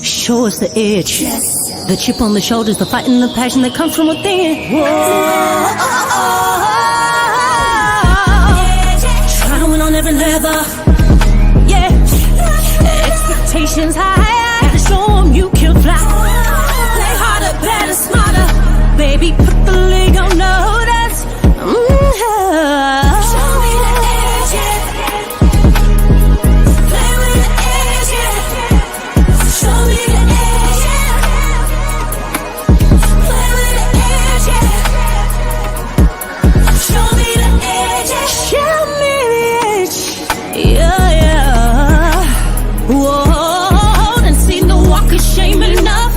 Show us the edge, the chip on the shoulders, the fight and the passion that comes from within. Whoa. Try to win on every level, yeah. Expectations high, gotta show 'em you can fly. Play harder, better, smarter, baby. Put the league on notice. Show me the edge, yeah. Play with the edge, yeah. Show me the edge, yeah. Play with the edge, yeah. Show me the edge, yeah. Show me the edge, yeah, yeah. Whoa, and see the walk of shame enough.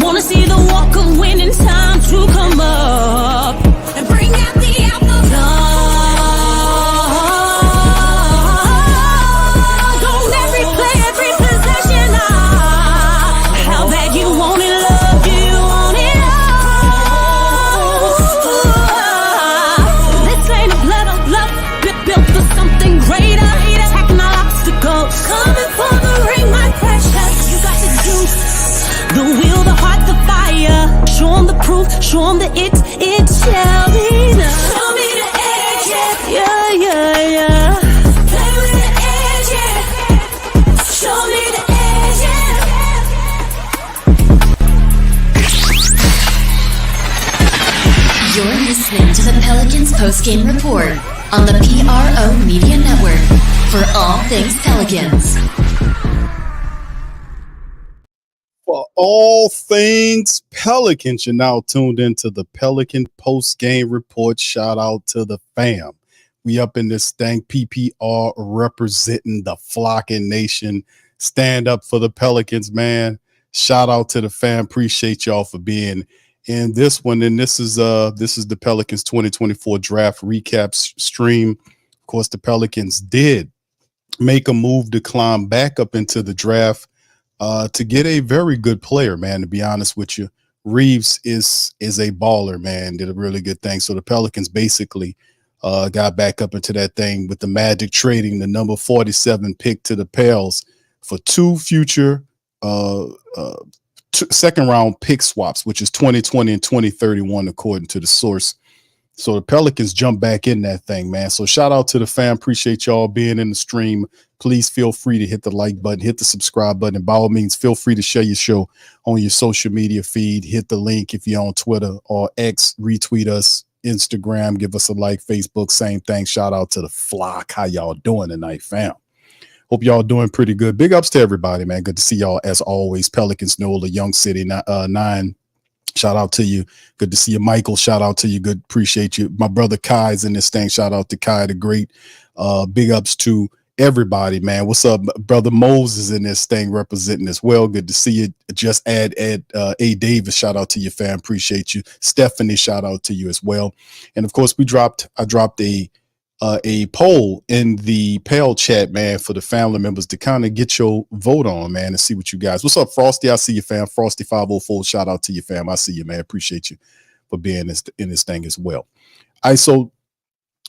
Wanna see the walk of winning, time to come up and bring out the outlaw. Don't every play, every possession. How bad you want it, love you want it all. This ain't a blood of love, built for something greater. Attacking all obstacles, coming for the ring, my precious. You got the juice, the will, the heart, the fire. Show 'em the proof, show 'em that it shall be done. Show me the edge, yeah, yeah, yeah, yeah. Play with the edge, yeah. Show me the edge, yeah. You're listening to the Pelicans postgame report on the PRO Media Network for all things Pelicans. For all things Pelicans, you're now tuned into the Pelican post-game report. Shout out to the fam. We up in this thing, PPR representing the flocking nation. Stand up for the Pelicans, man. Shout out to the fam. Appreciate y'all for being in this one. And this is the Pelicans 2024 draft recap stream. Of course, the Pelicans did make a move to climb back up into the draft. To get a very good player, man, to be honest with you. Reeves is a baller, man, did a really good thing. So the Pelicans basically got back up into that thing with the Magic trading the number 47 pick to the Pels for two future second round pick swaps, which is 2020 and 2031, according to the source. So the Pelicans jump back in that thing, man. So shout out to the fam. Appreciate y'all being in the stream. Please feel free to hit the like button, hit the subscribe button. And by all means, feel free to share your show on your social media feed. Hit the link if you're on Twitter or X, retweet us, Instagram, give us a like, Facebook, same thing. Shout out to the flock. How y'all doing tonight, fam? Hope y'all doing pretty good. Big ups to everybody, man. Good to see y'all as always. Pelicans, NOLA, Young City 9. Shout out to you. Good to see you, Michael. Shout out to you. Good. Appreciate you. My brother Kai's in this thing. Shout out to Kai the Great. Big ups to everybody, man. What's up? Brother Moses in this thing representing as well. Good to see you. Just add A. Davis. Shout out to you, fam. Appreciate you. Stephanie, shout out to you as well. And of course, I dropped a poll in the Pale chat, man, for the family members to kind of get your vote on, man, and see what you guys. What's up, Frosty? I see you, fam. Frosty 504. Shout out to you, fam. I see you, man. Appreciate you for being in this thing as well. All right, so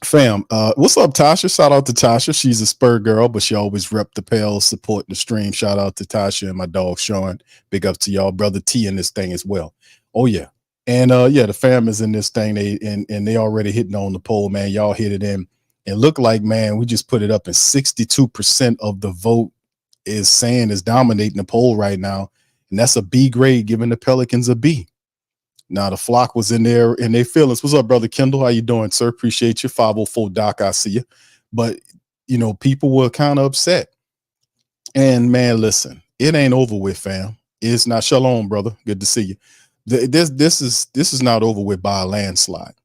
fam, what's up, Tasha? Shout out to Tasha. She's a Spur girl, but she always rep the Pels, supporting the stream. Shout out to Tasha and my dog Sean. Big up to y'all, brother T in this thing as well. Oh yeah. And yeah, the fam is in this thing. They already hitting on the poll, man. Y'all hit it in. It looked like, man, we just put it up and 62% of the vote is dominating the poll right now. And that's a B grade, giving the Pelicans a B. Now the flock was in there and they feelings. What's up, brother Kendall? How you doing, sir? Appreciate you. 504 Doc, I see you. But, you know, people were kind of upset. And man, listen, it ain't over with, fam. It's not. Shalom, brother. Good to see you. This is not over with by a landslide.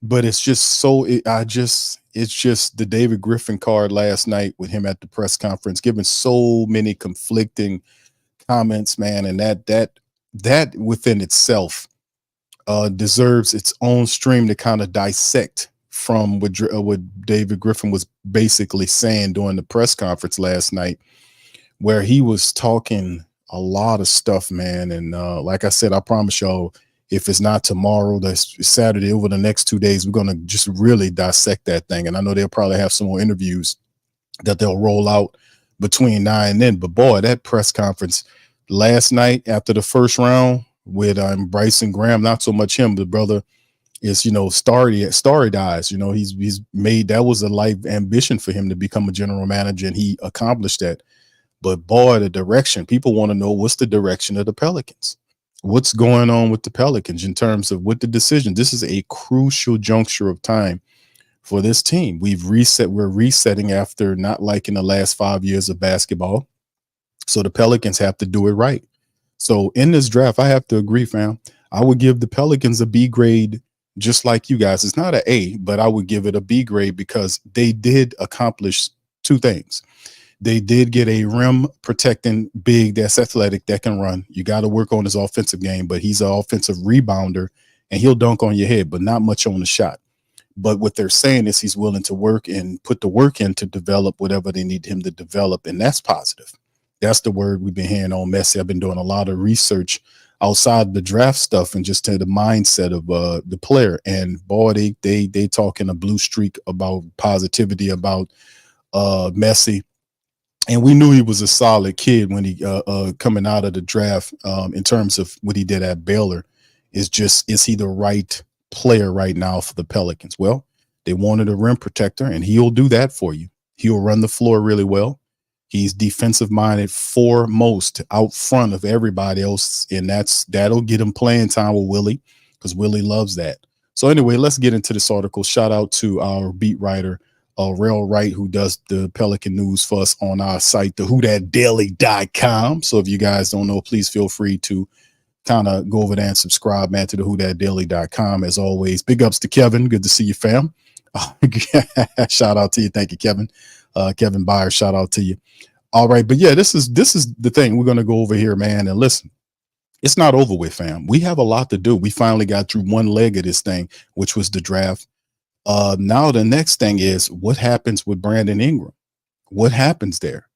But it's just it's just the David Griffin card last night with him at the press conference, giving so many conflicting comments, man. And that within itself deserves its own stream to kind of dissect from what David Griffin was basically saying during the press conference last night, where he was talking a lot of stuff, man. And like I said, I promise y'all, if it's not tomorrow, that's Saturday, over the next 2 days, we're going to just really dissect that thing. And I know they'll probably have some more interviews that they'll roll out between now and then. But boy, that press conference last night after the first round with Bryson Graham, not so much him, the brother is, starry eyes. He's made, that was a life ambition for him to become a general manager, and he accomplished that. But boy, the direction, people want to know, what's the direction of the Pelicans? What's going on with the Pelicans in terms of what the decision? This is a crucial juncture of time for this team. We're resetting after not liking the last 5 years of basketball. So the Pelicans have to do it right. So in this draft, I have to agree, fam. I would give the Pelicans a B grade, just like you guys. It's not an A, but I would give it a B grade because they did accomplish two things. They did get a rim protecting big that's athletic, that can run. You got to work on his offensive game, but he's an offensive rebounder and he'll dunk on your head, but not much on the shot. But what they're saying is he's willing to work and put the work in to develop whatever they need him to develop. And that's positive. That's the word we've been hearing on Messi. I've been doing a lot of research outside the draft stuff and just to the mindset of the player. And boy, they talking a blue streak about positivity about Messi. And we knew he was a solid kid when he coming out of the draft in terms of what he did at Baylor. Is he the right player right now for the Pelicans? Well, they wanted a rim protector, and he'll do that for you. He'll run the floor really well. He's defensive minded foremost out front of everybody else, and that'll get him playing time with Willie, because Willie loves that. So anyway, let's get into this article. Shout out to our beat writer, Rail Wright, who does the Pelican news for us on our site, thewhothatdaily.com. So if you guys don't know, please feel free to kind of go over there and subscribe, man, to thewhothatdaily.com. As always, big ups to Kevin. Good to see you, fam. Shout out to you. Thank you, Kevin. Kevin Byers, shout out to you. All right. But yeah, this is the thing we're going to go over here, man. And listen, it's not over with, fam. We have a lot to do. We finally got through one leg of this thing, which was the draft. Now the next thing is what happens with Brandon Ingram. What happens there?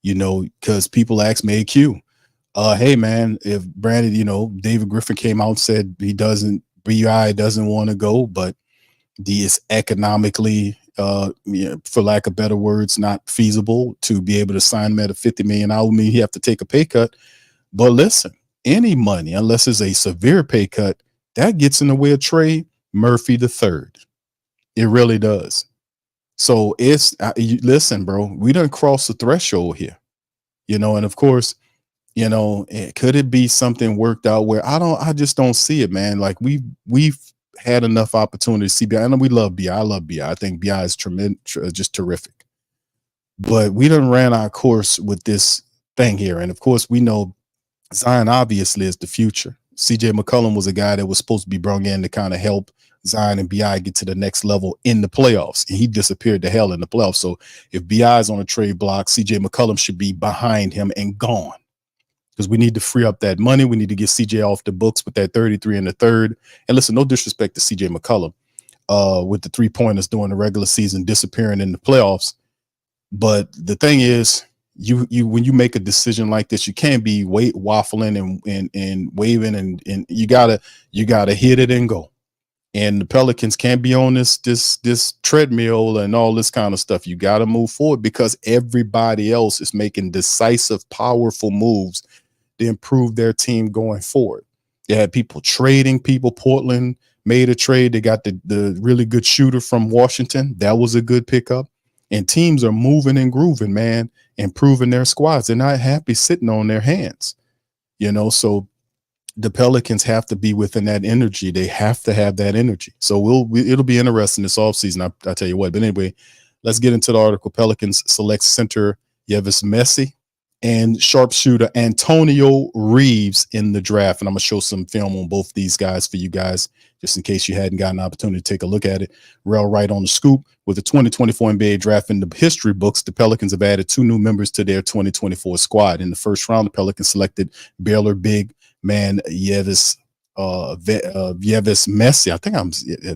Because people ask me, Q, hey man, if Brandon, David Griffin came out and said BI doesn't want to go, but it's economically, for lack of better words, not feasible to be able to sign him at a $50 million. I would mean he have to take a pay cut. But listen, any money, unless it's a severe pay cut, that gets in the way of Trey Murphy III. It really does. So listen, bro, we done crossed the threshold here, and of course, could it be something worked out where I just don't see it, man. Like we've had enough opportunity to see BI. I know we love BI. I love BI. I think BI is tremendous, just terrific. But we done ran our course with this thing here. And of course, we know Zion obviously is the future. CJ McCollum was a guy that was supposed to be brought in to kind of help Zion and BI get to the next level in the playoffs. And he disappeared to hell in the playoffs. So if BI is on a trade block, CJ McCollum should be behind him and gone, because we need to free up that money. We need to get CJ off the books with that 33 in the third. And listen, no disrespect to CJ McCollum with the 3-pointers during the regular season disappearing in the playoffs. But the thing is, you when you make a decision like this, you can't be waffling and waving and you gotta hit it and go. And the Pelicans can't be on this treadmill and all this kind of stuff. You got to move forward because everybody else is making decisive, powerful moves to improve their team going forward. They had people trading people. Portland made a trade. They got the really good shooter from Washington. That was a good pickup. And teams are moving and grooving, man, improving their squads. They're not happy sitting on their hands, so the Pelicans have to be within that energy. They have to have that energy. So it'll be interesting this offseason. I tell you what. But anyway, let's get into the article. Pelicans select center Yves Missi and sharpshooter Antonio Reeves in the draft. And I'm going to show some film on both these guys for you guys, just in case you hadn't gotten an opportunity to take a look at it. Rail right on the scoop. With the 2024 NBA draft in the history books, the Pelicans have added 2 new members to their 2024 squad. In the first round, the Pelicans selected Baylor big man Yves Missi. I think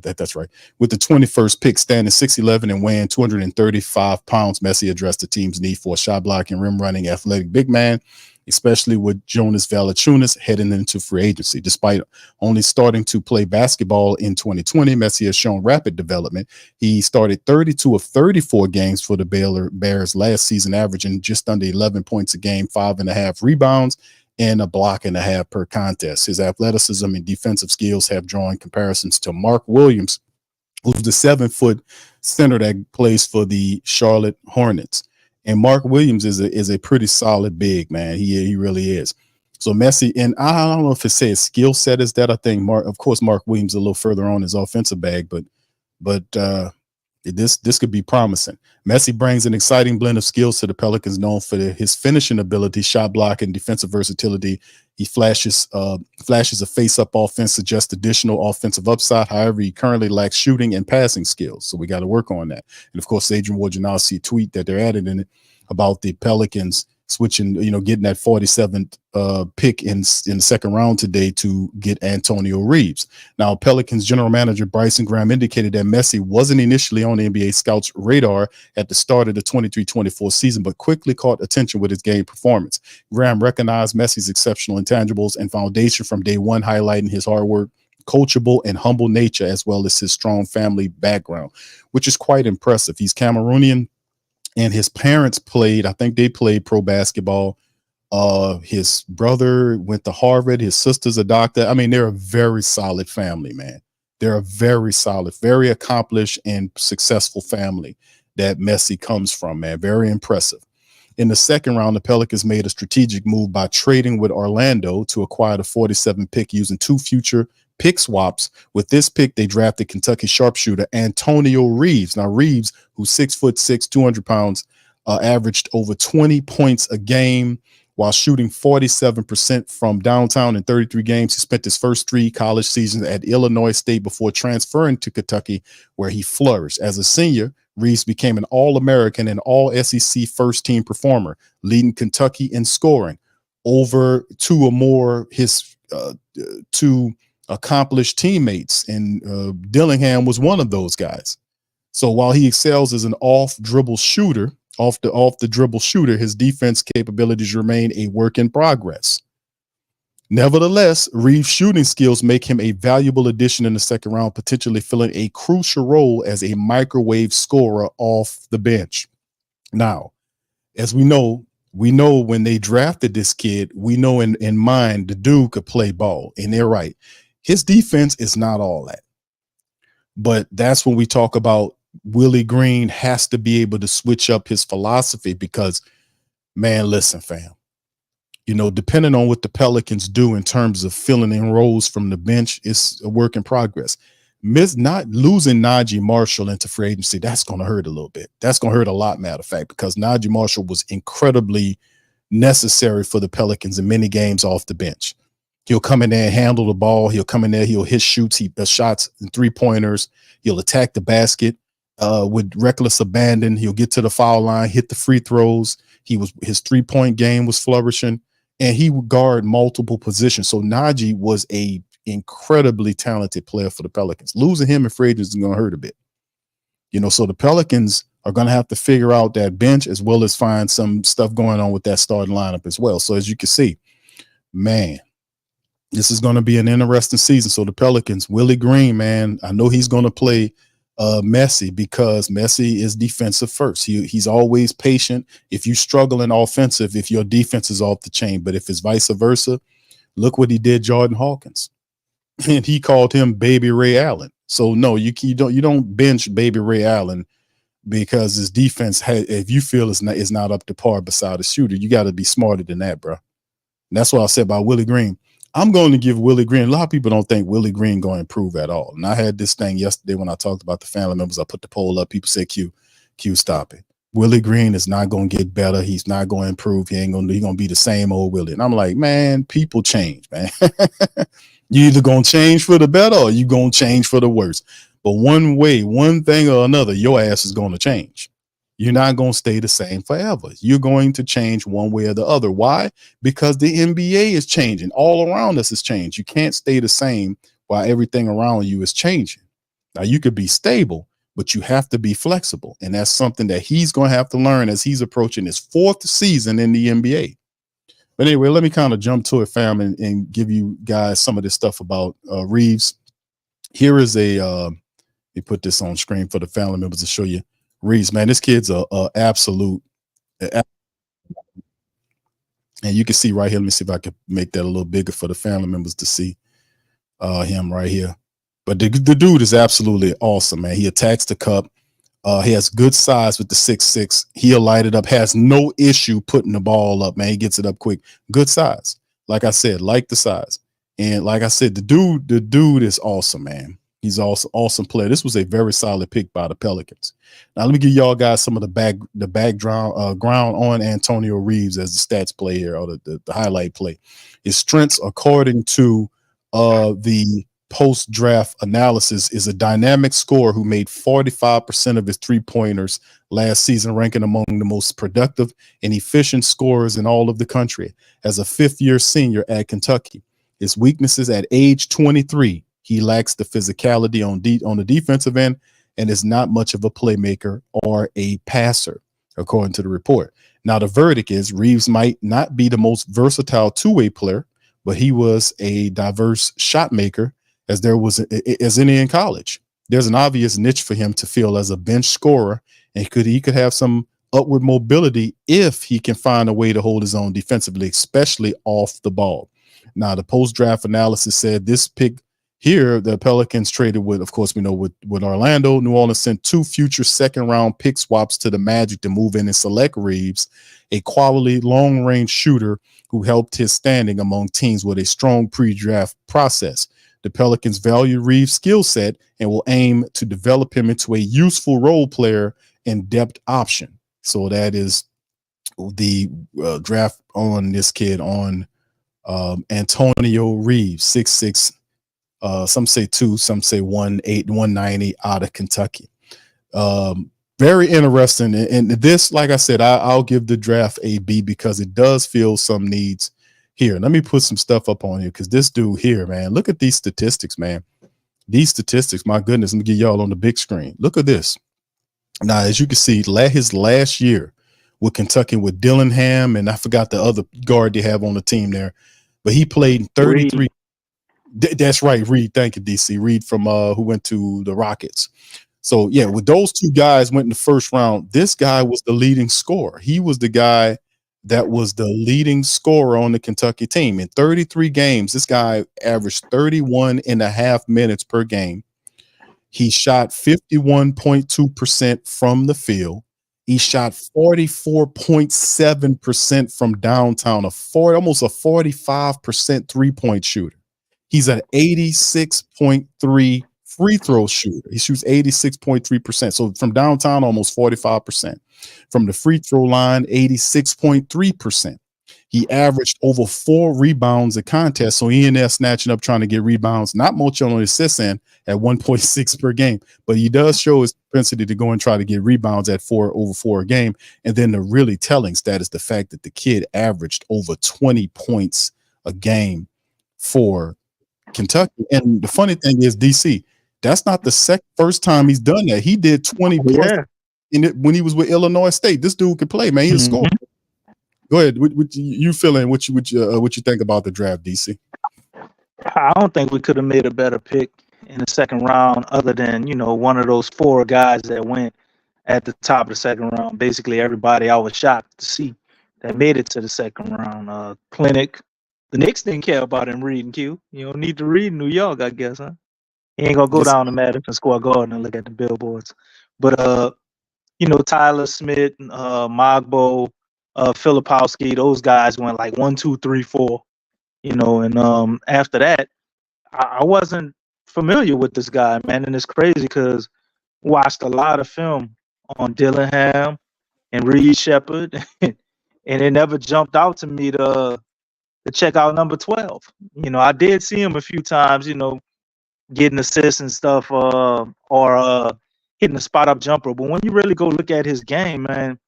that's right. With the 21st pick, standing 6'11" and weighing 235 pounds, Messi addressed the team's need for a shot blocking, rim running, athletic big man. especially with Jonas Valanciunas heading into free agency. Despite only starting to play basketball in 2020, Messi has shown rapid development. He started 32 of 34 games for the Bears last season, averaging just under 11 points a game, 5.5 rebounds, and a block and a half per contest. His athleticism and defensive skills have drawn comparisons to Mark Williams, who's the 7-foot center that plays for the Charlotte Hornets. And Mark Williams is a pretty solid big, man. He really is. So Messi, and I don't know if it says skill set is that. I think Mark Williams a little further on his offensive bag, but this could be promising. Messi brings an exciting blend of skills to the Pelicans, known for his finishing ability, shot block, and defensive versatility. He flashes a face-up offense, suggests additional offensive upside. However, he currently lacks shooting and passing skills, so we got to work on that. And of course, Adrian Wojnarowski tweet that they're added in it about the Pelicans switching, getting that 47th pick in the second round today to get Antonio Reeves. Now, Pelicans general manager Bryson Graham indicated that Messi wasn't initially on the NBA scouts' radar at the start of the 23-24 season, but quickly caught attention with his game performance. Graham recognized Messi's exceptional intangibles and foundation from day one, highlighting his hard work, coachable, and humble nature, as well as his strong family background, which is quite impressive. He's Cameroonian, and his parents played pro basketball. His brother went to Harvard. His sister's a doctor. I mean, they're a very solid family, man. They're a very solid, very accomplished and successful family that Messi comes from, man. Very impressive. In the second round, the Pelicans made a strategic move by trading with Orlando to acquire the 47th pick using 2 future pick swaps. With this pick, they drafted Kentucky sharpshooter Antonio Reeves. Now, Reeves, who's 6'6", 200 pounds, averaged over 20 points a game while shooting 47% from downtown in 33 games. He spent his first 3 college seasons at Illinois State before transferring to Kentucky, where he flourished. As a senior, Reeves became an All-American and All-SEC first-team performer, leading Kentucky in scoring. Over 2 or more his 2 accomplished teammates, and Dillingham was one of those guys. So while he excels as an off the dribble shooter, his defense capabilities remain a work in progress. Nevertheless, Reeves' shooting skills make him a valuable addition in the second round, potentially filling a crucial role as a microwave scorer off the bench. Now, as we know when they drafted this kid, we know in mind the dude could play ball, and they're right. His defense is not all that. But that's when we talk about Willie Green has to be able to switch up his philosophy because, man, listen, fam, depending on what the Pelicans do in terms of filling in roles from the bench, it's a work in progress. Not losing Najee Marshall into free agency, that's going to hurt a little bit. That's going to hurt a lot, matter of fact, because Najee Marshall was incredibly necessary for the Pelicans in many games off the bench. He'll come in there and handle the ball. He'll come in there. He'll hit shots and 3-pointers. He'll attack the basket with reckless abandon. He'll get to the foul line, hit the free throws. His 3-point game was flourishing, and he would guard multiple positions. So Najee was a incredibly talented player for the Pelicans. Losing him in free agency is going to hurt a bit. So the Pelicans are going to have to figure out that bench as well as find some stuff going on with that starting lineup as well. So as you can see, man, this is going to be an interesting season. So the Pelicans, Willie Green, man, I know he's going to play Messi because Messi is defensive first. He's always patient. If you struggle in offensive, if your defense is off the chain, but if it's vice versa, look what he did Jordan Hawkins, and he called him Baby Ray Allen. So no, you don't bench Baby Ray Allen because his defense, if you feel is not up to par beside a shooter, you got to be smarter than that, bro. And that's what I said about Willie Green. I'm going to give Willie Green. A lot of people don't think Willie Green going to improve at all. And I had this thing yesterday when I talked about the family members. I put the poll up. People said, Q, stop it. Willie Green is not going to get better. He's not going to improve. He's going to be the same old Willie. And I'm like, man, people change, man. You either going to change for the better or you going to change for the worse. But one thing or another, your ass is going to change. You're not going to stay the same forever. You're going to change one way or the other. Why? Because the NBA is changing. All around us is changed. You can't stay the same while everything around you is changing. Now, you could be stable, but you have to be flexible. And that's something that he's going to have to learn as he's approaching his 4th season in the NBA. But anyway, let me kind of jump to it, fam, and give you guys some of this stuff about Reeves. Here is a let me put this on screen for the family members to show you. Reeves, man, this kid's a absolute, and you can see right here. Let me see if I can make that a little bigger for the family members to see him right here. But the dude is absolutely awesome, man. He attacks the cup. He has good size with the 6'6". He'll light it up. Has no issue putting the ball up, man. He gets it up quick. Good size. Like I said, like the size. And like I said, the dude is awesome, man. He's also awesome player. This was a very solid pick by the Pelicans. Now let me give y'all guys some of the background ground on Antonio Reeves as the stats play here, or the highlight play. His strengths, according to the post-draft analysis, is a dynamic scorer who made 45% of his three-pointers last season, ranking among the most productive and efficient scorers in all of the country. As a fifth-year senior at Kentucky, his weaknesses: at age 23, he lacks the physicality on the defensive end and is not much of a playmaker or a passer, according to the report. Now, the verdict is Reeves might not be the most versatile two-way player, but he was a diverse shot maker as there was as any in college. There's an obvious niche for him to fill as a bench scorer, and he could have some upward mobility if he can find a way to hold his own defensively, especially off the ball. Now, the post-draft analysis said this pick here, the Pelicans traded with, of course, we know with Orlando. New Orleans sent 2 future second-round pick swaps to the Magic to move in and select Reeves, a quality long-range shooter who helped his standing among teams with a strong pre-draft process. The Pelicans value Reeves' skill set and will aim to develop him into a useful role player and depth option. So that is the draft on this kid, on Antonio Reeves, 6'6". Some say 2, some say 190, out of Kentucky. Very interesting. And this, like I said, I'll give the draft a B because it does fill some needs here. Let me put some stuff up on here because this dude here, man, look at these statistics, man. These statistics, my goodness, let me get y'all on the big screen. Look at this. Now, as you can see, his last year with Kentucky with Dillingham, and I forgot the other guard they have on the team there, but he played 33. Reed. That's right, Reed. Thank you, DC. Reed from who went to the Rockets. So yeah, with those two guys went in the first round, this guy was the leading scorer. He was the guy that was the leading scorer on the Kentucky team. In 33 games, this guy averaged 31.5 minutes per game. He shot 51.2% from the field. He shot 44.7% from downtown, almost a 45% three-point shooter. He's an 86.3 free throw shooter. He shoots 86.3%. So from downtown, almost 45%. From the free throw line, 86.3%. He averaged over 4 rebounds a contest. So he in there snatching up, trying to get rebounds. Not much on the assist end at 1.6 per game, but he does show his propensity to go and try to get rebounds at over 4 a game. And then the really telling stat is the fact that the kid averaged over 20 points a game for Kentucky. And the funny thing is, DC, that's not the first time he's done that. He did 20 plus when he was with Illinois State. This dude could play, man. He's a scorer. Go ahead. What you feeling? What you think about the draft, DC? I don't think we could have made a better pick in the second round, other than one of those 4 guys that went at the top of the second round. Basically, everybody I was shocked to see that made it to the second round. Clinic. The Knicks didn't care about him reading, Q. You don't need to read in New York, I guess, huh? He ain't gonna go down to Madison Square Garden and look at the billboards. But Tyler Smith, Mogbo, Filipowski, those guys went like 1, 2, 3, 4. And after that, I wasn't familiar with this guy, man. And it's crazy because I watched a lot of film on Dillingham and Reed Shepherd, and it never jumped out to me to check out number 12. I did see him a few times, getting assists and stuff, or hitting a spot up jumper. But when you really go look at his game, man,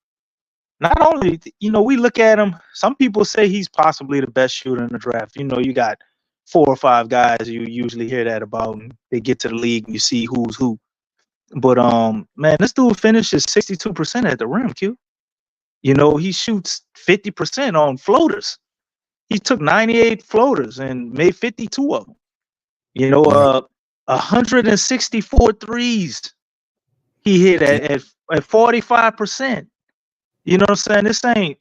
not only, we look at him, some people say he's possibly the best shooter in the draft. You got 4 or 5 guys you usually hear that about, and they get to the league and you see who's who. But man, this dude finishes 62% at the rim, Q. He shoots 50% on floaters. he took 98 floaters and made 52 of them. You know, Right. 164 threes he hit at 45%. You know what I'm saying? This ain't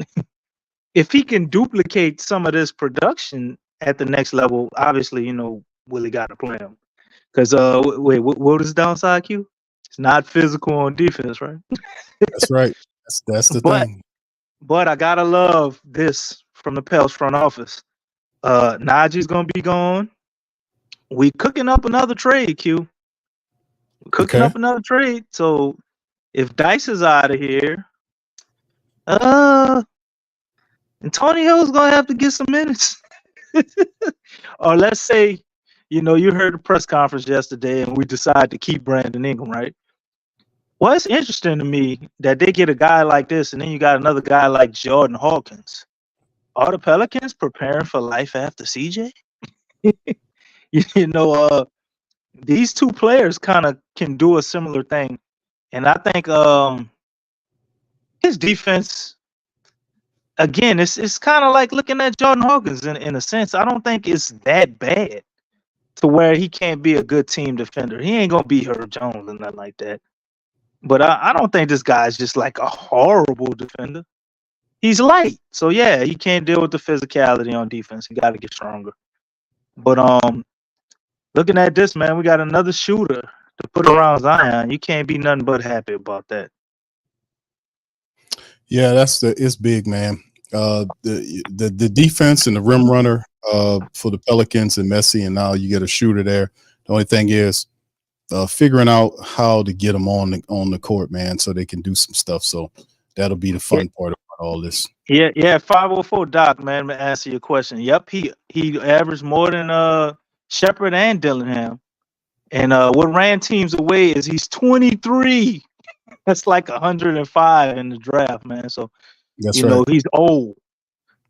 if he can duplicate some of this production at the next level, obviously, you know, Willie got to play him. Because wait, what is downside Q? It's not physical on defense, right? That's right. That's the But thing. I gotta love this from the Pels front office. Najee's gonna be gone. We cooking up another trade, Q. We're cooking Okay. up another trade. So if Dice is out of here, uh Antonio's gonna have to get some minutes. Or let's say, you know, you heard the press conference yesterday and we decide to keep Brandon Ingram, right? Well, it's interesting to me that they get a guy like this and then you got another guy like Jordan Hawkins. Are the Pelicans preparing for life after CJ? you know, these two players kind of can do a similar thing. And I think his defense, again, it's kind of like looking at Jordan Hawkins in a sense. I don't think it's that bad to where he can't be a good team defender. He ain't gonna be Herb Jones or nothing like that. But I don't think this guy's just like a horrible defender. He's light, so yeah, he can't deal with the physicality on defense. He got to get stronger. But looking at this, man, we got another shooter to put around Zion. You can't be nothing but happy about that. Yeah, it's big, man. The defense and the rim runner for the Pelicans and Messi, and now you get a shooter there. The only thing is figuring out how to get them on the court, man, so they can do some stuff. So that'll be the fun part about all this. Yeah. 504 Doc, man. Let me answer your question. Yep, he averaged more than Shepard and Dillingham. And what ran teams away is he's 23. That's like 105 in the draft, man. So That's you know right. he's old.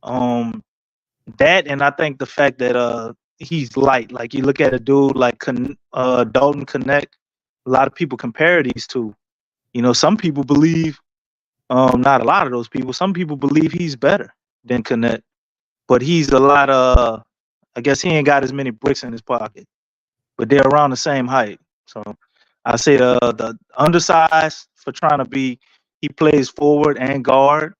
That and I think the fact that he's light. Like you look at a dude like Dalton Connect. A lot of people compare these two. You know, some people believe, not a lot of those people. Some people believe he's better than Connect, but he's a lot. I guess he ain't got as many bricks in his pocket, but they're around the same height. So I say the undersized for trying to be. He plays forward and guard.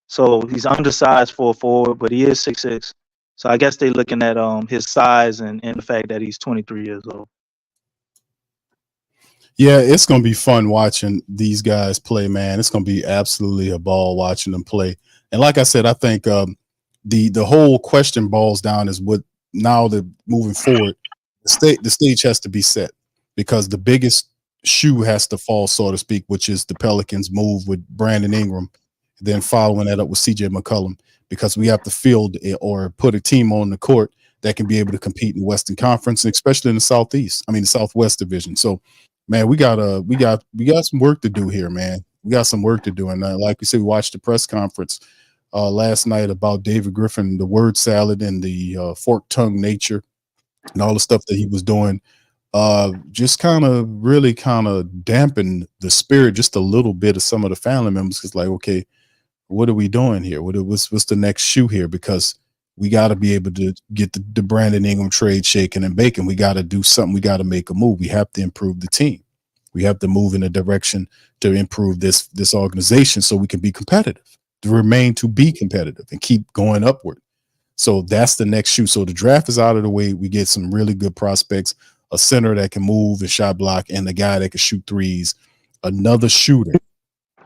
So he's undersized for a forward, but he is 6'6". So I guess they're looking at his size and the fact that he's 23 years old. Yeah, it's gonna be fun watching these guys play, man. It's gonna be absolutely a ball watching them play. And like I said, I think the whole question boils down is what now that moving forward, the stage has to be set because the biggest shoe has to fall, so to speak, which is the Pelicans move with Brandon Ingram. Then following that up with CJ McCollum, because we have to field or put a team on the court that can be able to compete in the Western Conference, and especially in the the Southwest Division. So, man, we got some work to do here, man. We got some work to do, and like we said, we watched the press conference last night about David Griffin, the word salad, and the fork tongue nature, and all the stuff that he was doing. Just kind of dampened the spirit just a little bit of some of the family members. Because like, okay, what are we doing here? What's the next shoe here? Because we got to be able to get the Brandon Ingram trade shaking and baking. We got to do something. We got to make a move. We have to improve the team. We have to move in a direction to improve this organization so we can be competitive, to be competitive and keep going upward. So that's the next shoe. So the draft is out of the way. We get some really good prospects, a center that can move and shot block, and a guy that can shoot threes, another shooter.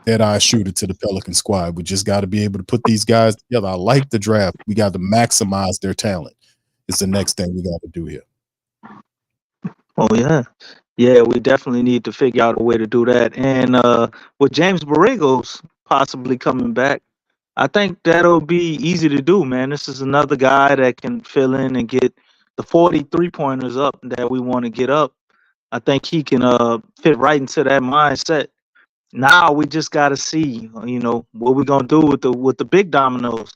Dead-eye shooter to the Pelican squad. We just got to be able to put these guys together. I like the draft. We got to maximize their talent. It's the next thing we got to do here. Oh yeah, we definitely need to figure out a way to do that. And with James Borrego's possibly coming back, I think that'll be easy to do, man. This is another guy that can fill in and get the 43 pointers up that we want to get up. I think he can fit right into that mindset. Now we just got to see, you know, what we're gonna do with the big dominoes.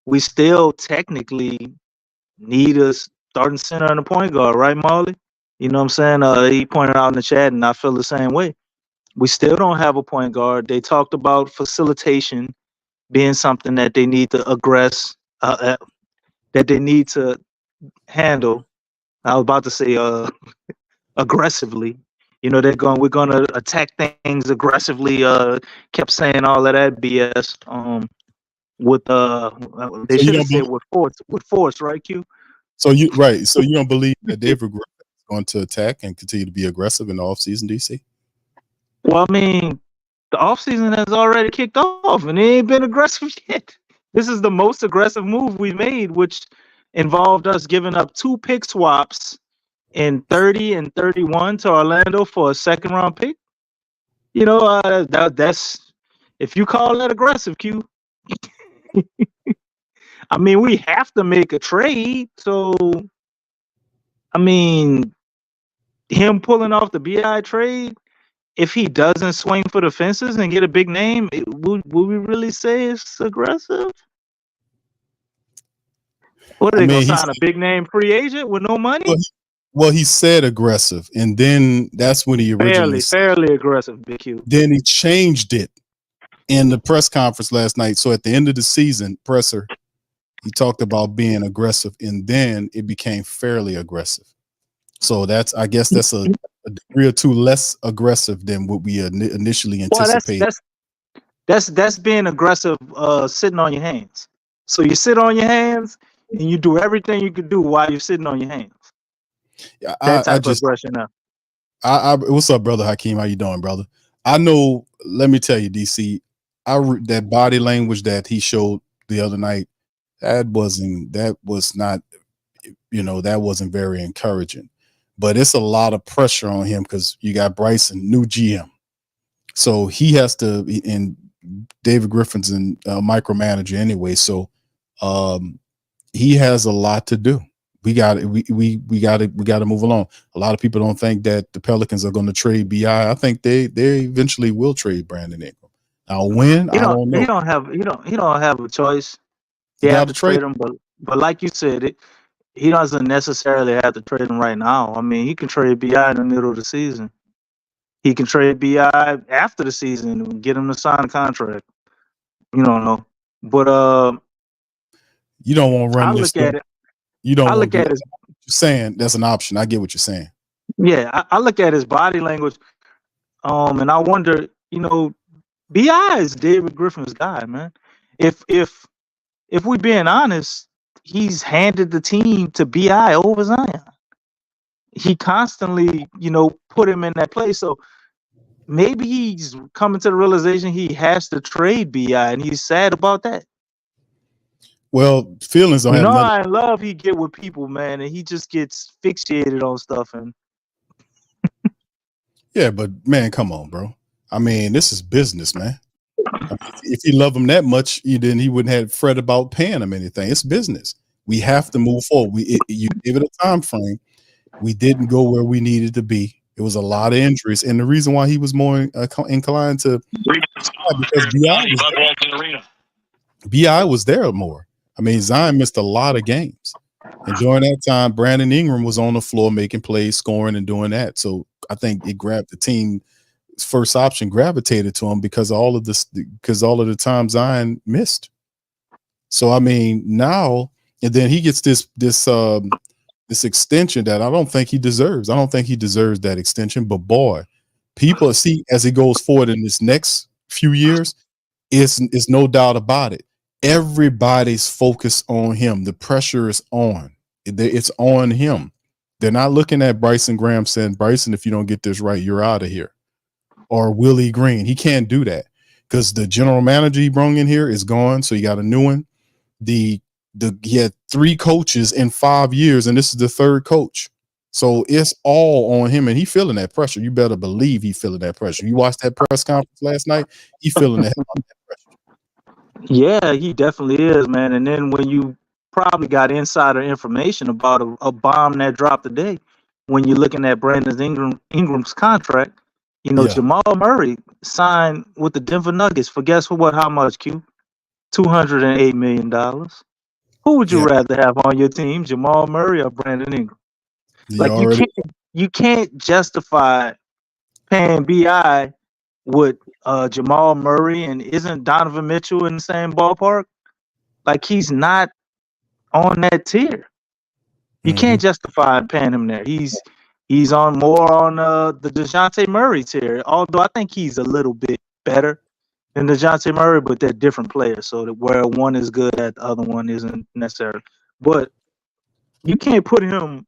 We still technically need a starting center and a point guard, right, Marley? You know what I'm saying? He pointed out in the chat, and I feel the same way. We still don't have a point guard. They talked about facilitation being something that they need to that they need to handle. I was about to say aggressively. We're gonna attack things aggressively. Kept saying all of that BS. With they So you should have don't said believe, with force, right, Q? so you don't believe that David Griffin is going to attack and continue to be aggressive in the offseason, DC? Well, I mean, the offseason has already kicked off and it ain't been aggressive yet. This is the most aggressive move we made, which involved us giving up 2 pick swaps in 30 and 31 to Orlando for a second round pick. That's if you call that aggressive, Q. I mean, we have to make a trade. So, I mean, him pulling off the BI trade, if he doesn't swing for the fences and get a big name, would we really say it's aggressive? What are I they gonna mean, sign a big name free agent with no money? well, he said aggressive, and then that's when he originally Fairly aggressive, Big Q. then he changed it in the press conference last night. So at the end of the season presser, he talked about being aggressive, and then it became fairly aggressive. So I guess that's a degree or two less aggressive than what we initially anticipated. Well, that's being aggressive, sitting on your hands. So you sit on your hands and you do everything you could do while you're sitting on your hands. Yeah, That type of aggression now. What's up, brother Hakeem? How you doing, brother? I know. Let me tell you, DC. That body language that he showed the other night, that wasn't very encouraging. But it's a lot of pressure on him because you got Bryson, new GM, so he has to. And David Griffin's a micromanager anyway, so he has a lot to do. We got to move along. A lot of people don't think that the Pelicans are going to trade BI. I think they eventually will trade Brandon Ingram. Now when, I don't know. He don't have a choice. He have to trade him, but like you said, he doesn't necessarily have to trade him right now. I mean, he can trade BI in the middle of the season. He can trade BI after the season and get him to sign a contract. You don't know, but you don't want to run your stuff. You don't. I look at it. You're saying that's an option. I get what you're saying. Yeah, I look at his body language, and I wonder, BI is David Griffin's guy, man. If we're being honest, he's handed the team to BI over Zion. He constantly, put him in that place. So maybe he's coming to the realization he has to trade BI, and he's sad about that. Well, feelings don't have nothing. I love he get with people, man, and he just gets fixated on stuff. And yeah, but man, come on, bro. I mean, this is business, man. I mean, if he loved him that much, then he wouldn't have fret about paying him anything. It's business. We have to move forward. You give it a time frame. We didn't go where we needed to be. It was a lot of injuries, and the reason why he was more inclined to because BI was there more. I mean, Zion missed a lot of games, and during that time, Brandon Ingram was on the floor making plays, scoring, and doing that. So I think it grabbed the team. First option gravitated to him because all of the time Zion missed. So I mean, now and then he gets this extension that I don't think he deserves. I don't think he deserves that extension. But boy, people see as he goes forward in this next few years, it's no doubt about it. Everybody's focused on him. The pressure is on. It's on him. They're not looking at Bryson Graham saying, Bryson, if you don't get this right, you're out of here. Or Willie Green. He can't do that because the general manager he brought in here is gone. So you got a new one. He had 3 coaches in 5 years, and this is the 3rd coach. So it's all on him, and he feeling that pressure. You better believe he feeling that pressure. You watched that press conference last night. He feeling that pressure. Yeah, he definitely is, man. And then when you probably got insider information about a bomb that dropped today, when you're looking at Brandon Ingram's contract, Jamal Murray signed with the Denver Nuggets for guess what? How much, Q? $208 million. Who would you rather have on your team, Jamal Murray or Brandon Ingram? You can't justify paying BI with Jamal Murray, and isn't Donovan Mitchell in the same ballpark? Like, he's not on that tier. You can't justify paying him there. He's on more on the DeJounte Murray tier. Although I think he's a little bit better than DeJounte Murray, but they're different players. So that where one is good at, the other one isn't necessarily. But you can't put him.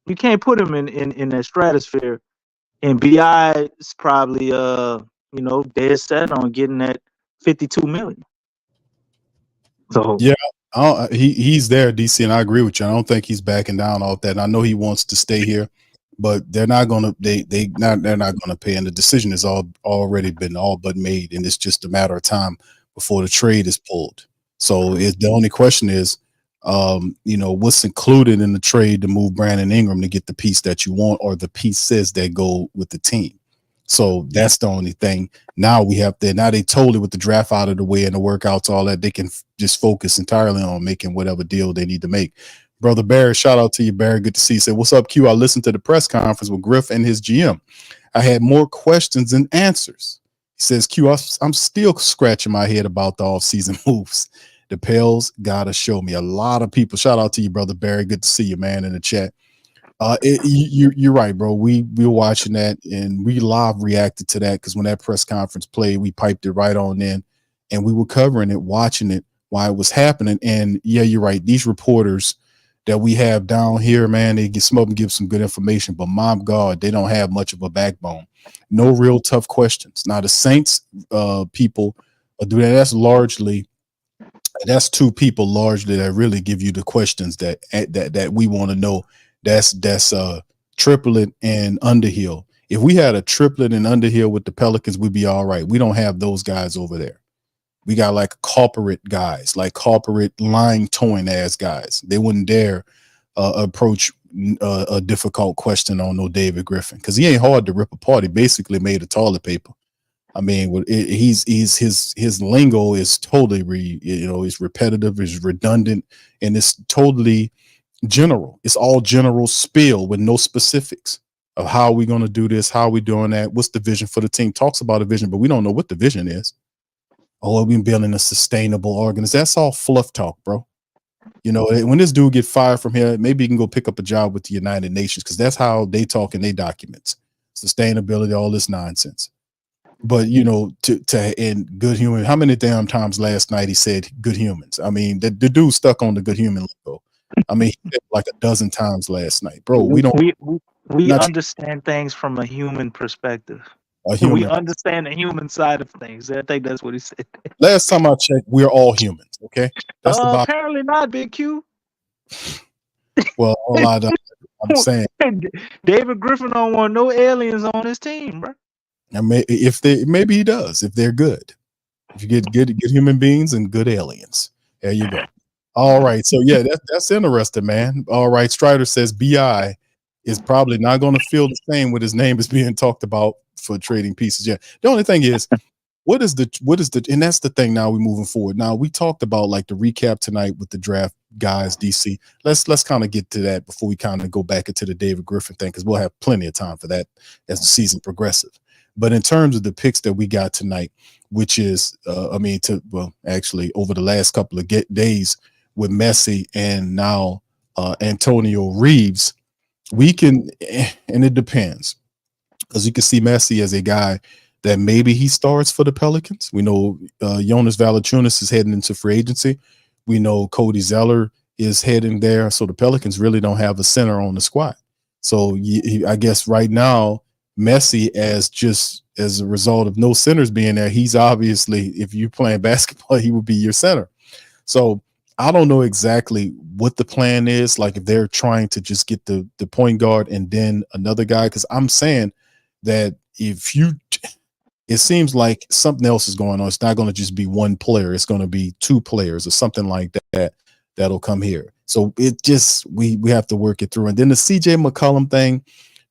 You can't put him in that stratosphere. And Bi is probably dead set on getting that $52 million. So yeah, he's there, DC, and I agree with you. I don't think he's backing down off that. And I know he wants to stay here, but they're not gonna they're not gonna pay. And the decision has already been all but made, and it's just a matter of time before the trade is pulled. So the only question is, what's included in the trade to move Brandon Ingram to get the piece that you want, or the pieces that go with the team. So that's the only thing. Now they totally, with the draft out of the way and the workouts, all that, they can just focus entirely on making whatever deal they need to make. Brother Barry, shout out to you, Barry. Good to see you. Say, what's up, Q? I listened to the press conference with Griff and his GM. I had more questions than answers. He says, Q, I'm still scratching my head about the offseason moves. The Pels gotta show me. A lot of people. Shout out to you, Brother Barry. Good to see you, man, in the chat. You're right, bro. We were watching that and we live reacted to that because when that press conference played, we piped it right on in and we were covering it, watching it while it was happening. And yeah, you're right. These reporters that we have down here, man, they get some of them give some good information, but my God, they don't have much of a backbone. No real tough questions. Now the Saints people do that. That's two people largely that really give you the questions that we want to know. That's Triplet and Underhill. If we had a Triplet and Underhill with the Pelicans, we'd be all right. We don't have those guys over there. We got like corporate guys, like corporate line towing ass guys. They wouldn't dare approach a difficult question on no David Griffin because he ain't hard to rip apart. He basically made a toilet paper. I mean, his lingo is totally it's repetitive, it's redundant, and it's totally general. It's all general spiel with no specifics of how we're going to do this, how we doing that, what's the vision for the team. Talks about a vision, but we don't know what the vision is. Oh, we've been building a sustainable organization. That's all fluff talk, bro. When this dude get fired from here, maybe he can go pick up a job with the United Nations because that's how they talk in their documents. Sustainability, all this nonsense. But to end good human, how many damn times last night he said good humans? I mean, the dude stuck on the good human lingo. I mean, he said like a dozen times last night, bro. We understand things from a human perspective. We understand the human side of things. I think that's what he said. Last time I checked, we're all humans. Okay, that's apparently not, Big Q. Well, I'm saying David Griffin don't want no aliens on his team, bro. And maybe he does if they're good. If you get good human beings and good aliens, there you go. All right, so yeah, that's interesting, man. All right, Strider says Bi is probably not going to feel the same with his name is being talked about for trading pieces. Yeah, the only thing is, what is the and that's the thing. Now we're moving forward. Now we talked about like the recap tonight with the draft guys, DC. Let's kind of get to that before we kind of go back into the David Griffin thing because we'll have plenty of time for that as the season progresses. But in terms of the picks that we got tonight, which is, actually over the last couple of days with Messi and now Antonio Reeves, we can, and it depends, because you can see Messi as a guy that maybe he starts for the Pelicans. We know Jonas Valanciunas is heading into free agency. We know Cody Zeller is heading there. So the Pelicans really don't have a center on the squad. So I guess right now, Messi, as a result of no centers being there, he's obviously, if you're playing basketball, he would be your center. So I don't know exactly what the plan is, like if they're trying to just get the point guard and then another guy, because I'm saying that it seems like something else is going on. It's not going to just be one player. It's going to be two players or something like that that'll come here. So it just, we have to work it through. And then the CJ McCollum thing,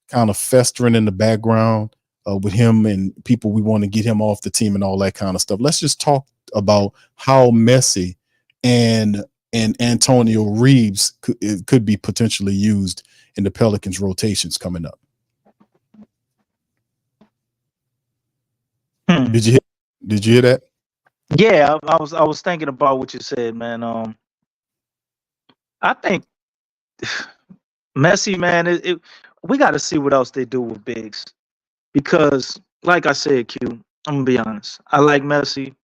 kind of festering in the background with him and people, we want to get him off the team and all that kind of stuff. Let's just talk about how Messi and Antonio Reeves could be potentially used in the Pelicans rotations coming up. Did you hear that? Yeah, I was thinking about what you said, man. I think Messi, man, we got to see what else they do with bigs because, like I said, Q, I'm gonna be honest. I like Messi.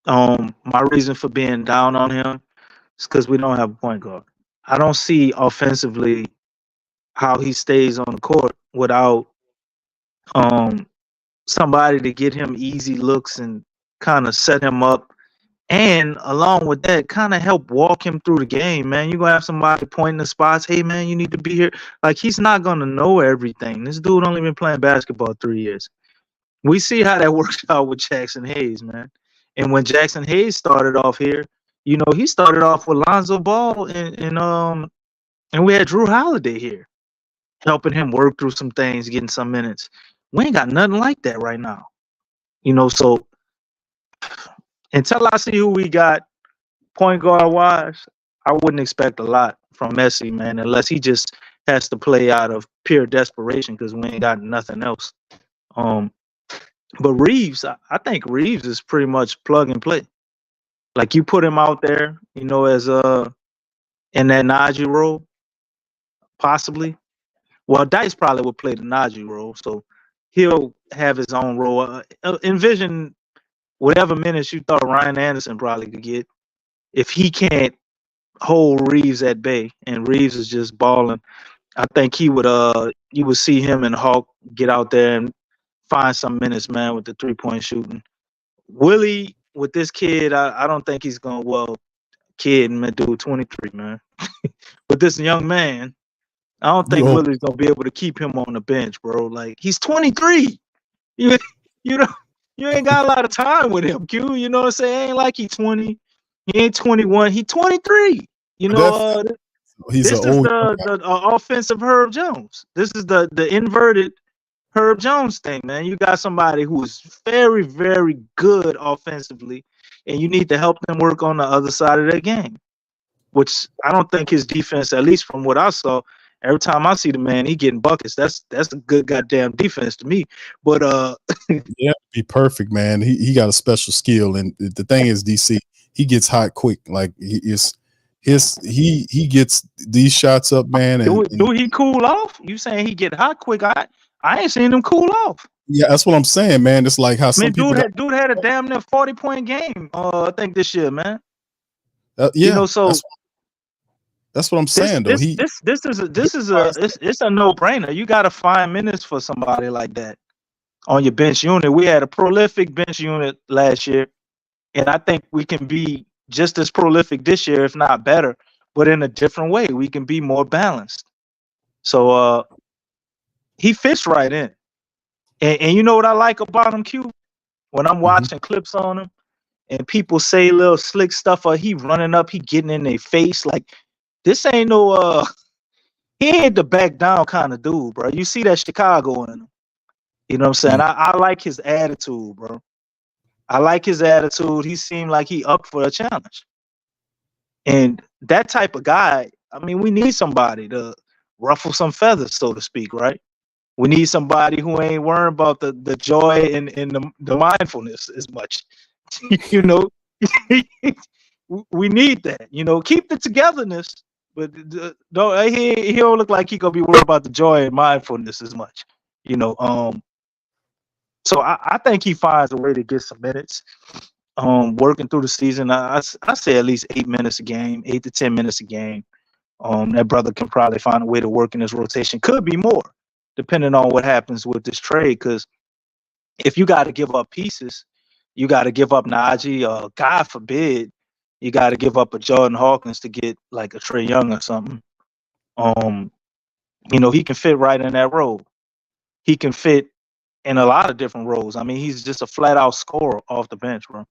My reason for being down on him is because we don't have a point guard. I don't see offensively how he stays on the court without um somebody to get him easy looks and kind of set him up. And along with that, kind of help walk him through the game, man. You're gonna have somebody pointing the spots. Hey, man, you need to be here. Like he's not gonna know everything. This dude only been playing basketball 3 years. We see how that works out with Jackson Hayes, man. And when Jackson Hayes started off here, he started off with Lonzo Ball and we had Drew Holiday here, helping him work through some things, getting some minutes. We ain't got nothing like that right now. So until I see who we got point guard wise, I wouldn't expect a lot from Messi, man, unless he just has to play out of pure desperation because we ain't got nothing else. But Reeves, I think Reeves is pretty much plug and play. Like you put him out there, as in that Najee role, possibly. Well, Dice probably would play the Najee role, so he'll have his own role. Envision whatever minutes you thought Ryan Anderson probably could get if he can't hold Reeves at bay, and Reeves is just balling. I think you would see him and Hawk get out there and find some minutes, man, with the 3-point shooting. Willie, with this kid, I don't think he's going, kid, man, dude, 23, man. But this young man, I don't think Willie's going to be able to keep him on the bench, bro. Like, he's 23. You ain't got a lot of time with him, Q. You know what I'm saying? Ain't like he's 20. He ain't 21. He's 23. He's this is the offensive Herb Jones. This is the inverted Herb Jones thing, man. You got somebody who is very, very good offensively, and you need to help them work on the other side of their game, which I don't think his defense, at least from what I saw, every time I see the man, he getting buckets. That's a good goddamn defense to me. But yeah, be perfect, man. He got a special skill, and the thing is, DC, he gets hot quick. Like he gets these shots up, man. Do he cool off? You saying he get hot quick? I ain't seen him cool off. Yeah, that's what I'm saying, man. It's like how some people dude had a damn near 40-point game. I think this year, man. Yeah, so that's what I'm saying, though. It's a no-brainer. You got to find minutes for somebody like that on your bench unit. We had a prolific bench unit last year, and I think we can be just as prolific this year, if not better, but in a different way. We can be more balanced. So he fits right in. And you know what I like about him, Q? When I'm watching clips on him and people say little slick stuff, or he running up, he getting in their face. Like, this ain't no, he ain't the back down kind of dude, bro. You see that Chicago in him. You know what I'm saying? I like his attitude, bro. I like his attitude. He seemed like he up for a challenge. And that type of guy, I mean, we need somebody to ruffle some feathers, so to speak, right? We need somebody who ain't worrying about the joy and the mindfulness as much. We need that. Keep the togetherness, but he don't look like he gonna be worried about the joy and mindfulness as much. So I think he finds a way to get some minutes. Working through the season, I say at least 8 minutes a game, 8 to 10 minutes a game. That brother can probably find a way to work in his rotation. Could be more, depending on what happens with this trade. Because if you got to give up pieces, you got to give up Najee. God forbid, you got to give up a Jordan Hawkins to get like a Trae Young or something. He can fit right in that role. He can fit in a lot of different roles. I mean, he's just a flat out scorer off the bench, bro.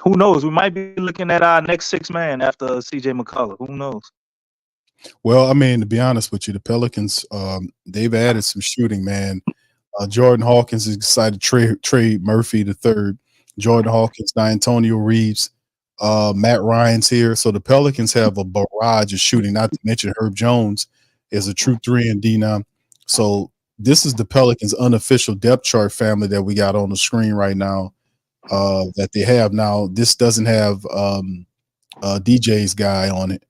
Who knows? We might be looking at our next 6 man after CJ McCullough. Who knows? Well, I mean, to be honest with you, the Pelicans, they've added some shooting, man. Jordan Hawkins is excited to trade Murphy III. Jordan Hawkins, Antonio Reeves, Matt Ryan's here. So the Pelicans have a barrage of shooting, not to mention Herb Jones is a true 3 and D now. So this is the Pelicans' unofficial depth chart family that we got on the screen right now that they have now. This doesn't have DJ's guy on it.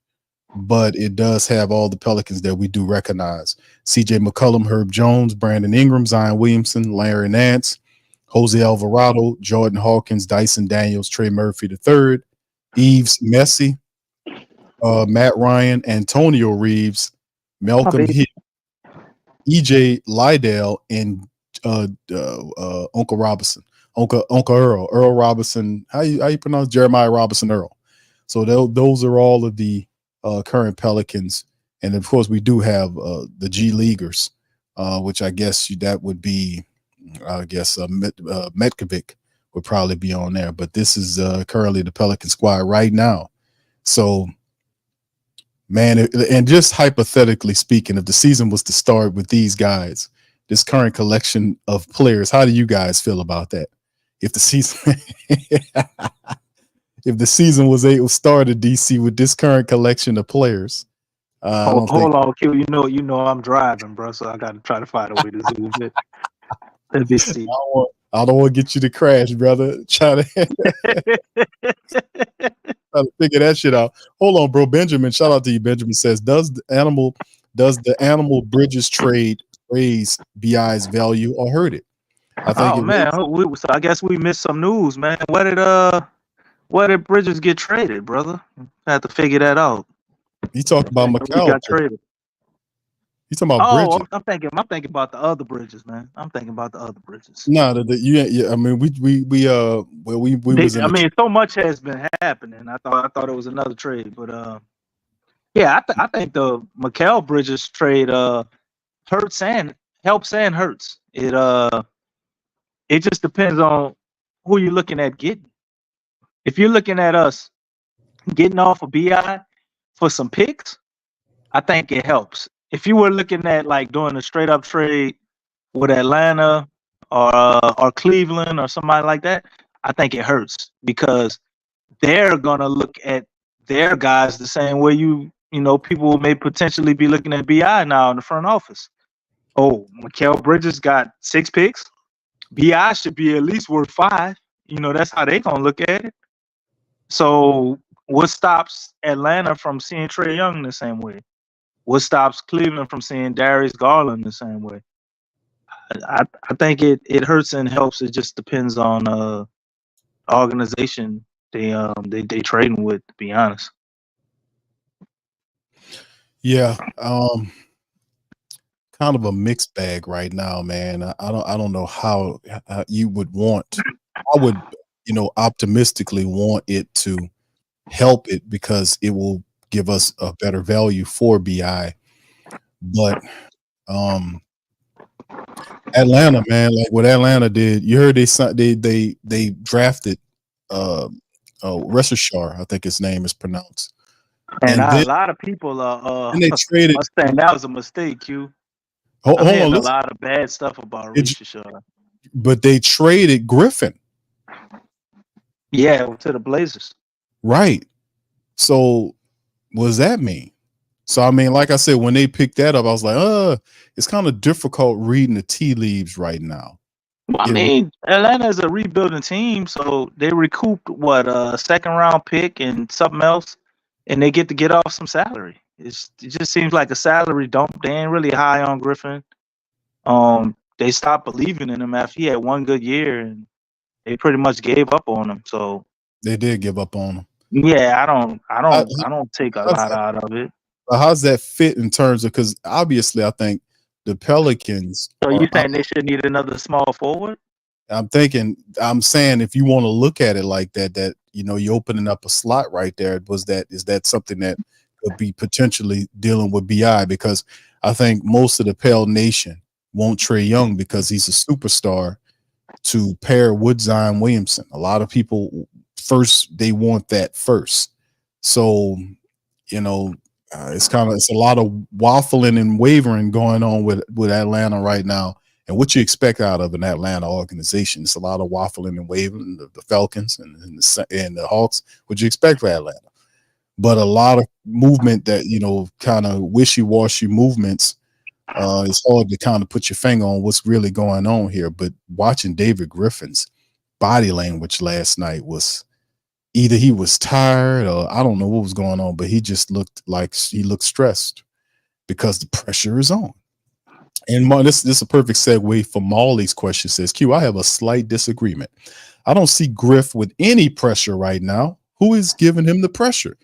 but it does have all the Pelicans that we do recognize. CJ McCollum, Herb Jones, Brandon Ingram, Zion Williamson, Larry Nance, Jose Alvarado, Jordan Hawkins, Dyson Daniels, Trey Murphy III, Yves Missi, Matt Ryan, Antonio Reeves, Malcolm Hill, EJ Lydell, and Uncle Robinson, Uncle Earl Robinson. How you pronounce Jeremiah Robinson Earl? So those are all of the current Pelicans, and of course we do have the G Leaguers, which I guess that would be, Metkovic would probably be on there. But this is currently the Pelican squad right now. So, man, and just hypothetically speaking, if the season was to start with these guys, this current collection of players, how do you guys feel about that? If the season, if the season was started, DC, with this current collection of players, hold on, Q. You know, I'm driving, bro. So I got to try to find a way to zoom it. Let me see. I don't want to get you to crash, brother. Try to figure that shit out. Hold on, bro. Benjamin, shout out to you. Benjamin says, does the animal Bridges trade raise BI's value or hurt it? I think so I guess we missed some news, man. Where did Bridges get traded, brother? I have to figure that out. You talked about McCall. Got traded. You talking about Bridges? I'm thinking about the other Bridges, man. I'm thinking about the other Bridges. No, I mean, so much has been happening. I thought it was another trade, but I think the McCall Bridges trade helps and hurts. It just depends on who you're looking at getting. If you're looking at us getting off of BI for some picks, I think it helps. If you were looking at like doing a straight up trade with Atlanta or Cleveland or somebody like that, I think it hurts because they're gonna look at their guys the same way you know people may potentially be looking at BI now in the front office. Oh, Mikal Bridges got 6 picks. BI should be at least worth 5. That's how they gonna look at it. So what stops Atlanta from seeing Trae Young the same way? What stops Cleveland from seeing Darius Garland the same way? I think it hurts and helps. It just depends on organization they trading with, to be honest. Yeah, kind of a mixed bag right now, man. I don't know how you would want. I would, optimistically want it to help it because it will give us a better value for BI. But Atlanta, man, like what Atlanta did, you heard they drafted Reshashar, I think his name is pronounced. And a lot of people and they traded. are saying that was a mistake, Q. Hold on, a lot of bad stuff about Reshashar. But they traded Griffin. Yeah, to the Blazers. Right. So what does that mean? So, I mean, like I said, when they picked that up, I was like, it's kind of difficult reading the tea leaves right now. I mean, Atlanta is a rebuilding team, so they recouped a second round pick and something else, and they get to get off some salary. It just seems like a salary dump. They ain't really high on Griffin. They stopped believing in him after he had one good year, and they pretty much gave up on him. So they did give up on him. Yeah, I don't take a lot out of it. How's that fit in terms of, because obviously I think the Pelicans. So you saying they should need another small forward? I'm saying if you want to look at it like that, you're opening up a slot right there. Is that something that could be potentially dealing with BI? Because I think most of the Pale Nation want Trae Young because he's a superstar to pair with Zion Williamson. A lot of people they want that first. So, it's a lot of waffling and wavering going on with Atlanta right now. And what you expect out of an Atlanta organization, it's a lot of waffling and wavering, the Falcons and the Hawks. What you expect for Atlanta? But a lot of movement that, kind of wishy-washy movements. It's hard to kind of put your finger on what's really going on here. But watching David Griffin's body language last night was Either he was tired or I don't know what was going on, but he just looked like he looked stressed because the pressure is on. And this is a perfect segue for Molly's question. Says Q, I have a slight disagreement. I don't see Griff with any pressure right now. Who is giving him the pressure?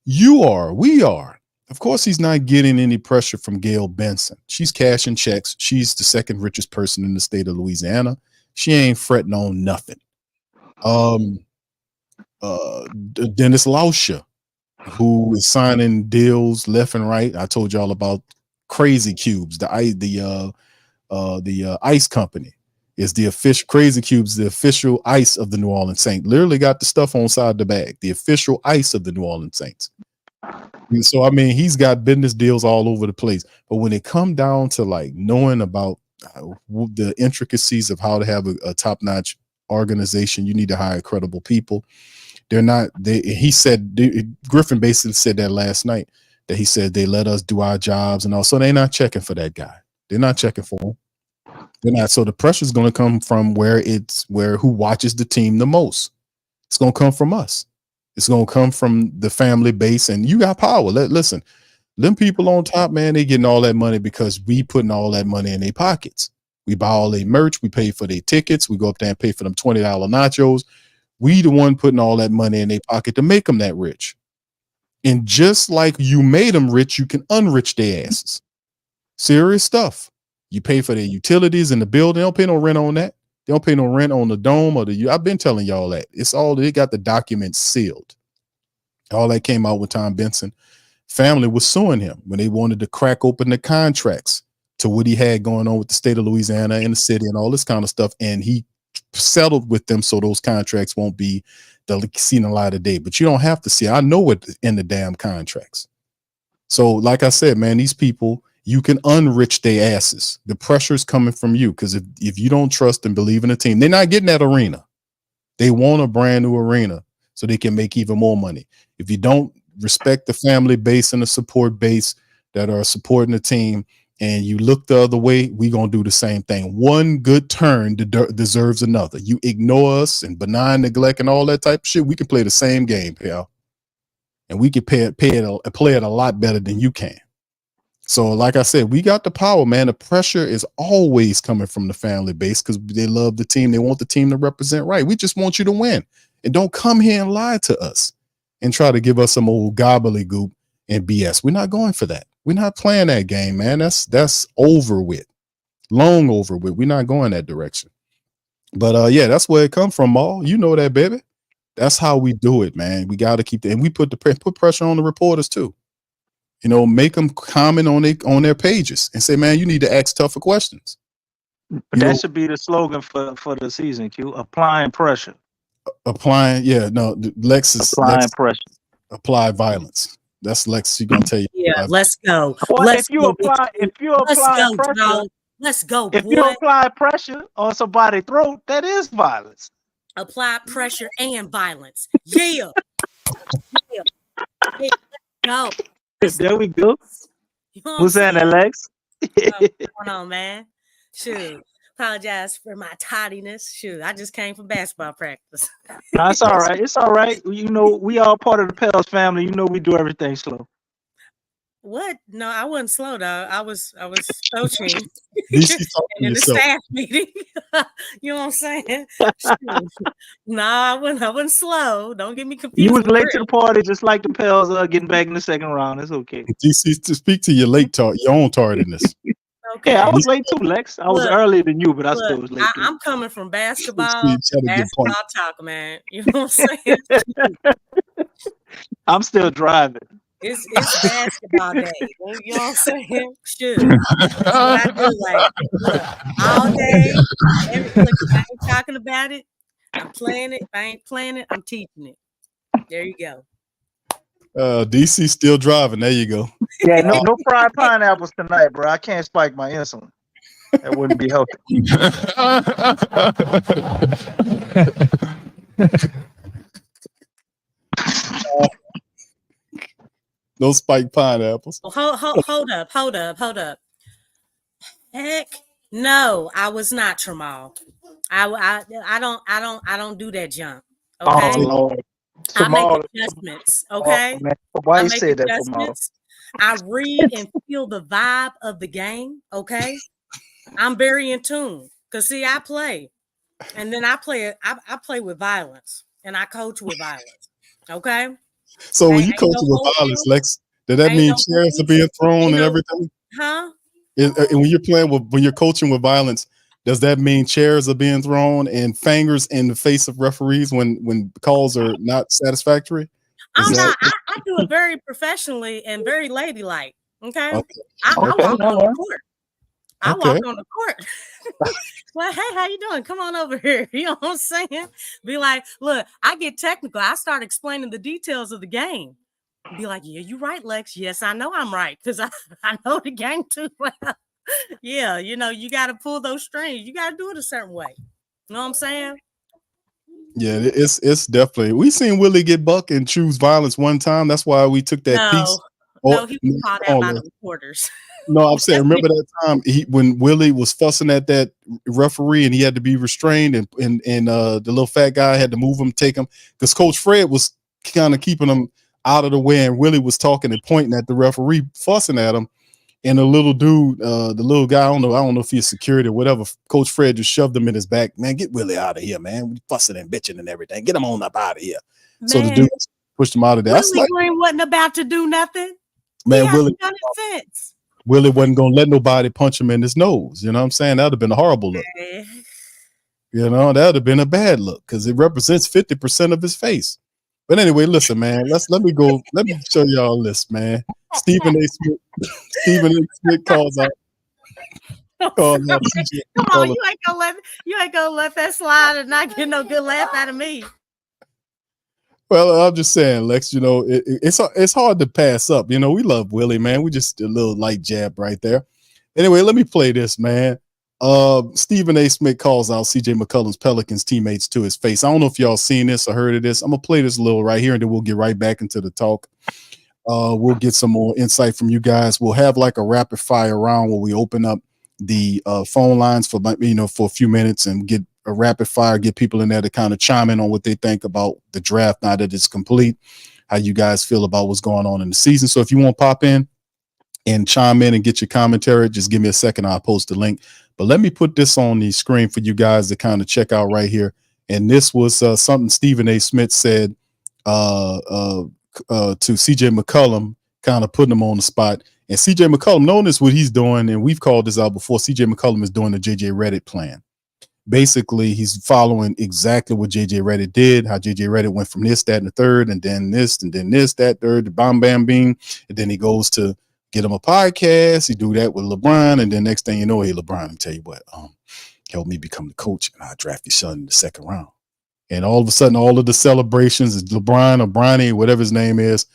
You are. We are. Of course, he's not getting any pressure from Gail Benson. She's cashing checks. She's the second richest person in the state of Louisiana. She ain't fretting on nothing. Dennis Lauscha, who is signing deals left and right. I told y'all about Crazy Cubes, the ice company is the official. Crazy Cubes, the official ice of the New Orleans Saints. Literally got the stuff on side the bag. The official ice of the New Orleans Saints. So I mean, he's got business deals all over the place. But when it come down to like knowing about the intricacies of how to have a top-notch organization, you need to hire credible people. They're not. He said Griffin basically said that last night. That he said they let us do our jobs and all. So they're not checking for that guy. They're not checking for him. They're not. So the pressure is going to come from where who watches the team the most. It's going to come from us. It's going to come from the family base, and you got power. Listen, them people on top, man, they getting all that money because we putting all that money in their pockets. We buy all their merch. We pay for their tickets. We go up there and pay for them $20 nachos. We the one putting all that money in their pocket to make them that rich. And just like you made them rich, you can unrich their asses. Serious stuff. You pay for their utilities in the building. They don't pay no rent on that. They don't pay no rent on the dome or I've been telling y'all that. It's all, they got the documents sealed. All that came out with Tom Benson. Family was suing him when they wanted to crack open the contracts to what he had going on with the state of Louisiana and the city and all this kind of stuff. And he settled with them so those contracts won't be seen a light of day. But you don't have to see. I know what's in the damn contracts. So like I said, man, these people, you can unrich their asses. The pressure is coming from you because if you don't trust and believe in a team, they're not getting that arena. They want a brand new arena so they can make even more money. If you don't respect the family base and the support base that are supporting the team, and you look the other way, we gonna do the same thing. One good turn deserves another. You ignore us and benign neglect and all that type of shit, we can play the same game, pal. And we can play it a lot better than you can. So like I said, we got the power, man. The pressure is always coming from the family base because they love the team. They want the team to represent right. We just want you to win. And don't come here and lie to us and try to give us some old gobbledygook and BS. We're not going for that. We're not playing that game, man. That's over with. Long over with. We're not going that direction. But yeah, that's where it comes from, Maul. You know that, baby. That's how we do it, man. We got to keep and we put pressure on the reporters too. You know, make them comment on their pages and say, man, you need to ask tougher questions. But that should be the slogan for the season, Q. Applying pressure. Lexxah. Applying pressure. Apply violence. That's Lex. She's gonna tell you. Yeah, let's go. Well, if you apply pressure, let's go. If you apply pressure on somebody's throat, that is violence. Apply pressure and violence. Yeah. Go. There we go. You know what's that, Lex? What's going on, man? Shoot. Apologize for my tardiness. Shoot, I just came from basketball practice. That's all right. It's all right. You know, we all part of the Pels family. You know, we do everything slow. What? No, I wasn't slow, dog. I was coaching in the staff meeting. You know what I'm saying? No, I wasn't slow. Don't get me confused. You was late to the party, just like the Pels getting back in the second round. It's okay. DC, to speak to your your own tardiness. Okay. Yeah, I was late too, Lex. I was earlier than you, but I still was late. I'm coming from basketball talk, man. You know what I'm saying? I'm still driving. It's basketball day. You know what I'm saying? Sure. That's what I do. Like, look, all day. If I ain't talking about it, I'm playing it. If I ain't playing it, I'm teaching it. There you go. DC still driving. There you go. Yeah, no fried pineapples tonight, bro. I can't spike my insulin. That wouldn't be healthy. No spiked pineapples. Well, hold up. Heck no, I was not Tramal. I don't do that junk. Okay. Oh Lord. I make Tomorrow. adjustments, Oh, okay? man. Why I you make say that tomorrow? adjustments. I read and feel the vibe of the game, okay? I'm very in tune. Cause see, I play. And then I play with violence and I coach with violence. Okay? So when Ain't, you ain't no coaching with violence, bullshit. Lex, did that Ain't mean no chairs are bullshit. being thrown Ain't and no everything? huh? And when you're playing with, when you're coaching with violence, does that mean chairs are being thrown and fingers in the face of referees when calls are not satisfactory? Is I'm that not I do it very professionally and very ladylike. Okay. okay? I Okay, walk on all the right. court. I Okay. walk on the court. Well, hey, how you doing? Come on over here. You know what I'm saying? Be like, look, I get technical. I start explaining the details of the game. Be like, yeah, you're right, Lex. Yes, I know I'm right because I know the game too well. Yeah, you got to pull those strings. You got to do it a certain way. You know what I'm saying? Yeah, it's definitely. We seen Willie get buck and choose violence one time. That's why we took that piece. No, Or no, he was called come out on, by the Lex. reporters. No, I'm saying, remember that time when Willie was fussing at that referee and he had to be restrained and the little fat guy had to move him, take him because Coach Fred was kind of keeping him out of the way and Willie was talking and pointing at the referee, fussing at him. And the little dude, the little guy, I don't know if he's security or whatever. Coach Fred just shoved him in his back. Man, get Willie out of here, man. We fussing and bitching and everything. Get him on up out of here. So the Man, dude pushed him out of there. I was Willie like, Green wasn't about to do nothing. He man, hasn't done it since. Willie wasn't gonna let nobody punch him in his nose. You know what I'm saying? That'd have been a horrible look. You know, that'd have been a bad look because it represents 50% of his face. But anyway, listen, man. Let me show y'all this, man. Stephen A. Smith. Stephen A. Smith calls out CJ Come on, McCollum. you ain't gonna let that slide and not get no good laugh out of me. Well, I'm just saying, Lex. You know, it's hard to pass up. You know, we love Willie, man. We just a little light jab right there. Anyway, let me play this, man. Stephen A. Smith calls out CJ McCollum's Pelicans teammates to his face. I don't know if y'all seen this or heard of this. I'm gonna play this a little right here, and then we'll get right back into the talk. We'll get some more insight from you guys. We'll have like a rapid fire round where we open up the phone lines for for a few minutes and get a rapid fire, get people in there to kind of chime in on what they think about the draft now that it's complete, how you guys feel about what's going on in the season. So if you want to pop in and chime in and get your commentary, just give me a second. I'll post the link. But let me put this on the screen for you guys to kind of check out right here. And this was something Stephen A. Smith said to CJ McCollum, kind of putting him on the spot. And CJ McCollum, notice what he's doing, and we've called this out before. CJ McCollum is doing the JJ Redick plan. Basically, he's following exactly what JJ Redick did, how JJ Redick went from this, that, and the third, and then this, that, third, the bam, bam, beam. And then he goes to get him a podcast. He do that with LeBron. And then next thing you know, hey, LeBron, I'll tell you what, help me become the coach, and I'll draft your son in the second round. And all of a sudden, all of the celebrations, LeBron or Bronny, whatever his name is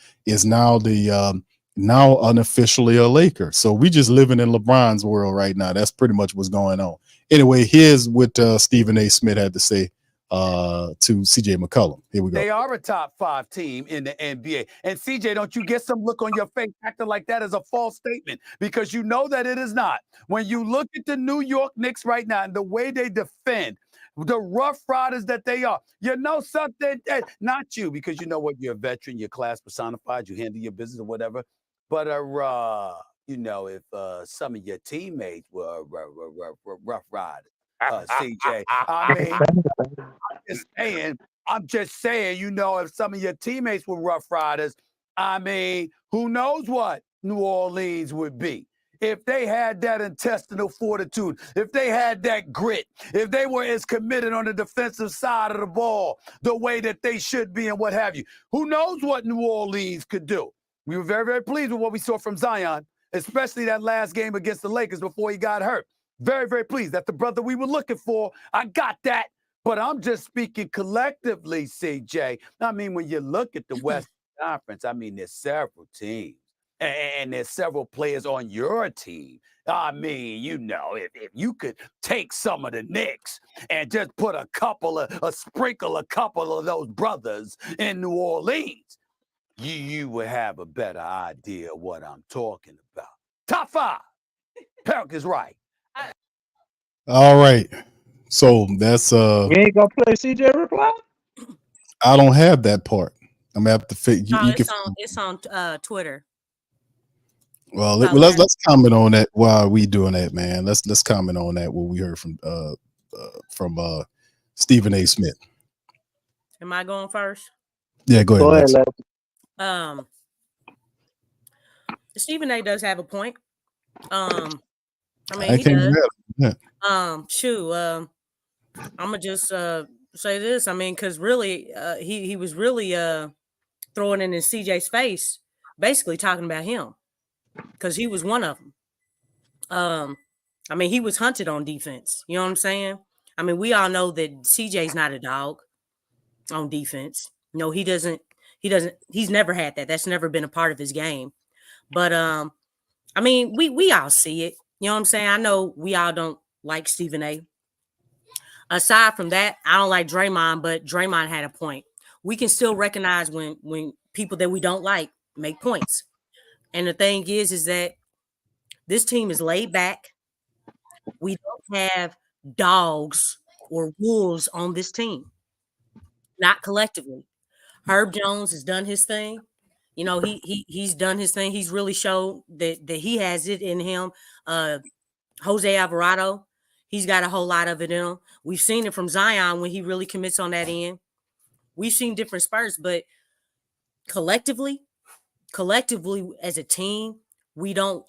now the now unofficially a Laker. So we just living in LeBron's world right now. That's pretty much what's going on. Anyway, here's what Stephen A. Smith had to say to CJ McCollum. Here we go. They are a top 5 team in the NBA. And CJ, don't you get some look on your face acting like that is a false statement, because you know that it is not. When you look at the New York Knicks right now and the way they defend, the rough riders that they are, you know something, not you, because you know what, you're a veteran, you're class personified, you handle your business or whatever. But you know, if some of your teammates were rough riders, CJ, I mean, I'm just saying, you know, if some of your teammates were rough riders, I mean, who knows what New Orleans would be if they had that intestinal fortitude, if they had that grit, if they were as committed on the defensive side of the ball the way that they should be and what have you. Who knows what New Orleans could do? We were very, very pleased with what we saw from Zion, especially that last game against the Lakers before he got hurt. Very, very pleased. That's the brother we were looking for. I got that. But I'm just speaking collectively, CJ. I mean, when you look at the Western Conference, I mean, there's several teams. And there's several players on your team. I mean, you know, if you could take some of the Knicks and just put sprinkle a couple of those brothers in New Orleans, you would have a better idea of what I'm talking about. Top 5. Perk is right. All right. So that's We ain't gonna play CJ reply. I don't have that part. I'm gonna have to fit. No, You can. it's on Twitter. Well, Follow that. let's comment on that while we doing that, man. Let's comment on that. What we heard from Stephen A. Smith. Am I going first? Yeah, go ahead, Go ahead, Lex. Lex. Stephen A. does have a point. I mean, I he can't does. Yeah. I'm gonna just say this. I mean, because really, he was really throwing it in CJ's face, basically talking about him, because he was one of them. I mean, he was hunted on defense. You know what I'm saying? I mean, we all know that CJ's not a dog on defense. No, he doesn't. He's never had that. That's never been a part of his game. But I mean, we all see it. You know what I'm saying? I know we all don't like Stephen A. Aside from that, I don't like Draymond, but Draymond had a point. We can still recognize when people that we don't like make points. And the thing is that this team is laid back. We don't have dogs or wolves on this team, not collectively. Herb Jones has done his thing. You know, he's done his thing. He's really showed that he has it in him. Jose Alvarado, he's got a whole lot of it in him. We've seen it from Zion when he really commits on that end. We've seen different spurts, but collectively as a team, they don't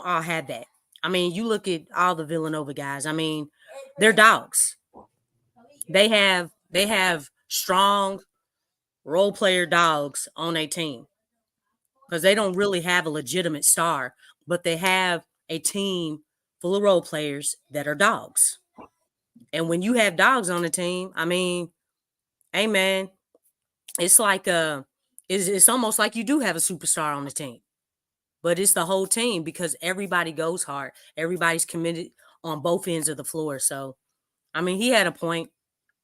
all have that. I mean, you look at all the Villanova guys. I mean, they're dogs. They have strong role player dogs on a team because they don't really have a legitimate star, but they have a team full of role players that are dogs. And when you have dogs on the team, I mean, hey man, it's like it's almost like you do have a superstar on the team. But it's the whole team because everybody goes hard. Everybody's committed on both ends of the floor. So, I mean, he had a point,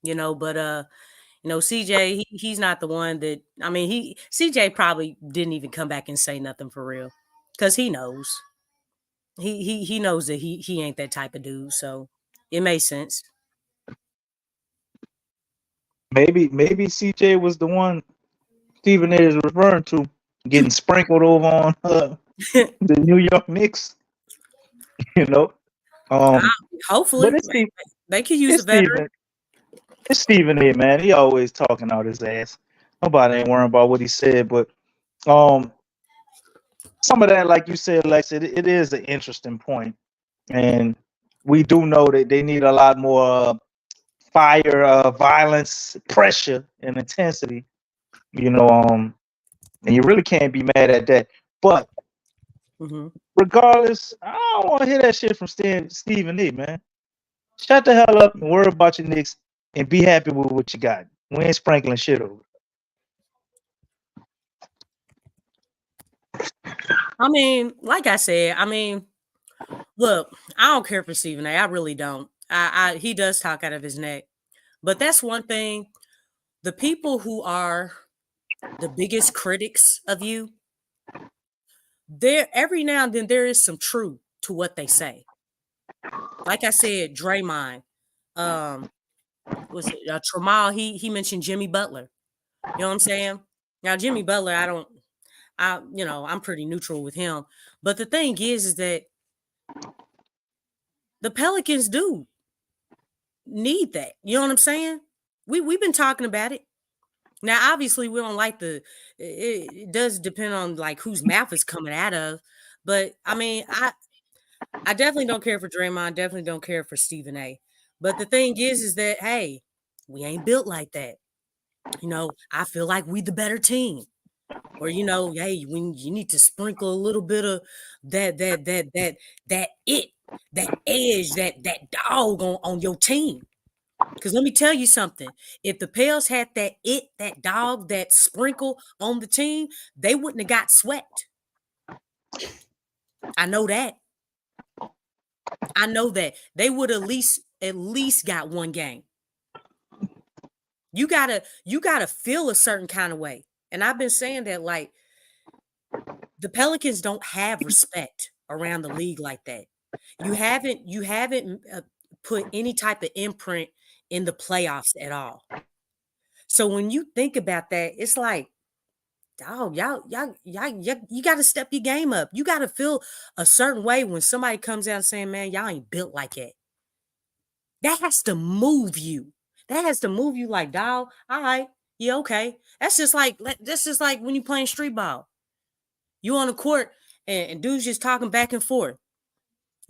but CJ, he's not the one that, I mean, CJ probably didn't even come back and say nothing for real because he knows. He knows that he ain't that type of dude. So it makes sense. Maybe CJ was the one Stephen A. is referring to, getting sprinkled over on the New York Knicks. You know, Hopefully, but it's they could use a veteran. It's Stephen A. Man, he always talking out his ass. Nobody ain't worrying about what he said, but some of that, like you said, Lex, it is an interesting point, and we do know that they need a lot more fire, violence, pressure, and intensity. And you really can't be mad at that. But regardless, I don't want to hear that shit from Stephen A. Man, shut the hell up and worry about your Knicks and be happy with what you got. We ain't sprinkling shit over. I mean, like I said, look, I don't care for Stephen A. I really don't. He does talk out of his neck. But that's one thing. The people who are the biggest critics of you, there every now and then there is some truth to what they say. Like I said, Draymond, was it Tramal? He mentioned Jimmy Butler. You know what I'm saying? Now Jimmy Butler, I'm pretty neutral with him. But the thing is that the Pelicans do need that. You know what I'm saying? We've been talking about it. Now, obviously, we don't like it does depend on like whose mouth is coming out of. But I mean, I definitely don't care for Draymond, definitely don't care for Stephen A. But the thing is that hey, we ain't built like that. I feel like we the better team. Or hey, when you need to sprinkle a little bit of that edge, that dog on your team. Because let me tell you something. If the Pels had that dog, that sprinkle on the team, they wouldn't have got swept. I know that. They would at least got one game. You gotta feel a certain kind of way. And I've been saying that, like, the Pelicans don't have respect around the league like that. You haven't put any type of imprint in the playoffs at all. So when you think about that, it's like, dog, you got to step your game up. You got to feel a certain way when somebody comes out saying, man, y'all ain't built like that. That has to move you. That has to move you like, dog, all right, yeah, okay. That's just like when you playing street ball. You on the court and dudes just talking back and forth.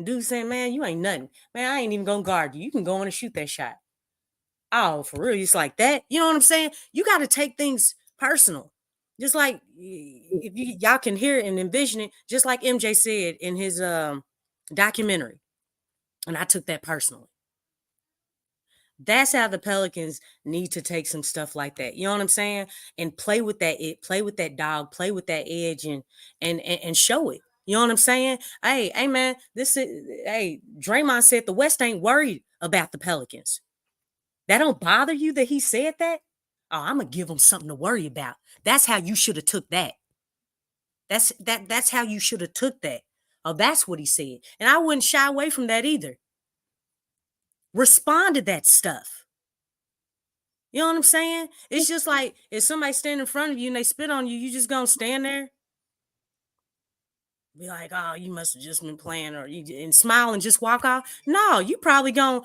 Dude saying, man, you ain't nothing. Man, I ain't even gonna guard you. You can go on and shoot that shot. Oh, for real? It's like that. You know what I'm saying? You got to take things personal. Just like if y'all can hear it and envision it, just like MJ said in his documentary. And I took that personally. That's how the Pelicans need to take some stuff like that. You know what I'm saying? And play with that dog, play with that edge and show it. You know what I'm saying? Hey man, Draymond said the West ain't worried about the Pelicans. That don't bother you that he said that? Oh, I'm gonna give him something to worry about. That's how you should have took that. That's how you should have took that. Oh, that's what he said. And I wouldn't shy away from that either. Respond to that stuff. You know what I'm saying? It's just like if somebody stand in front of you and they spit on you, you just gonna stand there? Be like, oh, you must have just been playing, or and smile and just walk off. No, you probably gonna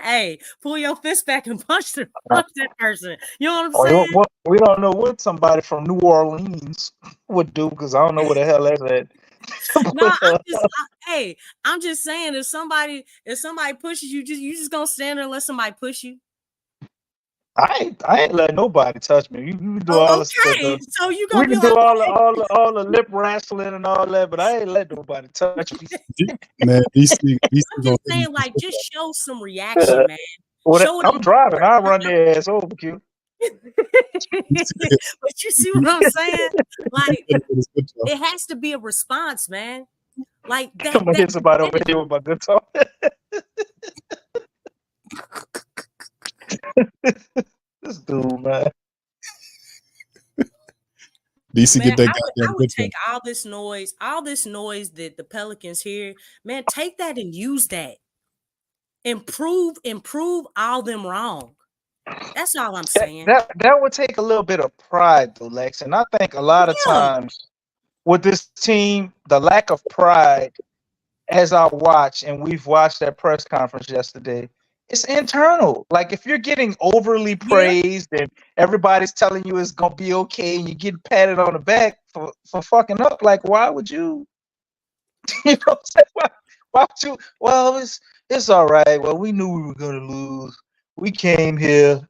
hey, pull your fist back and punch that person. You know what I'm saying? We don't know what somebody from New Orleans would do, because I don't know where the hell that's at. No, I'm just saying if somebody pushes you, you just gonna stand there and let somebody push you. I ain't letting nobody touch me. You can do all the stuff. So you gonna we can do all the lip wrestling and all that, but I ain't letting nobody touch me. Man, these I'm just saying, like, just show some reaction, man. I'm driving. I'll run their ass over, Q. But you see what I'm saying? Like, it has to be a response, man. Like that. I'm gonna hit somebody over here with my guitar. This dude, man. DC get that I would take all this noise that the Pelicans hear, man. Take that and use that. Improve all them wrong. That's all I'm saying. That would take a little bit of pride, though, Lex. And I think a lot of times with this team, the lack of pride, as I watch, and we've watched that press conference yesterday, it's internal. Like, if you're getting overly praised and everybody's telling you it's gonna be okay, and you get patted on the back for fucking up, like, why would you? You know what I'm saying? Why would you? Well, it's all right. Well, we knew we were gonna lose. We came here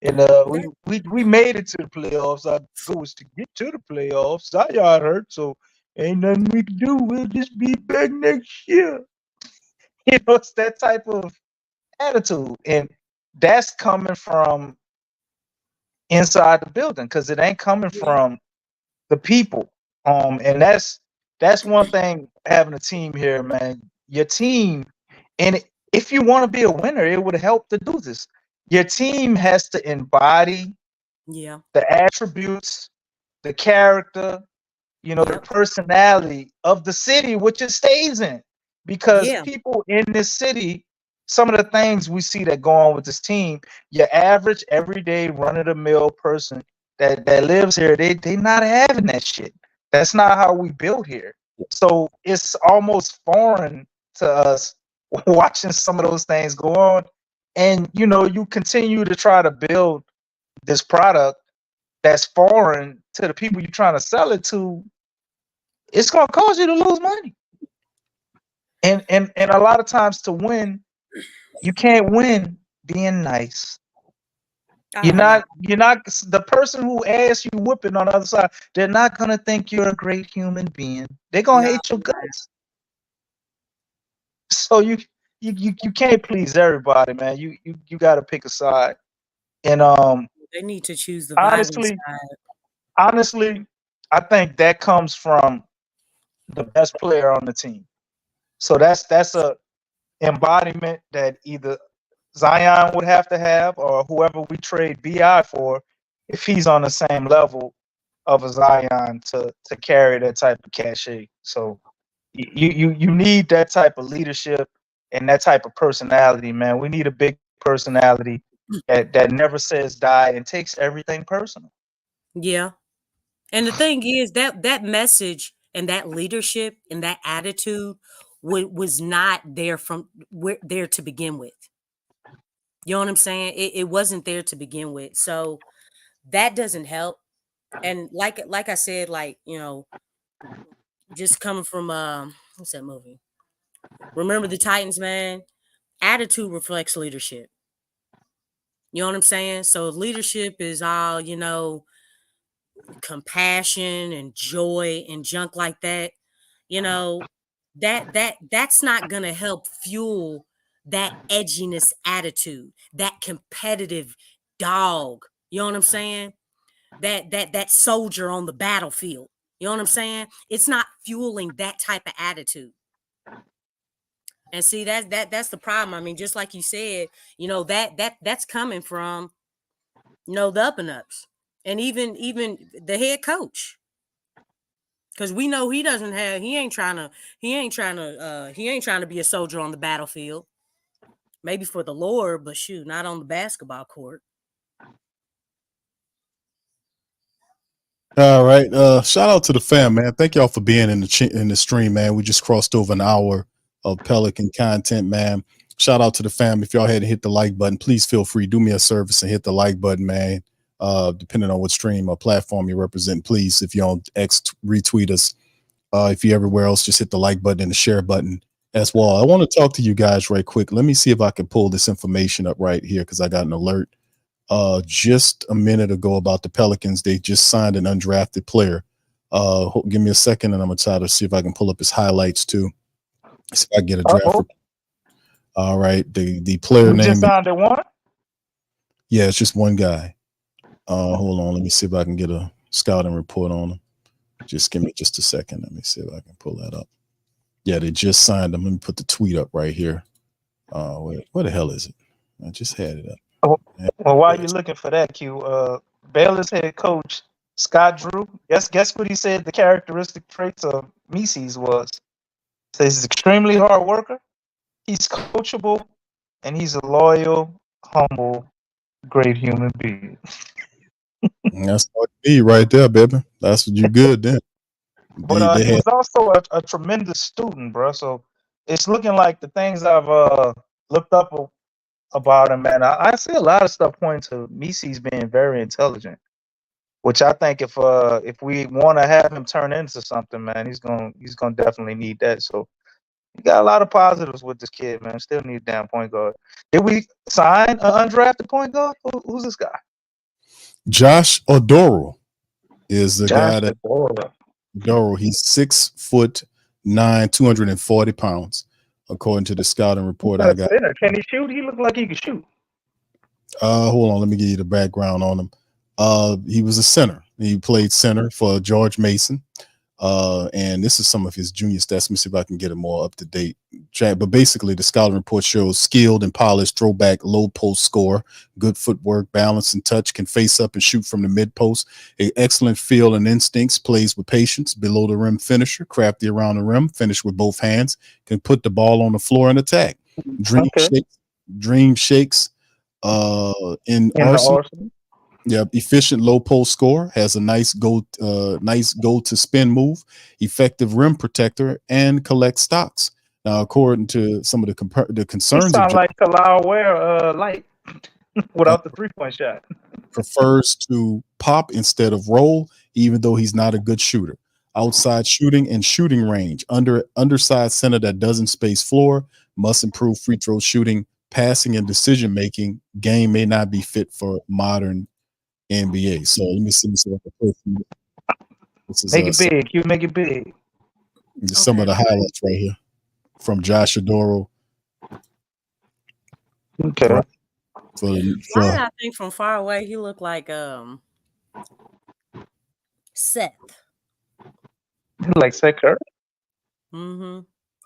and we made it to the playoffs. Our goal was to get to the playoffs. Zion hurt, so ain't nothing we can do. We'll just be back next year. You know, it's that type of attitude, and that's coming from inside the building, because it ain't coming from the people. And that's one thing, having a team here, man. Your team, and if you want to be a winner, it would help to do this. Your team has to embody the attributes, the character, the personality of the city which it stays in. Because people in this city, some of the things we see that go on with this team, your average, everyday, run-of-the-mill person that lives here, they not having that shit. That's not how we built here. So it's almost foreign to us watching some of those things go on. And, you continue to try to build this product that's foreign to the people you're trying to sell it to. It's going to cause you to lose money. And a lot of times, to win, you can't win being nice. You're not the person who asks you whooping on the other side. They're not gonna think you're a great human being. They're gonna hate your guts. So you can't please everybody, man. You got to pick a side. And they need to choose the violent side. Honestly, I think that comes from the best player on the team. So that's a embodiment that either Zion would have to have, or whoever we trade BI for, if he's on the same level of a Zion to carry that type of cachet. So you need that type of leadership and that type of personality, man. We need a big personality that never says die and takes everything personal. Yeah. And the thing is that message and that leadership and that attitude was not there there to begin with. You know what I'm saying? It wasn't there to begin with. So that doesn't help. And like I said, like, you know, just coming from what's that movie? Remember the Titans, man? Attitude reflects leadership. You know what I'm saying? So leadership is all, you know, compassion and joy and junk like that. You know, that's not gonna help fuel that edginess attitude, that competitive dog. You know what I'm saying? That soldier on the battlefield. You know what I'm saying? It's not fueling that type of attitude. And see, that's the problem. I mean, just like you said, you know, that's coming from, you know, the up and ups, and even the head coach, because we know he ain't trying to be a soldier on the battlefield. Maybe for the Lord, but shoot, not on the basketball court. All right. Shout out to the fam, man. Thank y'all for being in the stream, man. We just crossed over an hour of Pelican content, man. Shout out to the fam. If y'all hadn't hit the like button, please feel free. Do me a service and hit the like button, man. Depending on what stream or platform you represent, please. If you're on X, retweet us. If you're everywhere else, just hit the like button and the share button as well. I want to talk to you guys right quick. Let me see if I can pull this information up right here because I got an alert just a minute ago about the Pelicans. They just signed an undrafted player. Give me a second and I'm gonna try to see if I can pull up his highlights too. See if I can get a draft. All right, the player name. Just signed at one? Yeah, it's just one guy. Hold on, let me see if I can get a scouting report on him. Just give me just a second. Let me see if I can pull that up. Yeah, they just signed him. Let me put the tweet up right here. Wait, where the hell is it? I just had it up. Well, while you're looking for that, Q, Baylor's head coach Scott Drew. Guess what he said the characteristic traits of Missi's was. Says he's extremely hard worker, he's coachable, and he's a loyal, humble, great human being. That's what you need right there, baby. That's what you good then. But he was also a tremendous student, bro. So it's looking like the things I've looked up about him, man. I see a lot of stuff pointing to Missi's being very intelligent, which I think if we want to have him turn into something, man, he's gonna definitely need that. So you got a lot of positives with this kid, man. Still need a damn point guard. Did we sign an undrafted point guard? Who's this guy? Josh Odoro is the guy that Odoro. He's 6'9", 240 pounds, according to the scouting report I got. Can he shoot? He looked like he could shoot. Hold on, let me give you the background on him. He was a center. He played center for George Mason. And this is some of his junior stats. Let me see if I can get it more up to date. But basically, the scouting report shows skilled and polished throwback low post scorer, good footwork, balance and touch, can face up and shoot from the mid post, a excellent feel and instincts, plays with patience, below the rim finisher, crafty around the rim, finish with both hands, can put the ball on the floor and attack. Dream shakes in Arsenal. Yep, efficient low post score, has a nice go to spin move, effective rim protector, and collects stocks. Now, according to some of the concerns, sound like Kalal Ware light without the 3-point shot. Prefers to pop instead of roll, even though he's not a good shooter. Outside shooting and shooting range, undersized center that doesn't space floor, must improve free throw shooting, passing, and decision making. Game may not be fit for modern NBA. So let me see what the this is. Make it big. You make it big. Some of the highlights right here from Josh Odoro. Okay. Why did I think from far away he looked like Seth? Like Seth Curry? Mm-hmm.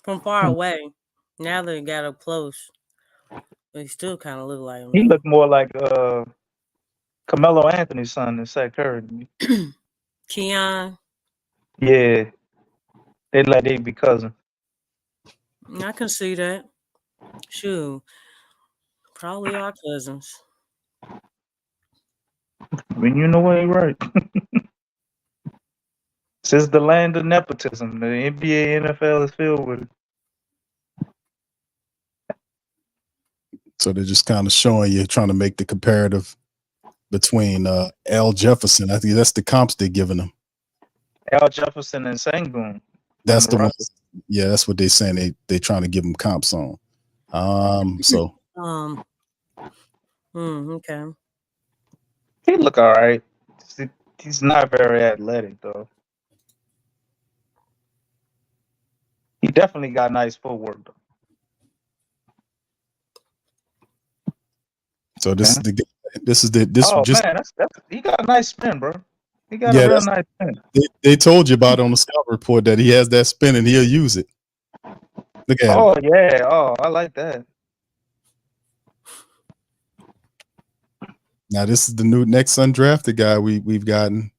From far away. Now that he got up close, he still kind of look like him. He looked more like Carmelo Anthony's son than Seth Curry. Keon. Yeah. They'd be cousins. I can see that. Shoot. Probably our cousins. I mean, you know what? You're right. This is the land of nepotism. The NBA, NFL is filled with it. So they're just kind of showing you, trying to make the comparative between Al Jefferson. I think that's the comps they're giving him. Al Jefferson and Sengun. That's the one. Yeah, that's what they're saying. They're trying to give him comps on. So Okay. He look all right. He's not very athletic though. He definitely got nice footwork though. So this is the Oh just man, that's he got a nice spin, bro. He got a real nice spin. They told you about it on the scout report that he has that spin and he'll use it. Look at him. Oh yeah, oh I like that. Now this is the new next undrafted guy we've gotten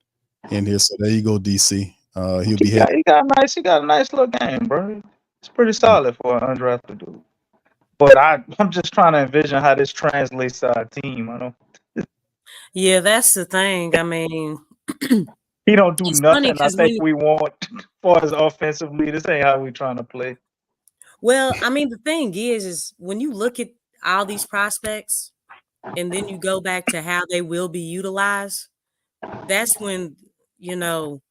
in here. So there you go, DC. He'll be here. He got a nice little game, bro. It's pretty solid for an undrafted dude. But I'm just trying to envision how this translates to our team. I don't. Yeah, that's the thing. I mean, he don't do it's nothing. funny I think we want for us offensively. This ain't how we trying to play. Well, I mean, the thing is when you look at all these prospects and then you go back to how they will be utilized, that's when, you know,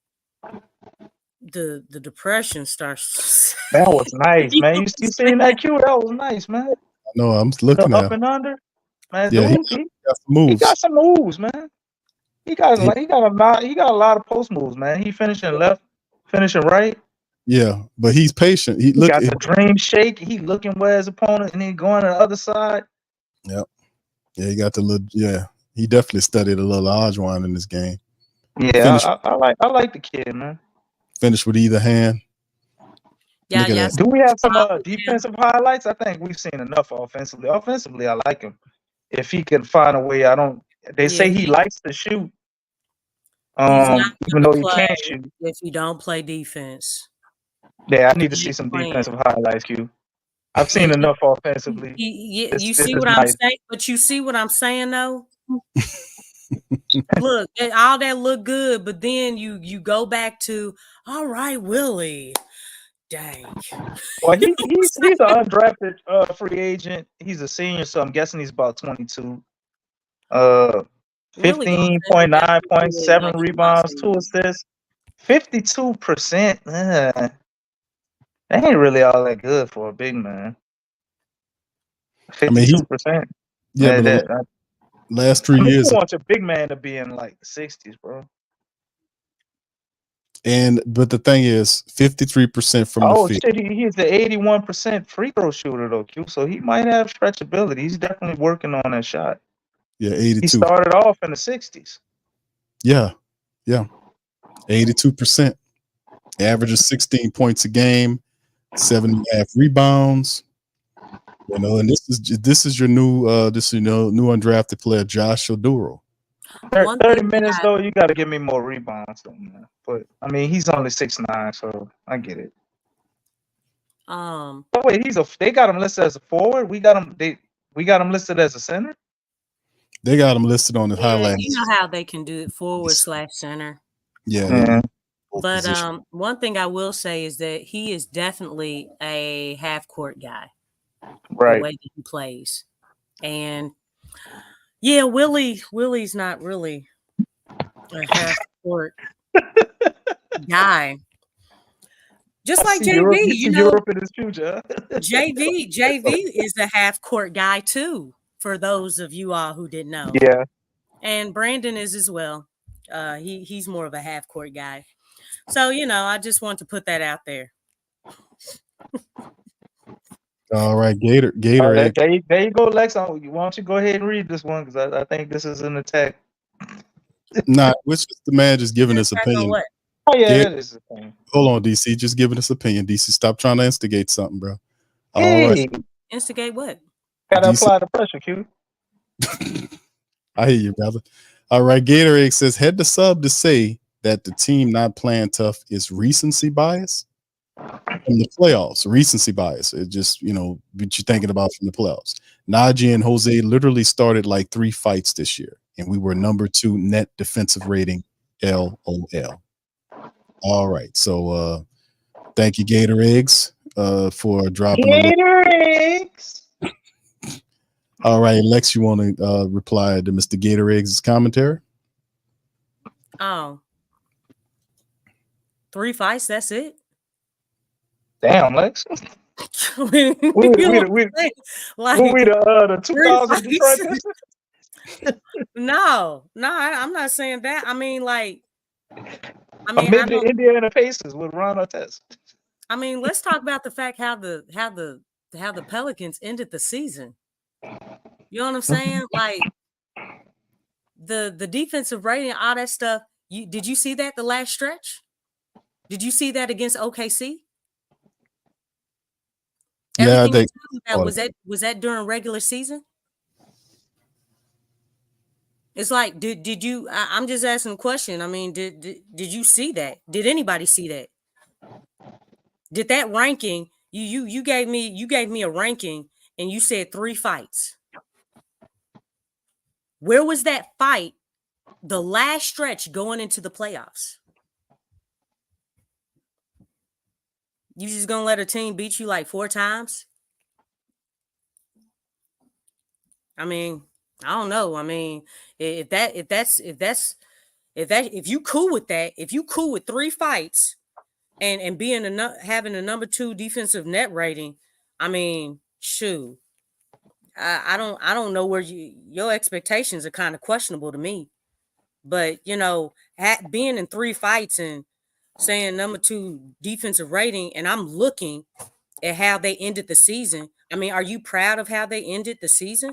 the depression starts. That was nice, man. You seen that cue? That was nice, man. No, I'm looking the at up and under. Man, yeah, dude, he got some moves, man. He got a lot of post moves, man. He finishing left, finishing right. Yeah, but he's patient. He got the dream shake. He looking where his opponent and then going to the other side. Yep. Yeah, he got the little. Yeah, he definitely studied a little Ajwan in this game. Yeah, I like the kid, man. Finish with either hand. Yeah, yeah. Do we have some defensive highlights? I think we've seen enough offensively. Offensively, I like him. If he can find a way, They say he likes to shoot. Even though he can't shoot. If you don't play defense. Yeah, I need to see some defensive highlights, Q. I've seen enough offensively. You see what I'm saying? But you see what I'm saying, though? Look, all that look good, but then you go back to, all right, Willie. Dang. Well, he's an undrafted free agent. He's a senior, so I'm guessing he's about 22. 15.9 points, 7 rebounds, 2 assists, 52%. That ain't really all that good for a big man. 52%. Yeah, but last 3 years. Who wants a big man to be in like the 60s, bro? But the thing is, 53% from the field. Oh shit, he's the 81% free throw shooter though, Q. So he might have stretchability. He's definitely working on that shot. Yeah, 82. He started off in the 60s. Yeah, 82%. Averages 16 points a game, 7.5 rebounds. You know, and this is your new new undrafted player, Josh Oduro. 30 minutes though, you got to give me more rebounds, though, man. But I mean, he's only 6'9", so I get it. Oh wait, they got him listed as a forward. We got him listed as a center. They got him listed on the highlights. You know how they can do it, forward/center. Yeah. But one thing I will say is that he is definitely a half-court guy. Right. The way that he plays. And yeah, Willie's not really a half-court guy. Just like JV, you know, Europe in his future. JV is a half-court guy too, for those of you all who didn't know. Yeah. And Brandon is as well. He's more of a half-court guy. So, you know, I just want to put that out there. All right, Gator. There you go, Lexxah. Why don't you go ahead and read this one? Because I think this is an attack. Nah, which is the man just giving his opinion. What? Oh, yeah, that is the thing. Hold on, DC. Just giving us opinion. DC, stop trying to instigate something, bro. Hey. All right. Instigate what? Gotta apply the pressure, Q. I hear you, brother. All right, Gatorade says, head to sub to say that the team not playing tough is recency bias from the playoffs. Recency bias. It just, you know, what you're thinking about from the playoffs. Najee and Jose literally started like 3 fights this year, and we were number 2 net defensive rating. LOL. All right, so thank you, Gator Eggs, for dropping a little. Gator eggs. All right, Lex, you want to reply to Mr. Gator Eggs' commentary? Oh, 3 fights. That's it. Damn, Lex. we the 2000 3 Detroit fights. Pistons? No, I'm not saying that. I mean, like, Amid the Indiana Pacers with Ron Artest. I mean, let's talk about the fact how the Pelicans ended the season. You know what I'm saying? Like the defensive rating, all that stuff. Did you see that the last stretch? Did you see that against OKC? Yeah, Everything you're talking about, was that during regular season? It's like, did you? I'm just asking a question. I mean, did you see that? Did anybody see that? Did that ranking? You gave me a ranking, and you said 3 fights. Where was that fight? The last stretch going into the playoffs. You just gonna let a team beat you like 4 times? I mean, I don't know. I mean, if you cool with that, if you cool with 3 fights and having a number 2 defensive net rating, I mean, shoot. I don't know where your expectations are kind of questionable to me. But, you know, being in 3 fights and saying number 2 defensive rating, and I'm looking at how they ended the season. I mean, are you proud of how they ended the season?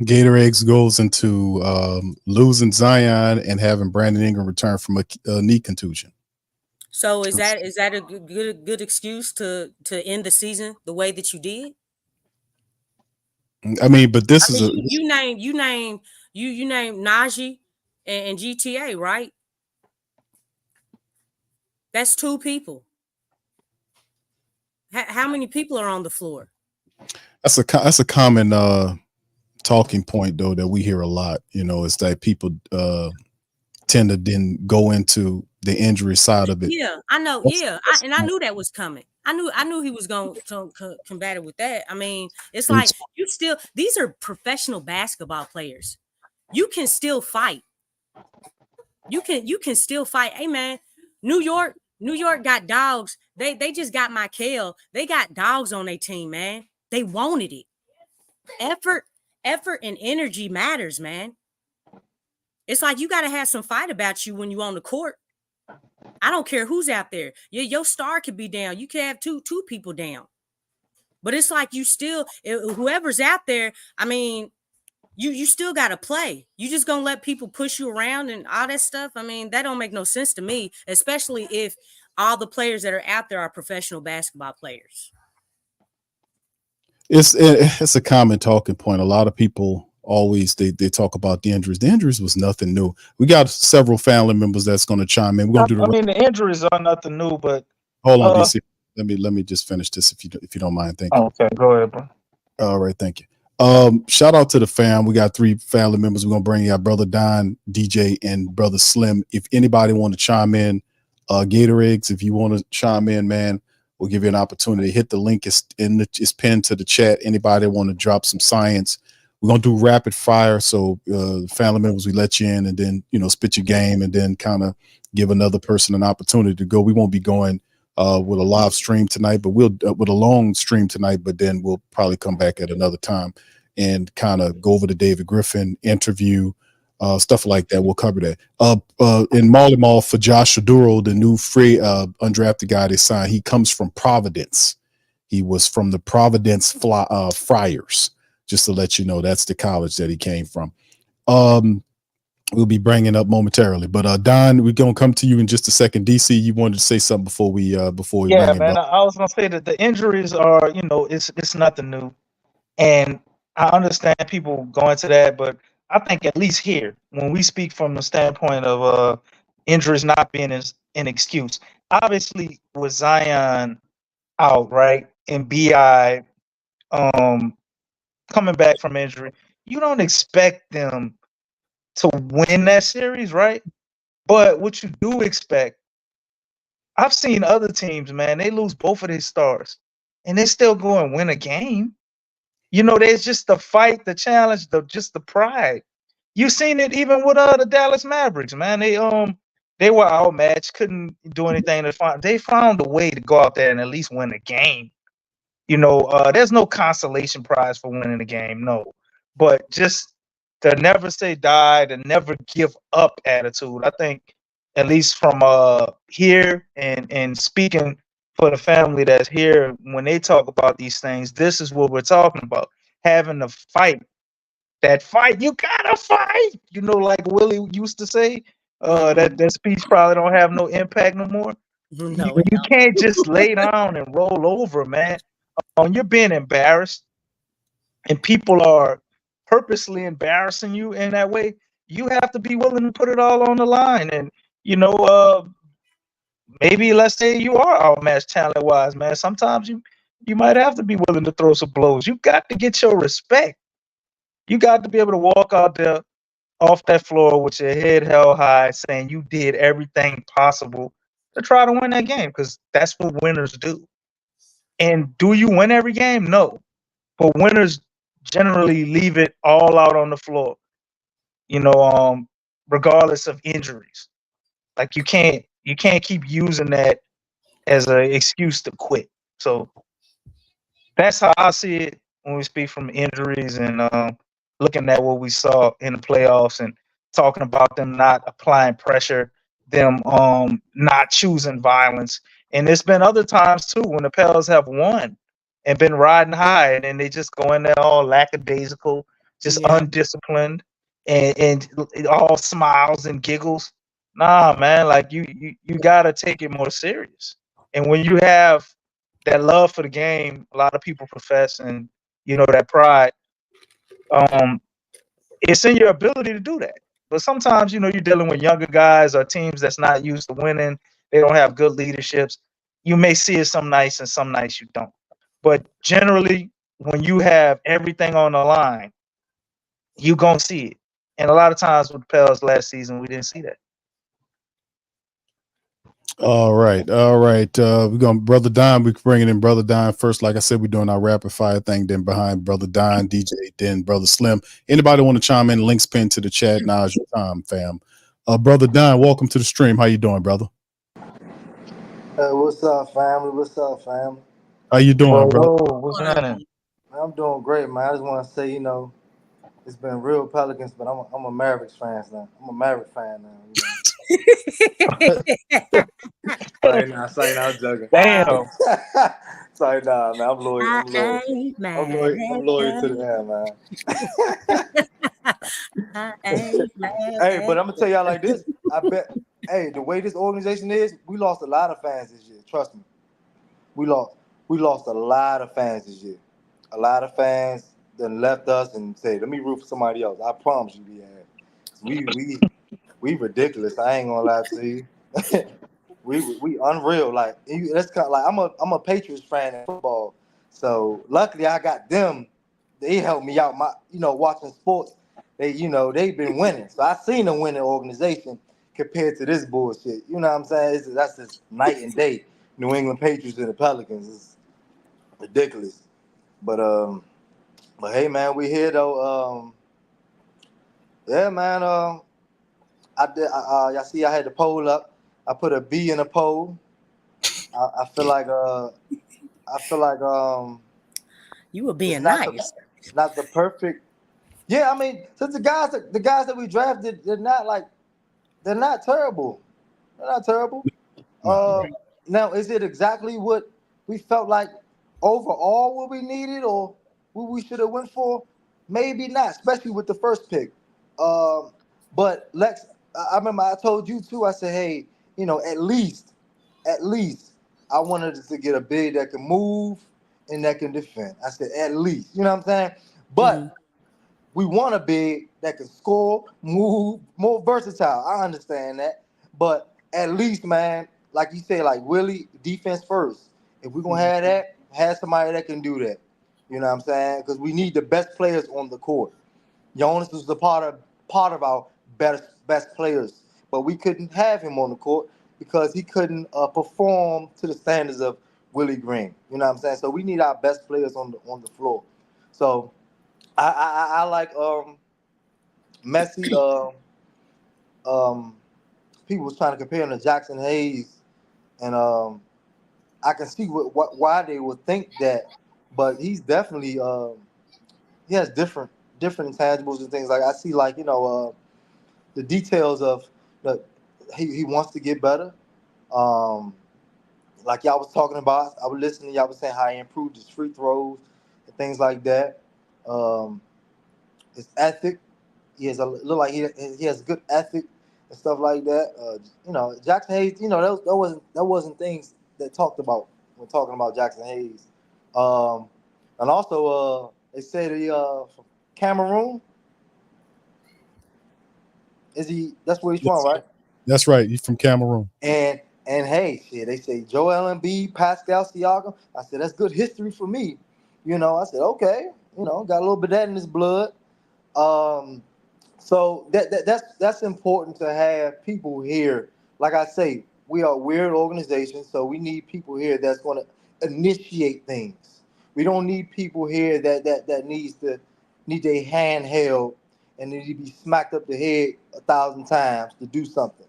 Gator Eggs goes into losing Zion and having Brandon Ingram return from a knee contusion. So is that a good excuse to end the season the way that you did? I mean, but this is you name Najee and GTA, right? That's 2 people. How many people are on the floor? That's a common talking point though that we hear a lot. You know, it's that people tend to then go into the injury side of it. Yeah, I know. I knew that was coming. I knew he was going to combat it with that. I mean, it's like these are professional basketball players. You can still fight. You can still fight. Hey man, New York got dogs. They just got Michael. They got dogs on their team, man. They wanted it. Effort and energy matters, man. It's like you got to have some fight about you when you're on the court. I don't care who's out there. Your star could be down. You could have two people down. But it's like you still, whoever's out there, I mean, you still got to play. You just going to let people push you around and all that stuff? I mean, that don't make no sense to me, especially if all the players that are out there are professional basketball players. It's a common talking point. A lot of people always they talk about the injuries. The injuries was nothing new. We got several family members that's going to chime in. We're going to do the injuries are nothing new, but hold on, DC. Let me just finish this if you don't mind. Thank you. Okay, go ahead, bro. All right, thank you. Shout out to the fam. We got 3 family members. We're gonna bring you our brother Don, DJ, and brother Slim. If anybody want to chime in, Gator Eggs, if you want to chime in, man, we'll give you an opportunity. Hit the link. It's pinned to the chat. Anybody want to drop some science? We're gonna do rapid fire. So family members, we let you in and then spit your game and then kind of give another person an opportunity to go. We won't be going with a live stream tonight, but we'll with a long stream tonight, but then we'll probably come back at another time and kind of go over the David Griffin interview, stuff like that. We'll cover that. In Marley Mall for Josh Shaduro, the new free undrafted guy they signed, he comes from Providence. He was from the Providence Friars, just to let you know. That's the college that he came from. We'll be bringing up momentarily, but Don, we're gonna come to you in just a second. DC, you wanted to say something before we yeah, man. I was gonna say that the injuries are, it's nothing new, and I understand people going to that, but I think at least here, when we speak from the standpoint of injuries not being an excuse, obviously with Zion out, right, and BI coming back from injury, you don't expect them to win that series, right? But what you do expect, I've seen other teams, man, they lose both of their stars and they still go and win a game. There's just the fight, the challenge, just the pride. You seen it even with the Dallas Mavericks, man. They were outmatched, couldn't do anything to find. They found a way to go out there and at least win a game. There's no consolation prize for winning the game, no. But just the never say die, the never give up attitude. I think, at least from here and speaking for the family that's here, when they talk about these things, this is what we're talking about. Having to fight. That fight, you gotta fight. Like Willie used to say. That speech probably don't have no impact no more. No, You can't just lay down and roll over, man. When you're being embarrassed and people are purposely embarrassing you in that way, you have to be willing to put it all on the line. And maybe let's say you are outmatched talent wise, man. Sometimes you might have to be willing to throw some blows. You got to get your respect. You got to be able to walk out there off that floor with your head held high, saying you did everything possible to try to win that game, because that's what winners do. And do you win every game? No. But winners generally leave it all out on the floor, regardless of injuries. Like you can't keep using that as an excuse to quit. So that's how I see it when we speak from injuries and looking at what we saw in the playoffs and talking about them not applying pressure, them not choosing violence. And there's been other times too when the Pels have won and been riding high, and then they just go in there all lackadaisical, just undisciplined, and all smiles and giggles. Nah, man, like you gotta take it more serious. And when you have that love for the game, a lot of people profess, and that pride, it's in your ability to do that. But sometimes, you're dealing with younger guys or teams that's not used to winning. They don't have good leaderships. You may see it some nights and some nights you don't. But generally, when you have everything on the line, you gonna see it. And a lot of times with the Pels last season, we didn't see that. All right. We're gonna Brother Don. We're bringing in Brother Don first. Like I said, we're doing our rapid fire thing. Then behind Brother Don, DJ, then Brother Slim. Anybody want to chime in? Links pinned to the chat. Now is your time, fam. Brother Don, welcome to the stream. How you doing, brother? What's up, family? What's up, family? How you doing, bro? What's happening? I'm doing great, man. I just want to say, it's been real Pelicans, but I'm a Mavericks fan now. I'm a Maverick fan now. Sorry, I'm joking. Damn. Sorry, man. I'm loyal. I I'm loyal. ain't mad I'm loyal to the end, man. I ain't mad Hey, but at I'm gonna tell y'all like this. I bet. Hey, the way this organization is, we lost a lot of fans this year. Trust me. We lost a lot of fans this year. A lot of fans then left us and said, "Let me root for somebody else." I promise you, we ridiculous. I ain't gonna lie to you. we unreal. Like that's kind of like I'm a Patriots fan in football. So luckily I got them. They helped me out. Watching sports. They've been winning. So I seen a winning organization compared to this bullshit. You know what I'm saying? That's just night and day. New England Patriots and the Pelicans is ridiculous. But hey man, we here though. Yeah man. I did. Y'all see, I had the poll up. I put a B in the poll. I feel like you were being it's not nice. not the perfect. Yeah, I mean, since the guys that we drafted, they're not terrible. They're not terrible. Now, is it exactly what we felt like overall what we needed or what we should have went for? Maybe not, especially with the first pick. But Lex, I remember I told you too. I said, hey, at least, I wanted to get a big that can move and that can defend. I said, at least, you know what I'm saying? But we want a big that can score, move, more versatile. I understand that. But at least, man, like you say, like Willie, defense first. If we're going to have that, have somebody that can do that. You know what I'm saying? Because we need the best players on the court. Jonas was a part of our best players, but we couldn't have him on the court because he couldn't perform to the standards of Willie Green. You know what I'm saying? So we need our best players on the floor. So I like Messi. Um, People was trying to compare him to Jackson Hayes, and I can see why they would think that, but he's definitely he has different intangibles and things like I see like the details of the he wants to get better. Um, like y'all was talking about, I was listening. Y'all was saying how he improved his free throws and things like that. Um, his ethic, he has a look like he has good ethic and stuff like that. Jackson Hayes. That wasn't things that talked about when talking about Jackson Hayes. Um, and also they said he from Cameroon. Is he? That's where he's from, Yes, right? that's right. He's from Cameroon. And hey, shit, they say Joel Embiid, Pascal Siakam. I said that's good history for me. I said okay. Got a little bit of that in his blood. Um, so that's important to have people here. Like I say, we are a weird organization, so we need people here that's going to initiate things. We don't need people here that need their hand held and need to be smacked up the head 1,000 times to do something.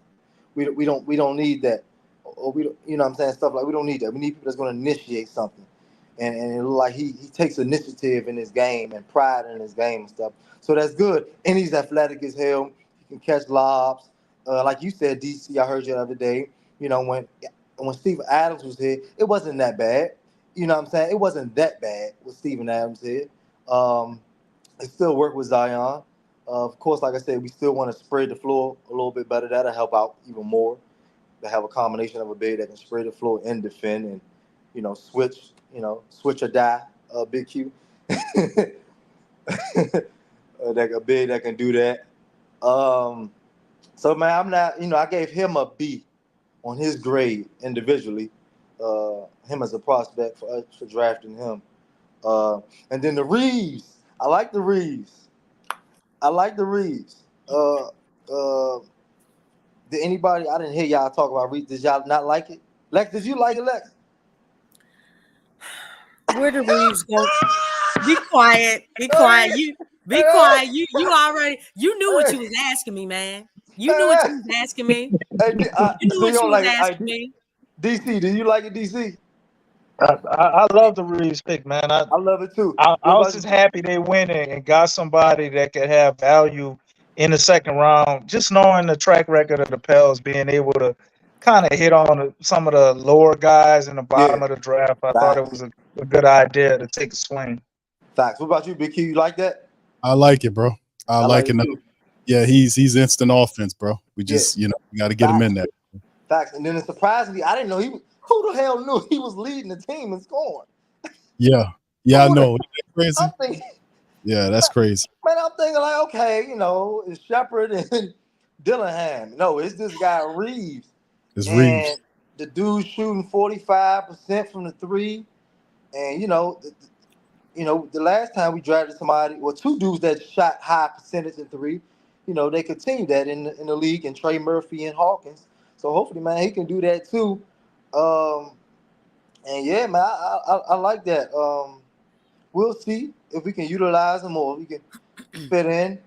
We don't need that. Or we don't, what I'm saying, stuff like we don't need that. We need people that's going to initiate something. And it look like he takes initiative in his game and pride in his game and stuff. So that's good. And he's athletic as hell. He can catch lobs. Like you said, DC, I heard you the other day. When Steven Adams was here, it wasn't that bad. You know what I'm saying? It wasn't that bad with Steven Adams here. Um, it still worked with Zion. Of course, like I said, we still want to spread the floor a little bit better. That'll help out even more. To have a combination of a big that can spread the floor and defend and, switch or die, Big Q. Like a big that can do that. So man, I'm not. I gave him a B on his grade individually. Him as a prospect for us for drafting him. And then the Reeves. I like the Reeves. I like the Reeves. Did anybody? I didn't hear y'all talk about Reeves. Did y'all not like it? Lex, did you like it, Lex? Where the Reeves go? Be quiet. Be quiet. You be quiet. You knew what you was asking me, man. You knew what you was asking me. You knew So you what you don't was like asking it? me. DC, do you like it, DC? I love the Reeves pick, man. I, I love it too. I What I was about just you? happy they went and got somebody that could have value in the second round. Just knowing the track record of the Pels being able to kind of hit on some of the lower guys in the Yeah, bottom of the draft, I thought it facts. was a good idea to take a swing. Facts. What about you, Big Q? You like that? I like it, bro. I I like like it it. too. Yeah, he's instant offense, bro. We Yeah, just we got to get him in facts. there. Facts. And then it surprised me. I didn't know who the hell knew he was leading the team in scoring? Yeah, yeah, I Who the know. Isn't that I'm crazy? thinking, Yeah, that's crazy. man, I'm thinking like, okay, it's Shepard and Dillingham. No, it's this guy Reeves. It's And Reeves. the dude shooting 45% from the three. And the last time we drafted somebody, well, two dudes that shot high percentage in three, they continue that in the league, and Trey Murphy and Hawkins. So hopefully, man, he can do that too. Um, and yeah, man, I like that. We'll see if we can utilize him or if we can fit in.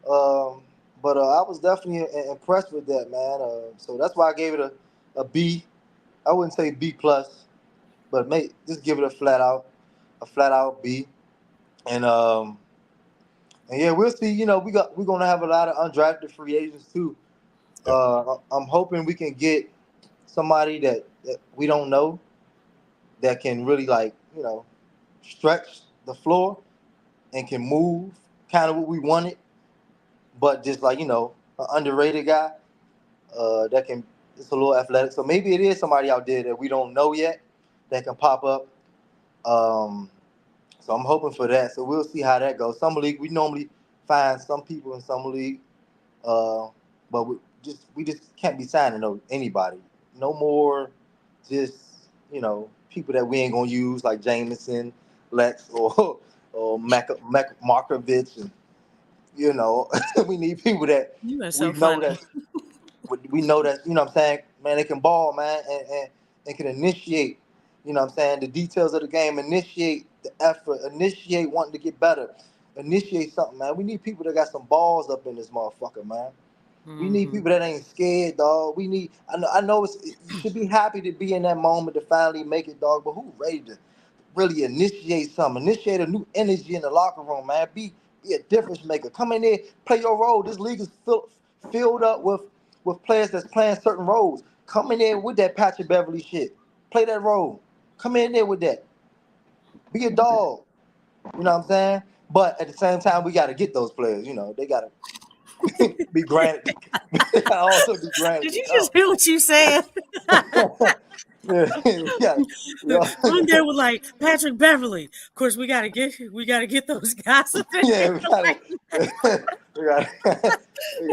Um, but I was definitely impressed with that, man. So that's why I gave it a B. I wouldn't say B plus, but just give it a flat out B. And yeah, we'll see. We're gonna have a lot of undrafted free agents too. Yep. I'm hoping we can get somebody that we don't know that can really stretch the floor and can move kind of what we wanted, but just an underrated guy that can it's a little athletic. So maybe it is somebody out there that we don't know yet that can pop up. Um, So I'm hoping for that. So we'll see how that goes. Summer league, we normally find some people in summer league, uh, but we just can't be signing anybody. No more, just people that we ain't gonna use like Jameson, Lex or Markovich, and we need people that You are we so know funny. that we know that what I'm saying, man, they can ball, man, and can initiate, what I'm saying, the details of the game, initiate the effort, initiate wanting to get better, initiate something, man. We need people that got some balls up in this motherfucker, man. We need people that ain't scared, dog. We need. I know you should be happy to be in that moment to finally make it, dog. But who ready to really initiate something? Initiate a new energy in the locker room, man. Be a difference maker. Come in there, play your role. This league is filled up with players that's playing certain roles. Come in there with that Patrick Beverly shit. Play that role. Come in there with that. Be a dog. You know what I'm saying? But at the same time, we got to get those players. They got to be granted. They gotta also be granted Did to you just hear what you said? I'm there with like Patrick Beverly. Of course, we gotta get those guys up in Yeah, there. we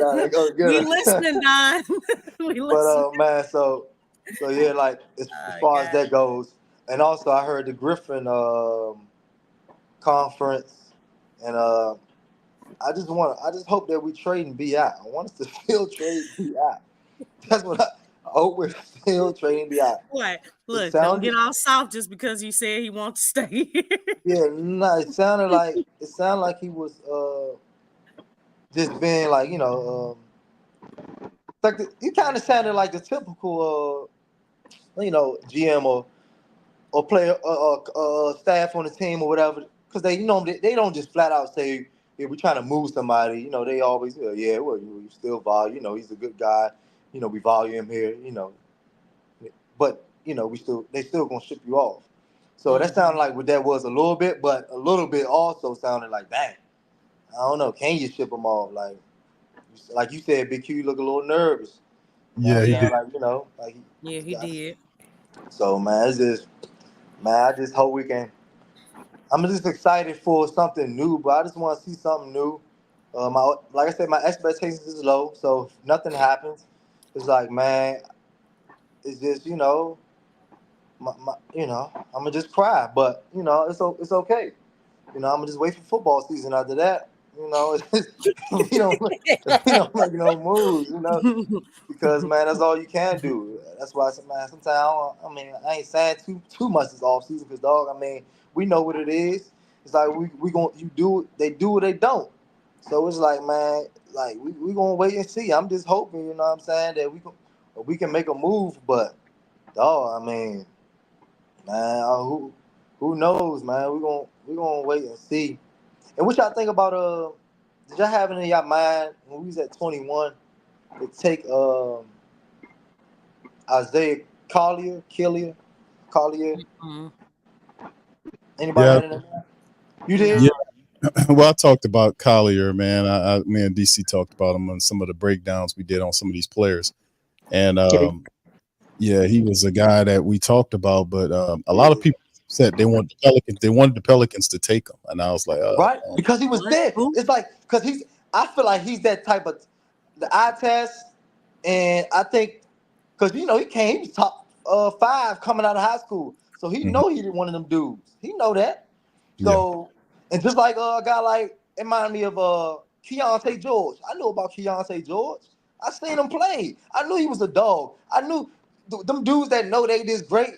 gotta go get We them. listening, Don. We But listening. man, so yeah, like as far as that goes, and also I heard the Griffin conference, and I just hope that we trade and BI. I want us to still trade BI. That's what I hope we're still trading BI. What? It Look, don't sounded, get all soft just because he said he wants to stay here. yeah, no, it sounded like he was just being like, like he kind of sounded like the typical GM or player staff on the team or whatever, because they don't just flat out say, yeah, we're trying to move somebody. They always yeah, well, you still value, he's a good guy, we value him here, but they still gonna ship you off. So that sounded like what that was a little bit, but a little bit also sounded like, dang, I don't know, can you ship them off? Like you said, Big Q, you look a little nervous. Yeah, he did. Yeah, he did. So man, I just hope we can. I'm just excited for something new, but I just want to see something new. Like I said, my expectations is low, so if nothing happens, it's like, man, it's just I'm gonna just cry, but it's okay. I'm gonna just wait for football season after that. If we don't make no moves, because man, that's all you can do. That's why man, sometimes I ain't saying too much this off season, because dog, we know what it is. It's like we they do or they don't. So it's like, man, like we gonna wait and see. I'm just hoping, what I'm saying, that we can make a move, but dog, man, who knows, man? We gonna wait and see. And what y'all think about did y'all have it in y'all mind when we was at 21 to take Isaiah Collier? Anybody had it in mind? You did? Yeah. Well, I talked about Collier, man. Me and DC talked about him on some of the breakdowns we did on some of these players, and yeah, he was a guy that we talked about. But a lot of people said they wanted the Pelicans to take him, and I was like, right, because he was there. It's like, because I feel like he's that type of the eye test, and I think because he was top 5 coming out of high school, so he know he one of them dudes. He know that. So and just like a guy like, it reminded me of Keontae George. I knew about Keontae George. I seen him play. I knew he was a dog. I knew them dudes that know they this great.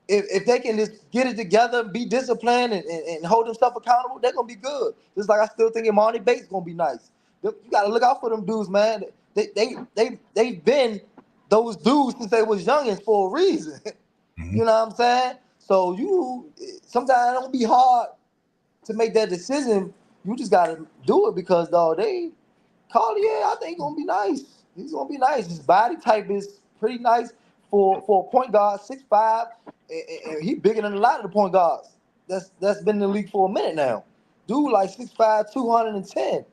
If they can just get it together, be disciplined, and hold themselves accountable, they're gonna be good. Just like I still think Imani Bates gonna be nice. You gotta look out for them dudes, man. They've been those dudes since they was youngins for a reason. You know what I'm saying? So sometimes it don't be hard to make that decision. You just gotta do it, because dog, Collier, I think gonna be nice. He's gonna be nice. His body type is pretty nice for a point guard, 6'5", and he bigger than a lot of the point guards that's been in the league for a minute now. Dude, like 6'5", 210,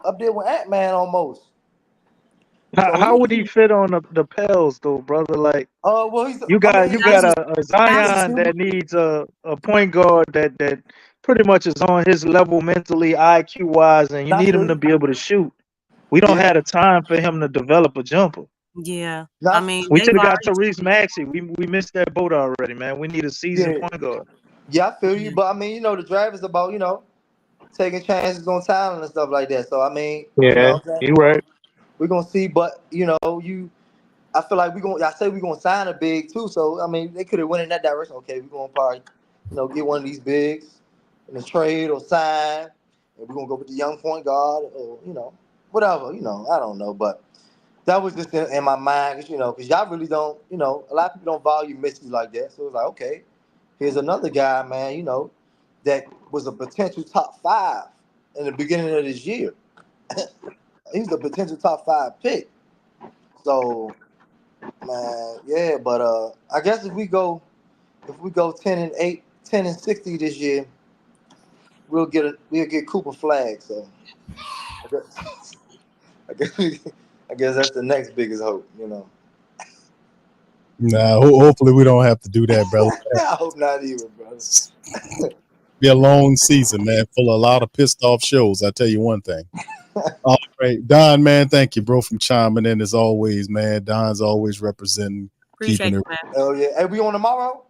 up there with Ant-Man almost. How would he fit on the Pels though, brother? Like, well, you got a Zion that needs a point guard that pretty much is on his level mentally, IQ wise, and you need him to be able to shoot. We don't have the time for him to develop a jumper. Yeah, we should have got Tyrese Maxey. We missed that boat already, man. We need a seasoned point guard. Yeah, I feel you, Yeah. but I mean, the draft is about taking chances on talent and stuff like that. So I mean, Yeah, what I'm saying, you're right. we're gonna see. But I feel like I say we're gonna sign a big too. So I mean, they could have went in that direction. Okay, we're gonna probably get one of these bigs in a trade or sign, and we're gonna go with the young point guard or whatever. I don't know, but that was just in my mind, because y'all really don't. A lot of people don't value Missi like that. So it's like, okay, here's another guy, man. That was a potential top 5 in the beginning of this year. He's a potential top 5 pick. So, man, yeah, but I guess if we go 10-8, 10-60 this year, we'll get Cooper Flag. So I guess I guess, I guess that's the next biggest hope. Nah, hopefully we don't have to do that, brother. I hope not either, brother. Be a long season, man, full of a lot of pissed off shows. I tell you one thing. All right, Don, man, thank you, bro, from chiming in as always, man. Don's always representing, Appreciate keeping you, it. man. Oh yeah. Hey, we on tomorrow?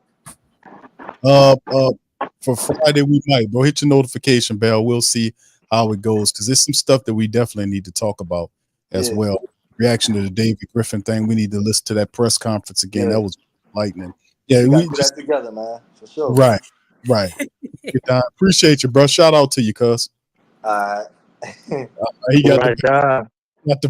Uh, uh, for Friday we might, bro. Hit your notification bell. We'll see how it goes because there's some stuff that we definitely need to talk about as Yeah. well. Reaction to the David Griffin thing. We need to listen to that press conference again. Yeah. That was lightning. Yeah, We we gotta do just that together, man. For sure. right. Good time. Appreciate you, bro. Shout out to you, cuz. All right. He got Right, Don. he got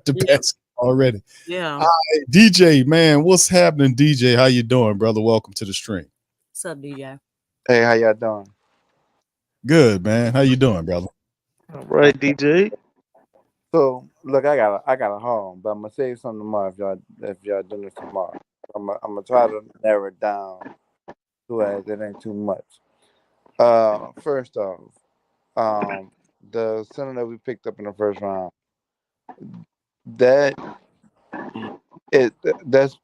the Yeah. best already. Yeah. Hey, DJ, man, what's happening, DJ? How you doing, brother? Welcome to the stream. What's up, DJ? Hey, how y'all doing? Good, man. How you doing, brother? All right, DJ. So, look, I got a home, but I'm gonna save some tomorrow if y'all doing this tomorrow. I'm gonna try to narrow it down so as it ain't too much. First off, the center that we picked up in the first round, that that's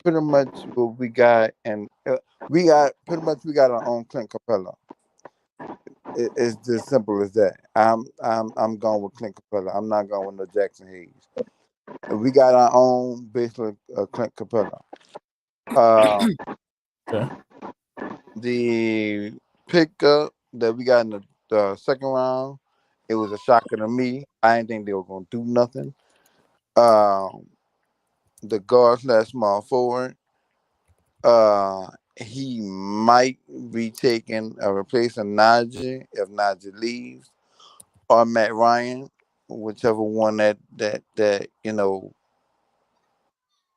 pretty much what we got, and we got our own Clint Capella. It's just simple as that. I'm going with Clint Capella. I'm not going with no Jackson Hayes. We got our own basically Clint Capella. Okay. The pickup that we got in the second round, it was a shocker to me. I didn't think they were gonna do nothing. The guard / small forward, he might be taking a replacing Najee if Najee leaves, or Matt Ryan, whichever one that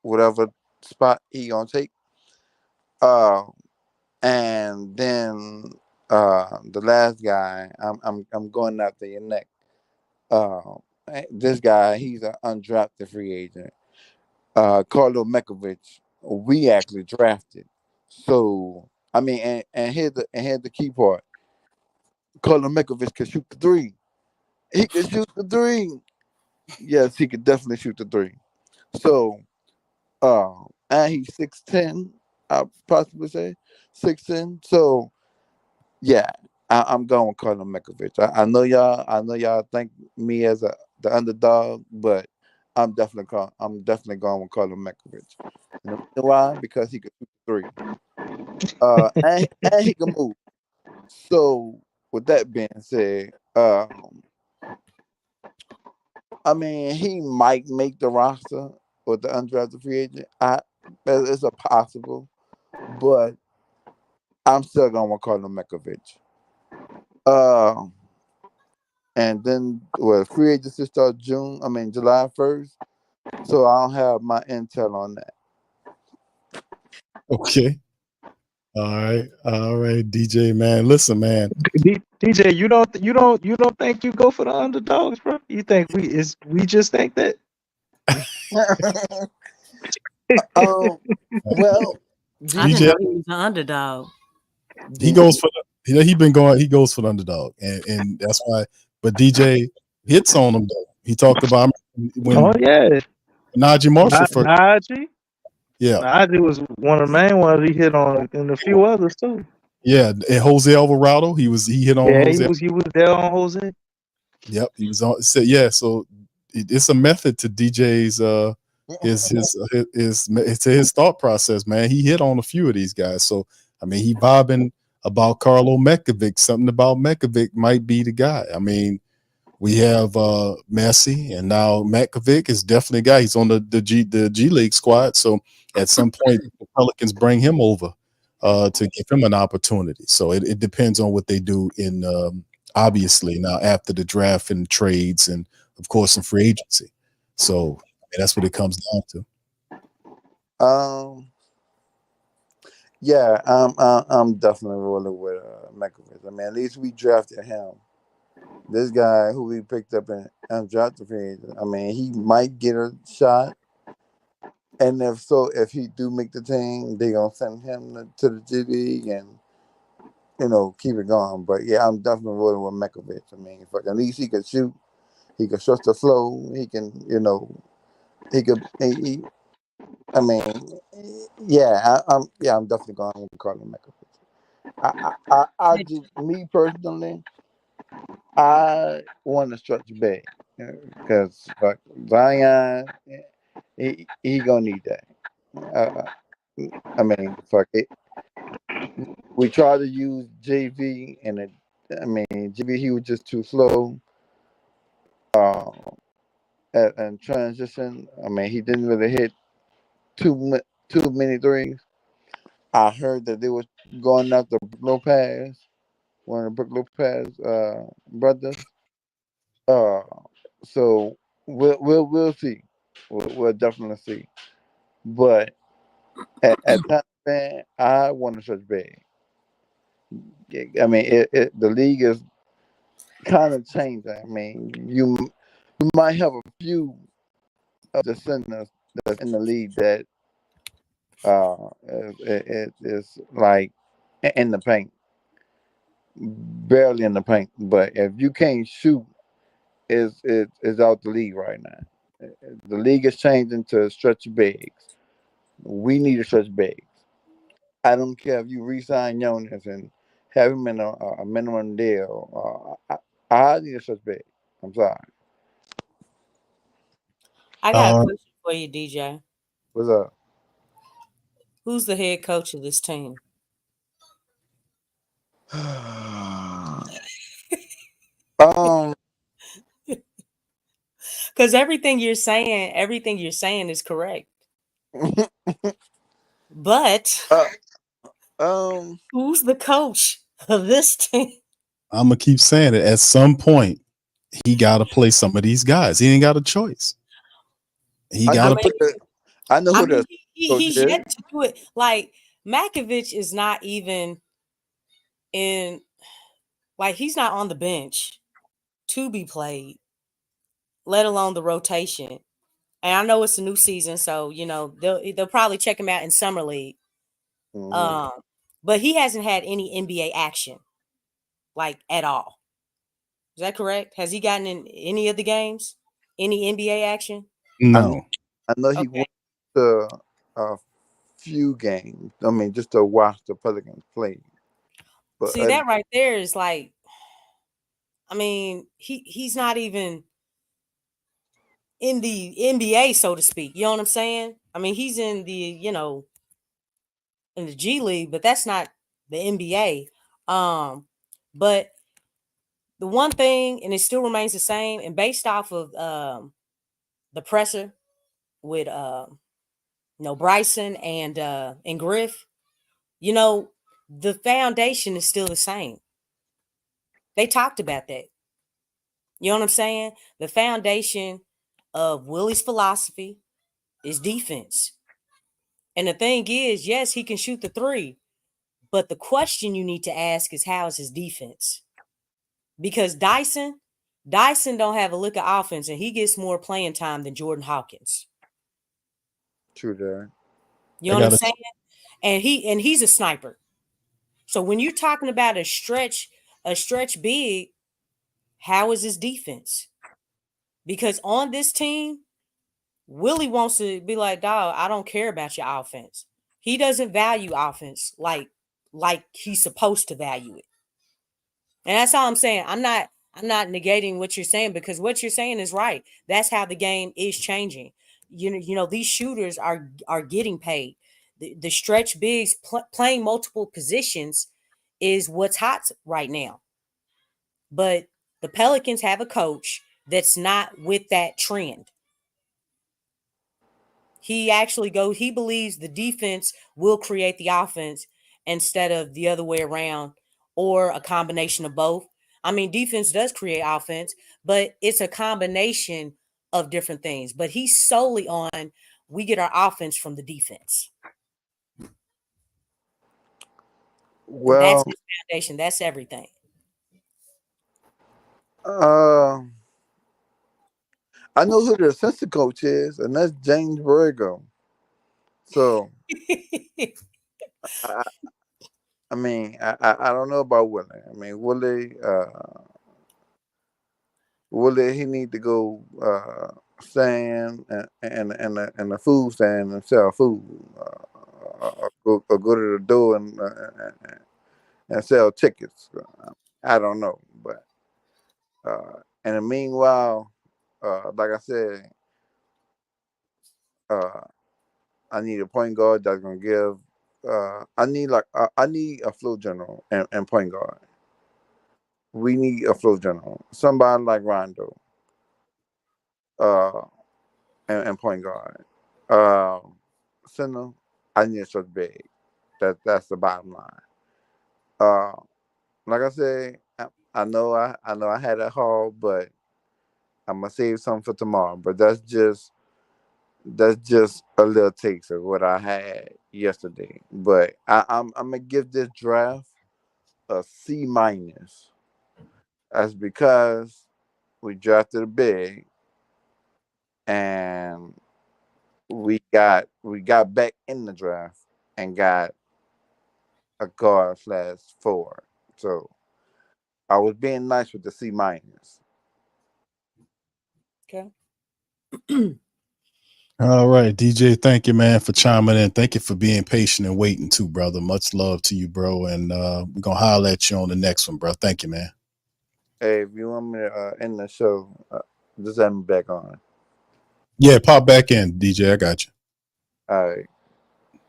whatever spot he gonna take. Uh, and then the last guy, I'm going after your neck. This guy, he's an undrafted free agent. Carlo Mekovic, we actually drafted. So I mean, and here's the key part. Carlo Mekovic can shoot the three. He can shoot the three. Yes, he could definitely shoot the three. So, and he's 6'10", I possibly say 6'10". So, yeah, I'm going with Carlo Mekovic. I know y'all think me as the underdog, but I'm definitely going with Carlo Mekovic. You know why? Because he can shoot the three. And he can move. So, with that being said, I mean, he might make the roster with the undrafted free agent. It's a possible, but I'm still going with Carlo Mekovic. And then free agency starts July 1st. So I don't have my intel on that. Okay. All right, DJ, man. Listen, man. DJ, you don't think you go for the underdogs, bro? You think we just think that? Well, I didn't DJ, know he was an underdog. he goes for he goes for the underdog, and that's why. But DJ hits on him though. He talked about when Oh yeah, Najee Marshall first. Najee. Yeah, Najee was one of the main ones he hit on, and a few others too. yeah. And Jose Alvarado, he hit on Yeah, Jose. he was there on Jose. Yep, he was on. So, yeah, so it's a method to DJ's his thought process, man. He hit on a few of these guys, so I mean, he vibing about Carlo Mekovic. Something about Mekovic might be the guy. I mean, we have Messi, and now Mekovic is definitely a guy. He's on the G League squad. So at some point, the Pelicans bring him over to give him an opportunity. So it depends on what they do in obviously now after the draft and trades, and of course in free agency. So that's what it comes down to. Yeah, I'm definitely rolling with Mekovic. I mean, at least we drafted him. This guy who we picked up in undrafted free agent, I mean, he might get a shot. And if so, if he do make the team, they gonna send him to the G League and keep it going. But yeah, I'm definitely rolling with Mekovic. I mean, but at least he can shoot, he can stretch the flow, he can, he could. I mean, I'm definitely going with Carlo Mekovic. I just me personally, I want to stretch big because Zion, he gonna need that. I mean, fuck it. We tried to use JV, and JV he was just too slow. Uh, and transition. I mean, he didn't really hit too many threes. I heard that they was going after Lopez, one of the Brook Lopez brothers. Uh, so we'll see. We'll definitely see. But at that man, I want to touch big. I mean, the league is kind of changing. I mean, you might have a few of the centers that's in the league that is like in the paint, barely in the paint. But if you can't shoot, is out the league right now. The league is changing to stretch bigs. We need to stretch bigs. I don't care if you re-sign Jonas and have him in a minimum deal. I need a stretch big. I'm sorry. I got a question for you, DJ. What's up? Who's the head coach of this team? Because everything you're saying is correct. But who's the coach of this team? I'm gonna keep saying it. At some point, he got to play some of these guys. He ain't got a choice. He got to play. I know who the he's yet to do it. Like Makovich is not even in. Like he's not on the bench to be played, let alone the rotation. And I know it's a new season, so they'll probably check him out in summer league. Mm-hmm. But he hasn't had any NBA action, like at all. Is that correct? Has he gotten in any of the games? Any NBA action? No. I know he went to a few games. I mean, just to watch the Pelicans play. But see, that right there is like, I mean, he's not even in the NBA, so to speak. You know what I'm saying? I mean, he's in the, in the G League, but that's not the NBA. But the one thing, and it still remains the same, and based off of the presser with Bryson and Griff, the foundation is still the same. They talked about that. You know what I'm saying? The foundation of Willie's philosophy is defense. And the thing is, yes, he can shoot the three, but the question you need to ask is how is his defense? Because Dyson don't have a lick of offense, and he gets more playing time than Jordan Hawkins. True that. You know what I'm saying? And he's a sniper. So when you're talking about a stretch big, how is his defense? Because on this team, Willie wants to be like, dog, I don't care about your offense. He doesn't value offense like he's supposed to value it. And that's all I'm saying. I'm not negating what you're saying, because what you're saying is right. That's how the game is changing. These shooters are getting paid. The stretch bigs playing multiple positions is what's hot right now. But the Pelicans have a coach that's not with that trend. He believes the defense will create the offense instead of the other way around, or a combination of both. I mean, defense does create offense, but it's a combination of different things. But he's solely on, we get our offense from the defense. And that's Well, his foundation. That's everything. I know who the assistant coach is, and that's James Borrego. So I, I mean, I don't know about Willie. I mean, Willie, he need to go stand and the food stand and sell food, or go to the door and sell tickets. I don't know, but in the meanwhile, like I said, I need a point guard that's gonna give. I need a flow general and point guard. We need a flow general, somebody like Rondo, uh, and point guard. Center, I need a short big. That's the bottom line. Uh, like I said, I know I had a haul, but I'm gonna save some for tomorrow. But that's just a little taste of what I had yesterday. But I'm gonna give this draft a C minus. That's because we drafted a big and we got back in the draft and got a guard / forward. So I was being nice with the C minus. Okay. All right, DJ. Thank you, man, for chiming in. Thank you for being patient and waiting too, brother. Much love to you, bro. And we're gonna holler at you on the next one, bro. Thank you, man. Hey, if you want me to end the show, just have me back on. Yeah, pop back in, DJ. I got you. All right.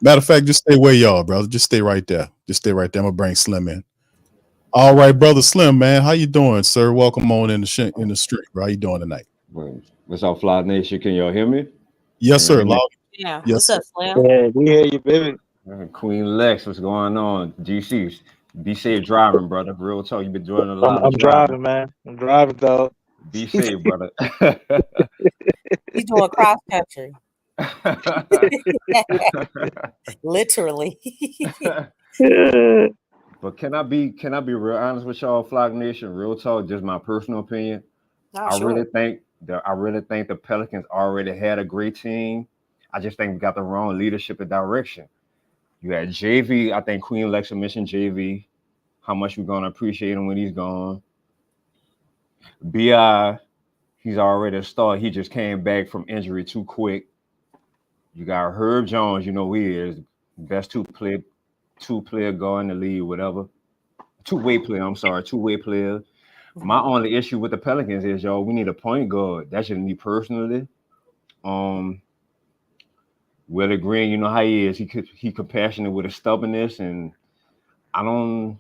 Matter of fact, just stay where y'all, brother. Just stay right there. Just stay right there. I'm gonna bring Slim in. All right, brother Slim, man. How you doing, sir? Welcome on in the street, bro. How you doing tonight? What's up, Fly Nation? Can y'all hear me? Yes, sir. Loud. Yeah. Yes, What's sir. up, Slim? Yeah, we hear you, baby. Queen Lex, what's going on? GC, be safe driving, brother. Real talk, you've been doing a lot I'm of driving. driving, man. I'm driving, dog. Be safe, brother. He's doing cross country. Literally. But can I be real honest with y'all, Flock Nation? Real talk, just my personal opinion. Oh, I sure. really think the Pelicans already had a great team. I just think we got the wrong leadership and direction. You had JV. I think Queen Lexxah mentioned JV. How much we're gonna appreciate him when he's gone. Bi, he's already a star. He just came back from injury too quick. You got Herb Jones. You know who he is, best two-player guard in the league, whatever. Two-way player. I'm sorry, two-way player. My only issue with the Pelicans is, y'all, we need a point guard. That's just me personally. Willie Green, you know how he is. He compassionate with his stubbornness, and I don't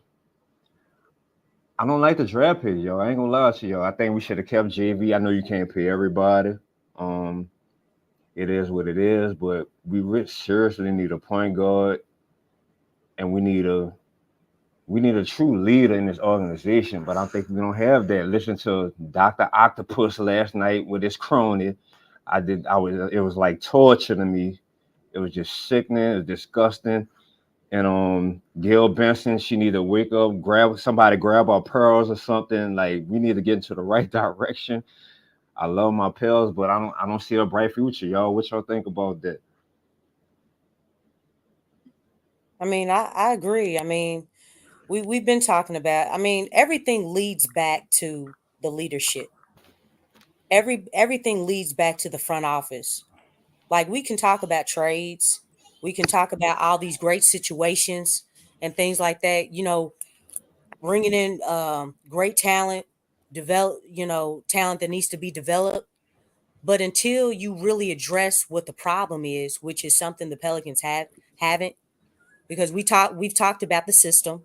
like the draft pick, yo. I ain't gonna lie to y'all. I think we should have kept JV. I know you can't pay everybody. It is what it is, but we seriously need a point guard, and we need a true leader in this organization. But I think we don't have that. Listen to Dr. Octopus last night with his crony. It was like torture to me. It was just sickening, it was disgusting. And Gail Benson, she need to wake up, grab our pearls or something. Like, we need to get into the right direction. I love my pearls, but I don't see a bright future, y'all. What y'all think about that? I mean, I agree. I mean, we've been talking about, I mean, everything leads back to the leadership. Everything leads back to the front office. Like, we can talk about trades, we can talk about all these great situations and things like that, bringing in great talent, talent that needs to be developed. But until you really address what the problem is, which is something the Pelicans haven't, because we've talked about the system.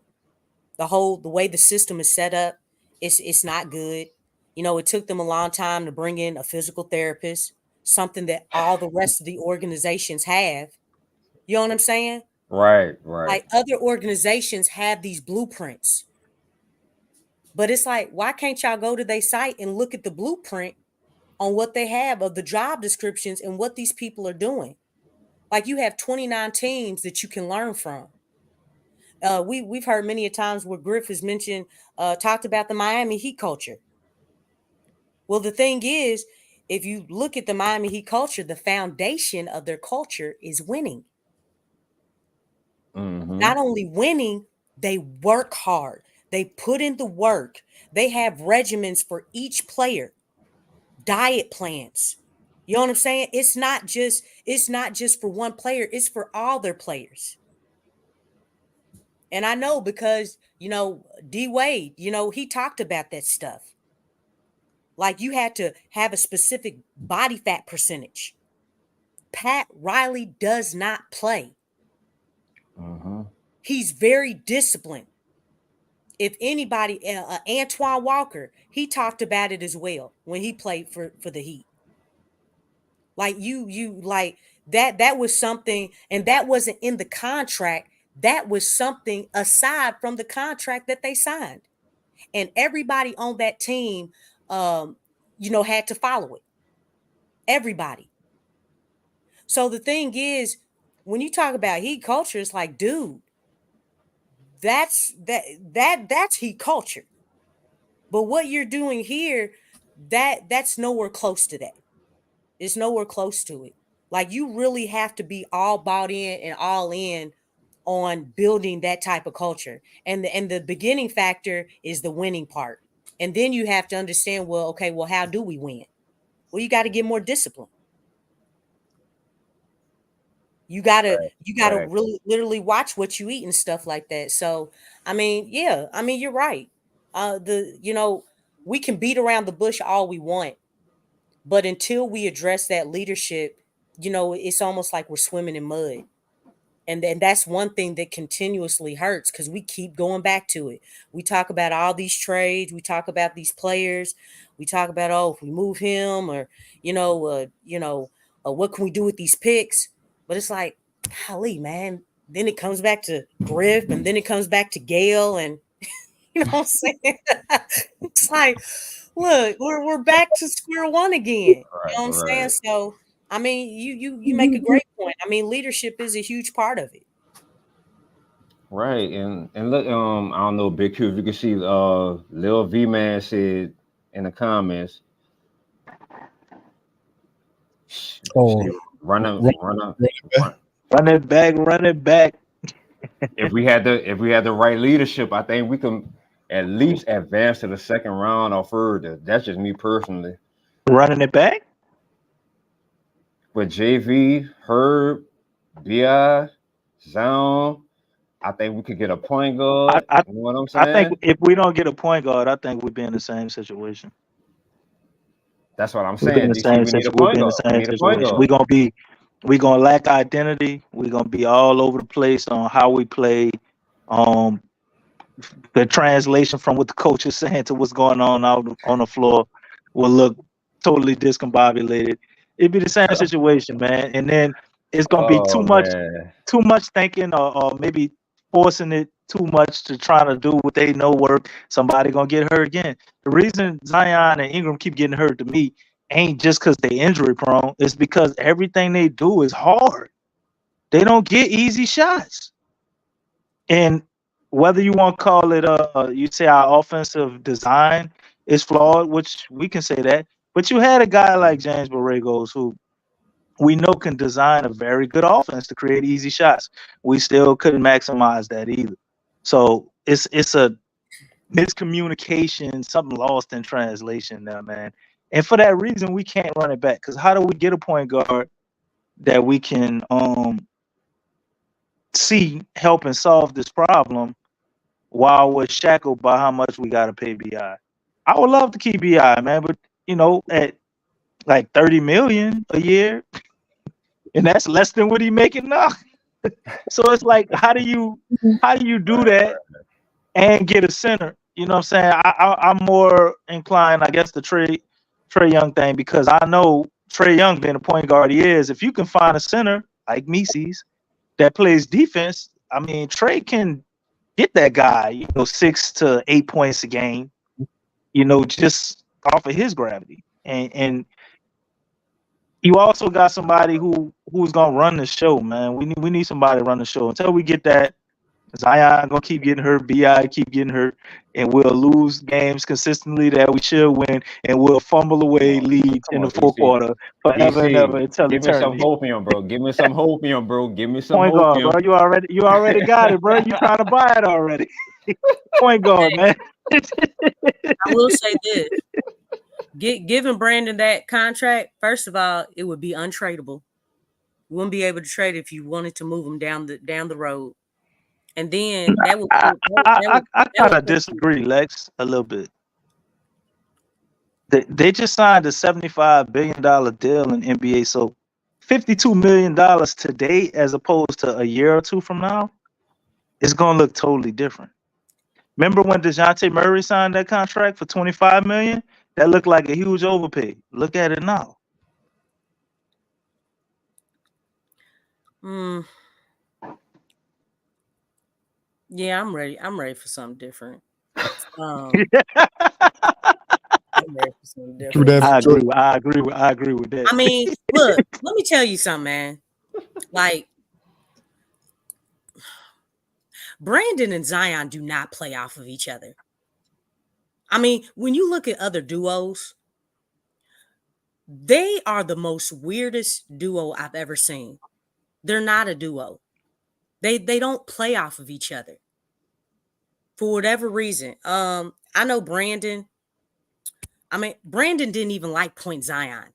The way the system is set up, it's not good. You know, it took them a long time to bring in a physical therapist, something that all the rest of the organizations have. You know what I'm saying? Right. Like other organizations have these blueprints. But it's like, why can't y'all go to their site and look at the blueprint on what they have of the job descriptions and what these people are doing? Like, you have 29 teams that you can learn from. We've heard many a times where Griff has mentioned, talked about the Miami Heat culture. Well, the thing is, if you look at the Miami Heat culture, the foundation of their culture is winning. Not only winning, they work hard. They put in the work. They have regimens for each player, diet plans. You know what I'm saying? It's not just for one player, it's for all their players. And I know because, you know, D Wade, you know, he talked about that stuff. Like, you had to have a specific body fat percentage. Pat Riley does not play. He's very disciplined. If anybody, Antoine Walker, he talked about it as well when he played for the Heat. Like, you like that was something, and that wasn't in the contract. That was something aside from the contract that they signed. And everybody on that team, you know, had to follow it. Everybody. So the thing is, when you talk about Heat culture, it's like, dude, that's Heat culture. But what you're doing here, that's nowhere close to that. It's nowhere close to it. Like, you really have to be all bought in and all in on building that type of culture. And the beginning factor is the winning part. And then you have to understand, well, okay, well, how do we win? Well, you got to get more discipline. You gotta really literally watch what you eat and stuff like that. So, I mean, yeah, I mean, you're right. You know, we can beat around the bush all we want, but until we address that leadership, you know, it's almost like we're swimming in mud. And then that's one thing that continuously hurts, because we keep going back to it. We talk about all these trades. We talk about these players. We talk about, oh, if we move him, or, what can we do with these picks? But it's like, golly, man. Then it comes back to Griff, and then it comes back to Gale, and you know what I'm saying? It's like, look, we're back to square one again. You know what I'm saying? So, I mean, you make a great point. I mean, leadership is a huge part of it. Right, and look, I don't know, Big Q, if you can see, Lil V Man said in the comments, run it back. If we had the right leadership, I think we can at least advance to the second round or further. That's just me personally. Running it back? With JV, Herb, B.I., Zone, I think we could get a point guard. You know what I'm saying? I think if we don't get a point guard, I think we'd be in the same situation. That's what I'm saying. We need a point guard. We're gonna lack identity. We're gonna be all over the place on how we play. The translation from what the coach is saying to what's going on out on the floor will look totally discombobulated. It'd be the same situation, man. And then it's gonna be too much thinking, or maybe forcing it too much to try to do what they know work. Somebody gonna get hurt again. The reason Zion and Ingram keep getting hurt, to me, ain't just because they injury prone. It's because everything they do is hard. They don't get easy shots. And whether you want to call it, you say our offensive design is flawed, which we can say that. But you had a guy like James Borregos, who we know can design a very good offense to create easy shots. We still couldn't maximize that either. So it's a miscommunication, something lost in translation now, man. And for that reason, we can't run it back. Because how do we get a point guard that we can see helping solve this problem while we're shackled by how much we got to pay BI? I would love to keep BI, man, but at like $30 million a year, and that's less than what he's making now. So it's like, how do you do that and get a center. You know what I'm saying? I'm more inclined, I guess, to trade Trae Young thing because I know Trae Young being the point guard he is. If you can find a center like Mises that plays defense, I mean, Trae can get that guy, 6 to 8 points a game, just off of his gravity. And you also got somebody who's gonna run the show, man. We need somebody to run the show until we get that. Zion gonna keep getting hurt, Bi keep getting hurt, and we'll lose games consistently that we should win, and we'll fumble away leads in the fourth quarter forever and ever until give me some eternity. hope in him, bro. Give me some hope in him, bro. Give me some Point hope guard, in him. bro. You already got it, bro. You trying to buy it already. Point guard, man. I will say this. Giving Brandon that contract, first of all, it would be untradeable. You wouldn't be able to trade if you wanted to move him down the road. And then that would I kind of disagree, Lex, a little bit. They just signed a $75 billion deal in NBA, so $52 million today as opposed to a year or two from now, it's going to look totally different. Remember when DeJounte Murray signed that contract for $25 million? That looked like a huge overpay. Look at it now. Yeah, I'm ready. I'm ready for something different. I'm ready for something different. I agree with that. I mean, look, let me tell you something, man. Like, Brandon and Zion do not play off of each other. I mean, when you look at other duos, they are the most weirdest duo I've ever seen. They're not a duo. They don't play off of each other for whatever reason. I know Brandon. I mean, Brandon didn't even like Point Zion.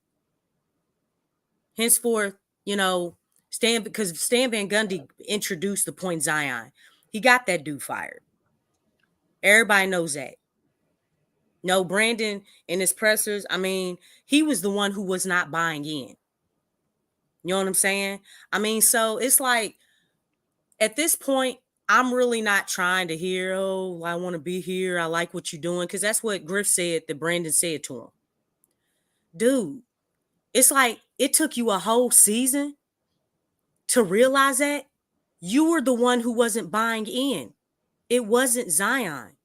Henceforth, because Stan Van Gundy introduced the Point Zion. He got that dude fired. Everybody knows that. No, Brandon in his pressers, I mean, he was the one who was not buying in. You know what I'm saying? I mean, so it's like, at this point, I'm really not trying to hear, oh, I want to be here. I like what you're doing. Because that's what Griff said that Brandon said to him. Dude, it's like it took you a whole season to realize that you were the one who wasn't buying in. It wasn't Zion.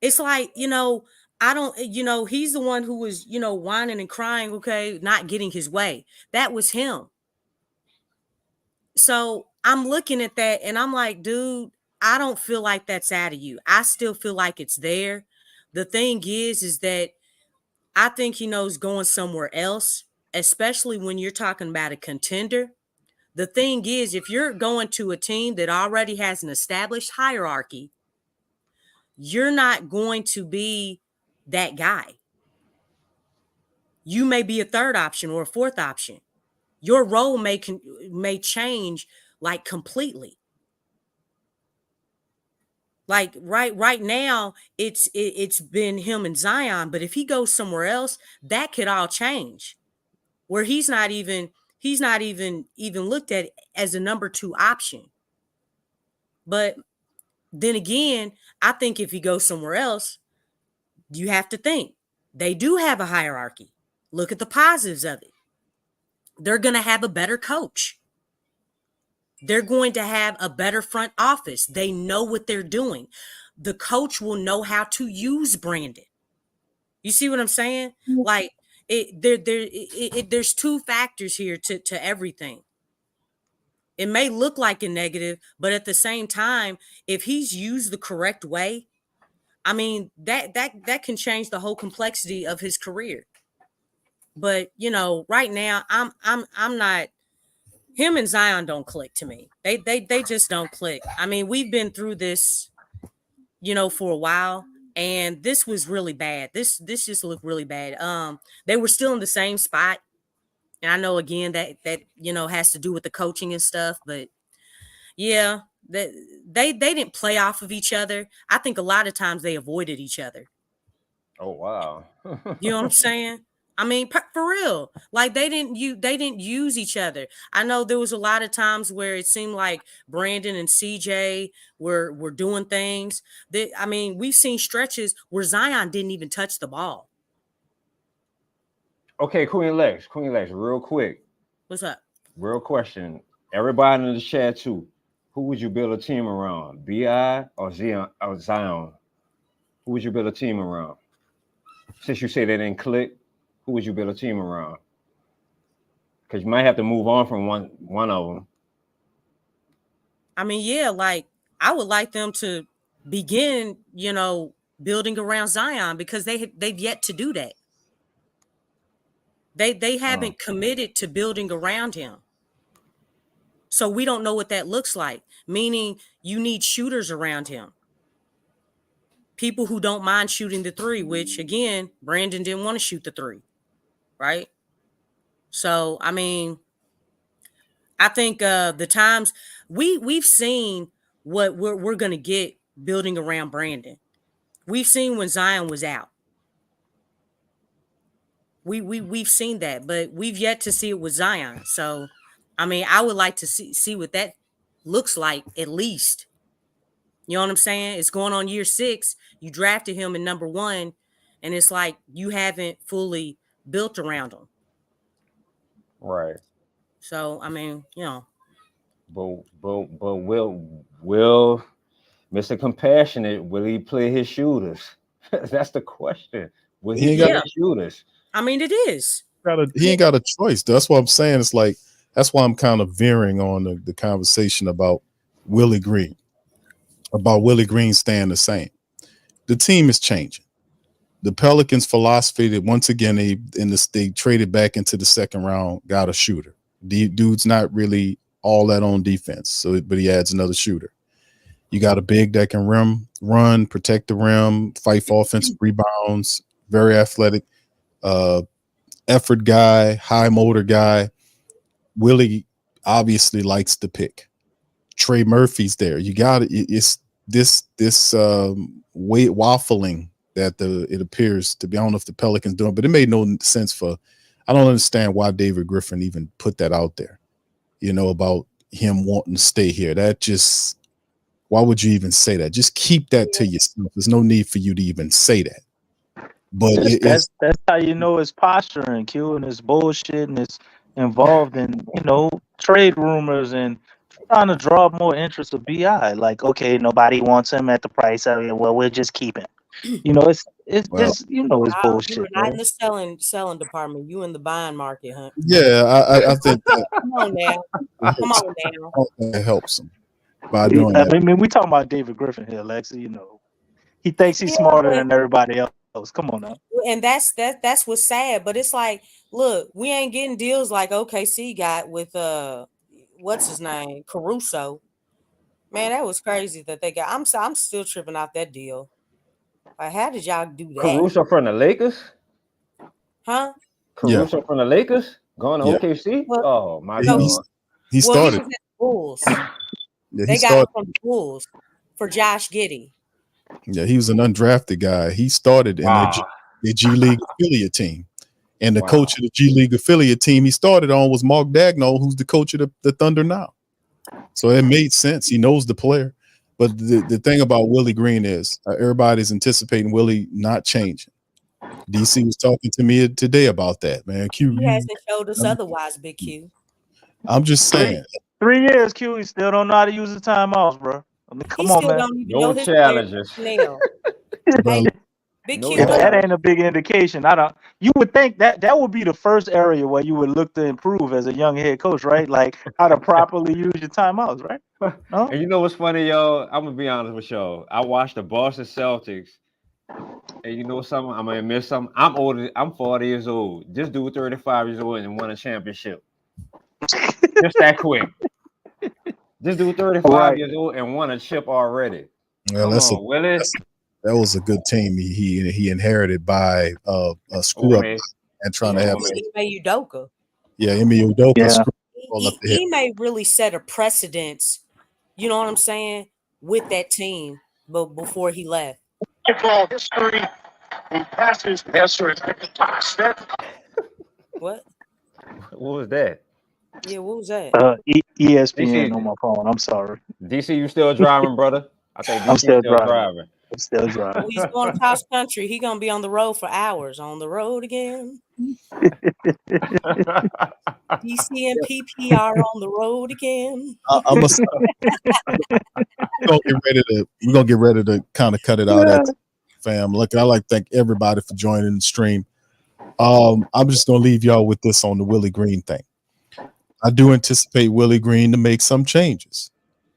It's like, I don't, he's the one who was, whining and crying, okay, not getting his way. That was him. So I'm looking at that and I'm like, dude, I don't feel like that's out of you. I still feel like it's there. The thing is that I think he knows going somewhere else, especially when you're talking about a contender. The thing is, if you're going to a team that already has an established hierarchy, you're not going to be that guy. You may be a third option or a fourth option. Your role may change like completely. Like right now, it's been him and Zion, but if he goes somewhere else, that could all change. Where he's not even looked at as a number 2 option. But then again, I think if he goes somewhere else, you have to think they do have a hierarchy. Look at the positives of it. They're going to have a better coach. They're going to have a better front office. They know what they're doing. The coach will know how to use Brandon. You see what I'm saying? Like there's 2 factors here to everything. It may look like a negative, but at the same time, if he's used the correct way, I mean, that can change the whole complexity of his career. But, right now I'm not. Him and Zion don't click to me. They just don't click. I mean, we've been through this, for a while, and this was really bad. This just looked really bad. They were still in the same spot. And I know again that has to do with the coaching and stuff, but yeah, they didn't play off of each other. I think a lot of times they avoided each other. Oh wow. You know what I'm saying? I mean, for real, like they didn't use each other. I know there was a lot of times where it seemed like Brandon and CJ were doing things that, I mean, we've seen stretches where Zion didn't even touch the ball. Okay, Queen Lex, real quick. What's up? Real question. Everybody in the chat too. Who would you build a team around? BI or Zion? Who would you build a team around? Since you say they didn't click, who would you build a team around? Because you might have to move on from one of them. I mean, yeah, like I would like them to begin, building around Zion, because they've yet to do that. They haven't committed to building around him. So we don't know what that looks like, meaning you need shooters around him. People who don't mind shooting the three, which again, Brandon didn't want to shoot the three, right? So, I mean, I think the times we've seen what we're going to get building around Brandon. We've seen when Zion was out. We've seen that, but we've yet to see it with Zion. So, I mean, I would like to see what that looks like at least. You know what I'm saying? It's going on year 6. You drafted him in number 1, and it's like you haven't fully built around him. Right. So, I mean, But will Mr. Compassionate, will he play his shooters? That's the question. Will he play his shooters? I mean, it is. He ain't got a choice. That's what I'm saying. It's like, that's why I'm kind of veering on the conversation about Willie Green staying the same. The team is changing. The Pelicans' philosophy that once again they traded back into the second round, got a shooter. The dude's not really all that on defense, but he adds another shooter. You got a big that can run, protect the rim, fight for offensive rebounds, very athletic, effort guy, high motor guy. Willie obviously likes to pick. Trey Murphy's there. You got it's this weight waffling that it appears to be. I don't know if the Pelicans doing, but it made no sense I don't understand why David Griffin even put that out there, about him wanting to stay here. That just, why would you even say that? Just keep that to yourself. There's no need for you to even say that. But that's how you know it's posturing, Q, and it's bullshit, and it's involved in, trade rumors and trying to draw more interest of BI. Like, okay, nobody wants him at the price of it. Well, we'll just keep him. It's it's bullshit. You're not in the selling department. You in the buying market, huh? Yeah, I think that Come on now. It helps him by doing that. I mean, we talking about David Griffin here, Lexxah. He thinks he's smarter than everybody else. Come on now. And that's what's sad. But it's like, look, we ain't getting deals like OKC got with what's his name, Caruso. Man, that was crazy that they got. I'm still tripping out that deal. Like, how did y'all do that? Caruso from the Lakers? Huh? Caruso from the Lakers? Going to OKC? Oh my God. He started. He was at the Bulls. They got him from the Bulls for Josh Giddey. Yeah, he was an undrafted guy. He started in the G League affiliate team. And the coach of the G League affiliate team he started on was Mark Dagnall, who's the coach of the Thunder now. So it made sense. He knows the player. But the thing about Willie Green is everybody's anticipating Willie not changing. DC was talking to me today about that, man. Q, he hasn't showed us otherwise, Big Q. I'm just saying. 3 years, Q, he still don't know how to use the timeouts, bro. I mean, come on, man. Don't even know his challenges. Hey, Big Q, that ain't a big indication. You would think that would be the first area where you would look to improve as a young head coach, right? Like how to properly use your timeouts, right? No? And you know what's funny, y'all? I'm gonna be honest with y'all. I watched the Boston Celtics, and you know something? I'm gonna admit something. I'm older. I'm 40 years old. This dude 35 years old and won a championship. Just that quick. This dude 35 years old and won a chip already. Well, that was a good team. He inherited by a screw up and trying to have Ime Udoka. Yeah, Ime Udoka. Yeah. Ime really set a precedence. You know what I'm saying, with that team, but before he left. History, he passes history. What? What was that? Yeah, what was that? ESPN on my phone. I'm sorry. DC, you still driving, brother? I think I'm DC still still driving. driving. I'm still Oh, driving. he's going cross country. He gonna be on the road for hours. On the road again. DC and PPR on the road again. I'm we're gonna get ready to kind of cut it out at fam. Look, I like to thank everybody for joining the stream. I'm just gonna leave y'all with this on the Willie Green thing. I do anticipate Willie Green to make some changes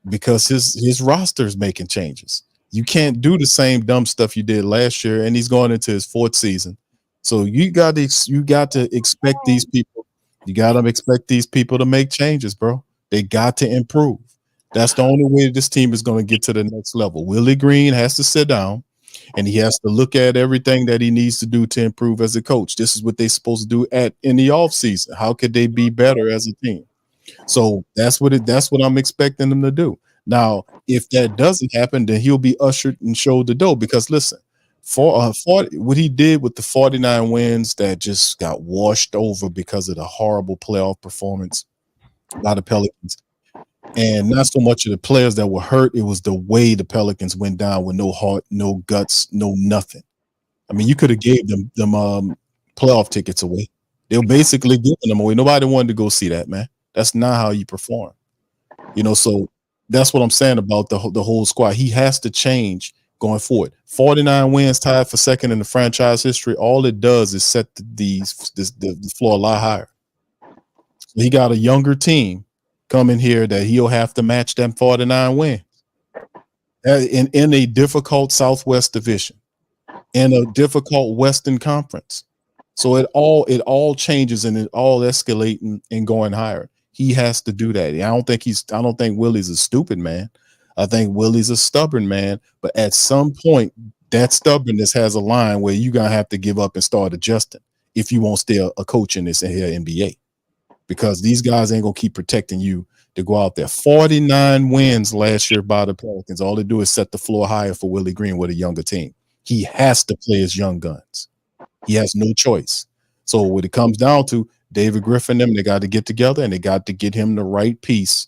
because his roster is making changes. You can't do the same dumb stuff you did last year, and he's going into his 4th season. So you got to expect these people. You got to expect these people to make changes, bro. They got to improve. That's the only way this team is going to get to the next level. Willie Green has to sit down, and he has to look at everything that he needs to do to improve as a coach. This is what they're supposed to do in the offseason. How could they be better as a team? So that's what I'm expecting them to do. Now, if that doesn't happen, then he'll be ushered and showed the door. Because listen, what he did with the 49 wins that just got washed over because of the horrible playoff performance by the Pelicans, and not so much of the players that were hurt, it was the way the Pelicans went down with no heart, no guts, no nothing. I mean, you could have gave them playoff tickets away. They were basically giving them away. Nobody wanted to go see that, man. That's not how you perform. So that's what I'm saying about the whole squad. He has to change going forward. 49 wins, tied for second in the franchise history. All it does is set the floor a lot higher. So he got a younger team coming here that he'll have to match them 49 wins in a difficult Southwest division, in a difficult Western Conference. So it all changes and it all escalating and going higher. He has to do that. I don't think Willie's a stupid man. I think Willie's a stubborn man. But at some point, that stubbornness has a line where you're gonna have to give up and start adjusting if you won't stay a coach in this here NBA. Because these guys ain't gonna keep protecting you to go out there. 49 wins last year by the Pelicans. All they do is set the floor higher for Willie Green with a younger team. He has to play his young guns. He has no choice. So when it comes down to David Griffin, they got to get together and they got to get him the right piece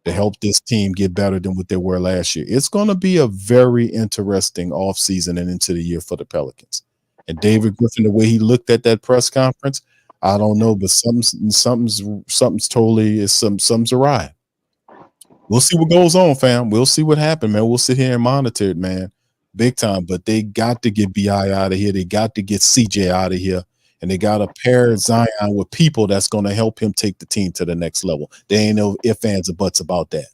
to help this team get better than what they were last year. It's going to be a very interesting offseason and into the year for the Pelicans. And David Griffin, the way he looked at that press conference, I don't know, but something's awry. We'll see what goes on, fam. We'll see what happens, man. We'll sit here and monitor it, man, big time. But they got to get BI out of here. They got to get CJ out of here. And they got to pair Zion with people that's going to help him take the team to the next level. There ain't no ifs, ands, or buts about that.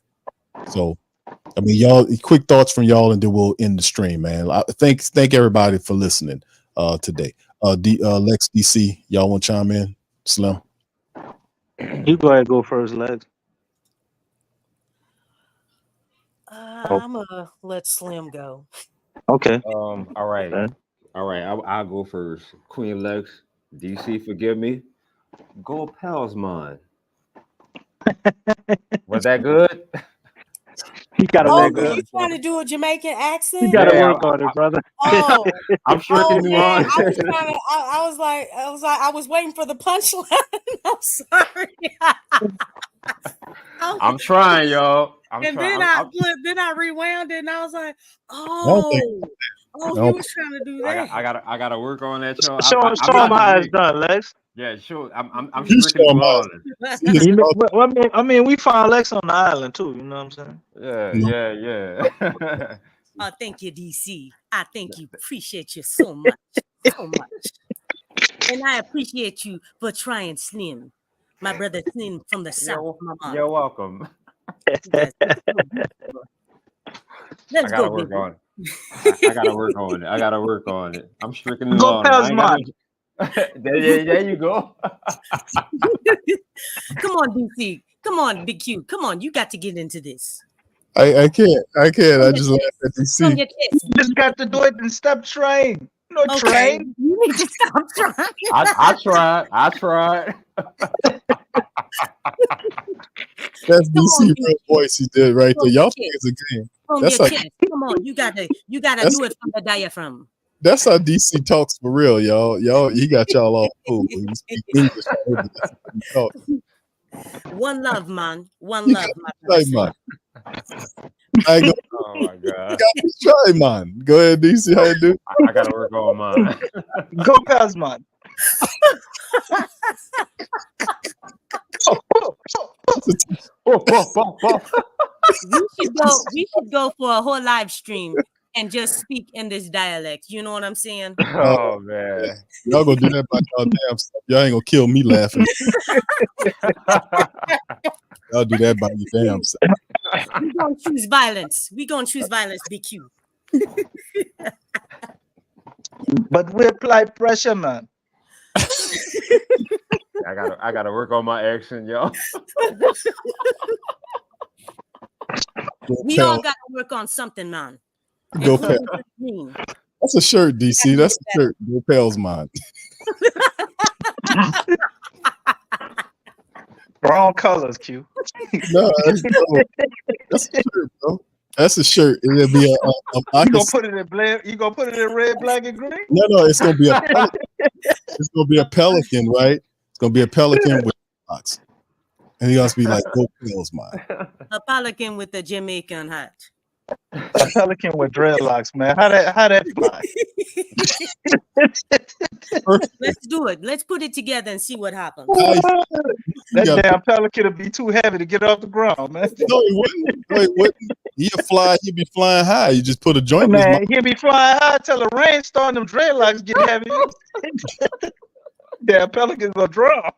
So, I mean, y'all, quick thoughts from y'all, and then we'll end the stream, man. Thank everybody for listening today. Lex DC, y'all want to chime in? Slim? You go ahead and go first, Lex. I'm gonna let Slim go. Okay. All right. Okay. All right. I'll go first. Queen Lex, DC, forgive me. Go Pels, man. Was that good? You gotta Oh, work were on you it. trying to do a Jamaican You accent? gotta work on it, brother. Oh, I'm stricken man, nuance. I was waiting for the punchline. I'm sorry. I'm trying, y'all. Then I rewound it and I was like, think- he was trying to do that. I gotta work on that, y'all. Show I'm him not how it's Jamaican. done, Lex. Yeah, sure. I'm You stricken show 'em New how Orleans. Well, I mean, we found Lex on the island too. You know what I'm saying? Yeah. Thank you, DC. I thank you. Appreciate you so much. So much. And I appreciate you for trying Slim. My brother Slim from the South. You're welcome. Let's I gotta go, work baby. on it. I gotta work on it. I'm stricken New Go Orleans. Pels, man. There you go. Come on, DC. Come on, Big Q. Come on, you got to get into this. I can't. I just laugh at From DC. your chest. You just got to do it and stop trying. No Okay. train. You need to stop trying. I tried. That's DC real voice he did right there. Y'all think it's a game. From That's your like chest. Come on, you gotta do it from the diaphragm. That's how DC talks for real, y'all. He got y'all all fooled. He speak English. That's how he talk. One love, man. One love, my Try, brother. man. Oh my God. Try, man. Go ahead, DC. How you do? I gotta work on mine. Go Pels, man. We should go for a whole live stream and just speak in this dialect. You know what I'm saying? Oh man. Y'all gonna do that by y'all damn self. Y'all ain't gonna kill me laughing. Y'all do that by your damn self. We gonna choose violence. We gonna choose violence, BQ. But we apply pressure, man. I gotta work on my accent, yo. We all gotta work on something, man. Go Pels. That's a shirt, DC. That's a shirt. Go Pels, man. Wrong colors, Q. No, that's a shirt, bro. That's a shirt. It'll be You gonna put it in You gonna put it in red, black, and green? No. It's gonna be a pelican. It's gonna be a pelican, right? It's gonna be a pelican with locks, and he has to be like, "Go Pels, man." A pelican with a Jamaican hat. A pelican with dreadlocks, man. How that fly? Let's do it. Let's put it together and see what happens. That damn pelican would be too heavy to get off the ground, man. No, he wouldn't. No, he wouldn't. He'd be flying high. You just put a joint in his Man, mouth. he'll be flying high till the rain starting, them dreadlocks get heavy. Damn pelicans will draw.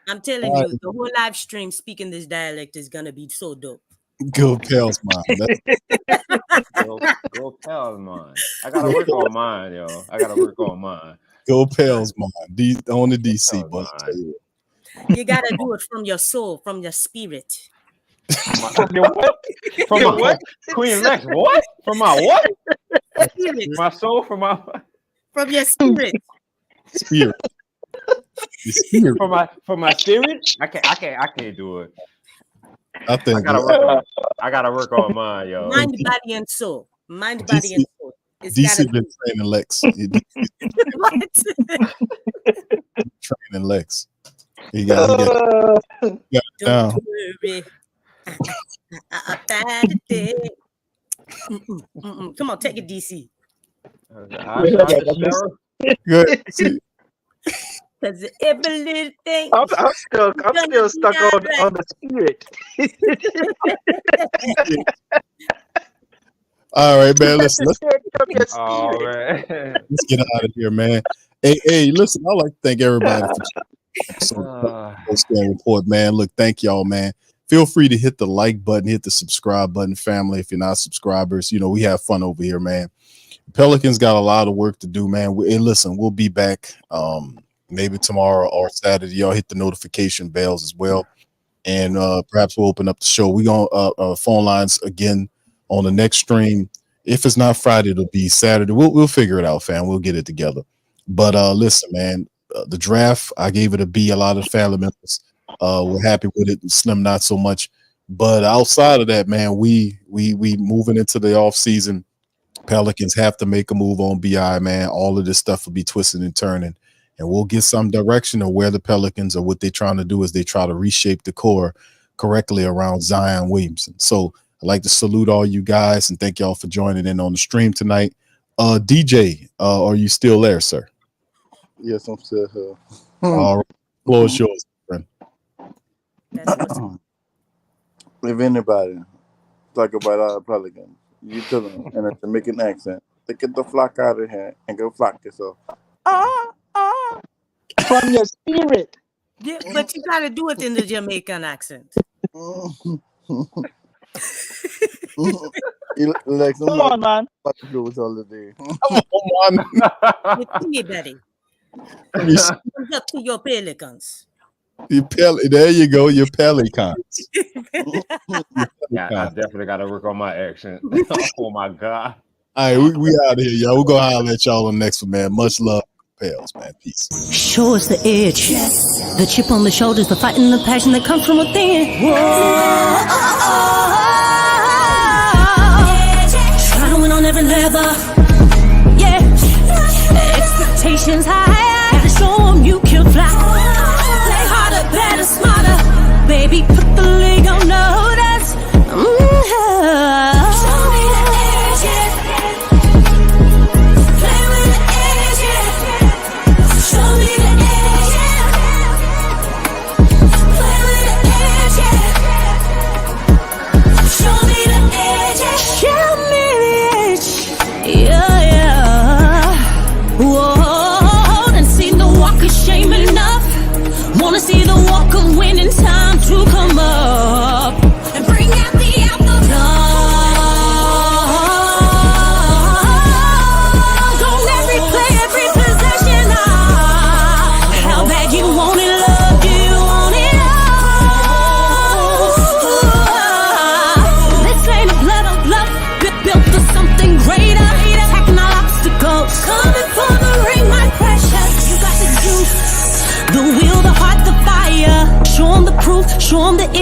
I'm telling you, the whole live stream speaking this dialect is gonna be so dope. Go Pels, man. Go Pels, man. I gotta work on mine, yo. I gotta work on mine. Go Pels, man. On the DC, but you gotta do it from your soul, from your spirit. From your what? From my what? Queen Lex, what? From my what? Spirit. My soul, from my from your spirit. Spirit. From my spirit? I can't do it. I think I gotta work on mine, yo. Mind, body, and soul. Mind, body, and soul. It's DC been training Lex. What? Training Lex. He got it down. Don't worry about it. Come on, take it, DC. Good. Cause every little thing. I'm still stuck on the spirit. All right, man. Let's Right. let's get out of here, man. Hey, listen, I'd like to thank everybody for post-game report, man. Look, thank y'all, man. Feel free to hit the like button, hit the subscribe button, family. If you're not subscribers, we have fun over here, man. Pelicans got a lot of work to do, man. Listen, we'll be back maybe tomorrow or Saturday. Y'all hit the notification bells as well, and perhaps we'll open up the show. We gonna phone lines again on the next stream. If it's not Friday, it'll be Saturday. We'll figure it out, fam. We'll get it together. But listen, man, the draft, I gave it a B. A lot of family members were happy with it. Slim, not so much. But outside of that, man, we moving into the off season. Pelicans have to make a move on BI, man. All of this stuff will be twisting and turning, and we'll get some direction of where the Pelicans or what they're trying to do is they try to reshape the core correctly around Zion Williamson. So I'd like to salute all you guys and thank y'all for joining in on the stream tonight. DJ, are you still there, sir? Yes, I'm still here. All right. Floor is yours, friend. If anybody talk about our Pelicans, you tell them in a Jamaican accent, to get the flock out of here and go flock yourself. From your spirit. Yeah, but you gotta do it in the Jamaican accent. Like Come on, man. do it all the day. With me, Betty. Comes up to your Pelicans. There you go, your Pelicans. Yeah, I definitely got to work on my accent. Oh my God. All right, we out of here, y'all. We're gonna holler at y'all on the next one, man. Much love, Pels, man. Peace. Show us the edge. The chip on the shoulders, the fight and the passion that comes from within. Whoa.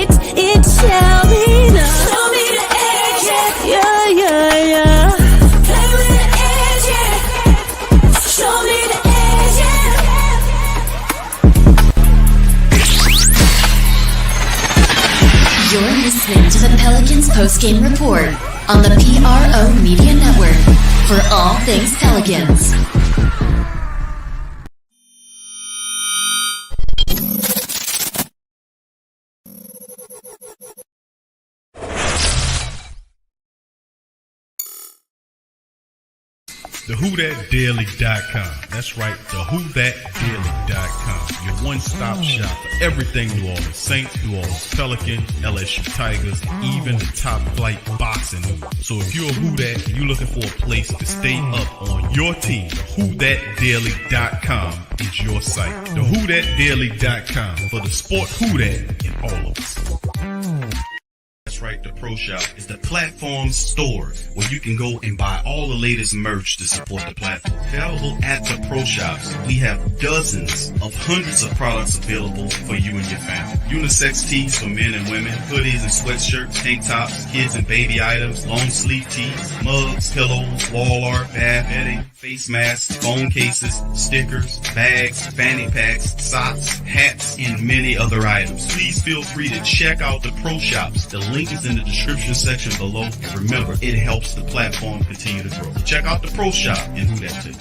it shall be done. Show me the edge, yeah, yeah, yeah. Play with the edge, yeah. Show me the edge, yeah. You're listening to the Pelicans postgame report on the PRO Media Network for all things Pelicans. TheWhoThatDaily.com. That's right, TheWhoThatDaily.com. Your one-stop shop for everything New Orleans Saints, New Orleans Pelicans, LSU Tigers, and even the top flight boxing news. So if you're a Who That and you're looking for a place to stay up on your team, TheWhoThatDaily.com is your site. TheWhoThatDaily.com for the sport Who That in all of us. That's right, the Pro Shop is the platform store where you can go and buy all the latest merch to support the platform. Available at the Pro Shops, we have dozens of hundreds of products available for you and your family. Unisex tees for men and women, hoodies and sweatshirts, tank tops, kids and baby items, long sleeve tees, mugs, pillows, wall art, bath bedding, face masks, phone cases, stickers, bags, fanny packs, socks, hats, and many other items. Please feel free to check out the Pro Shops. The link is in the description section below. And remember, it helps the platform continue to grow. Check out the Pro Shop and Who That too.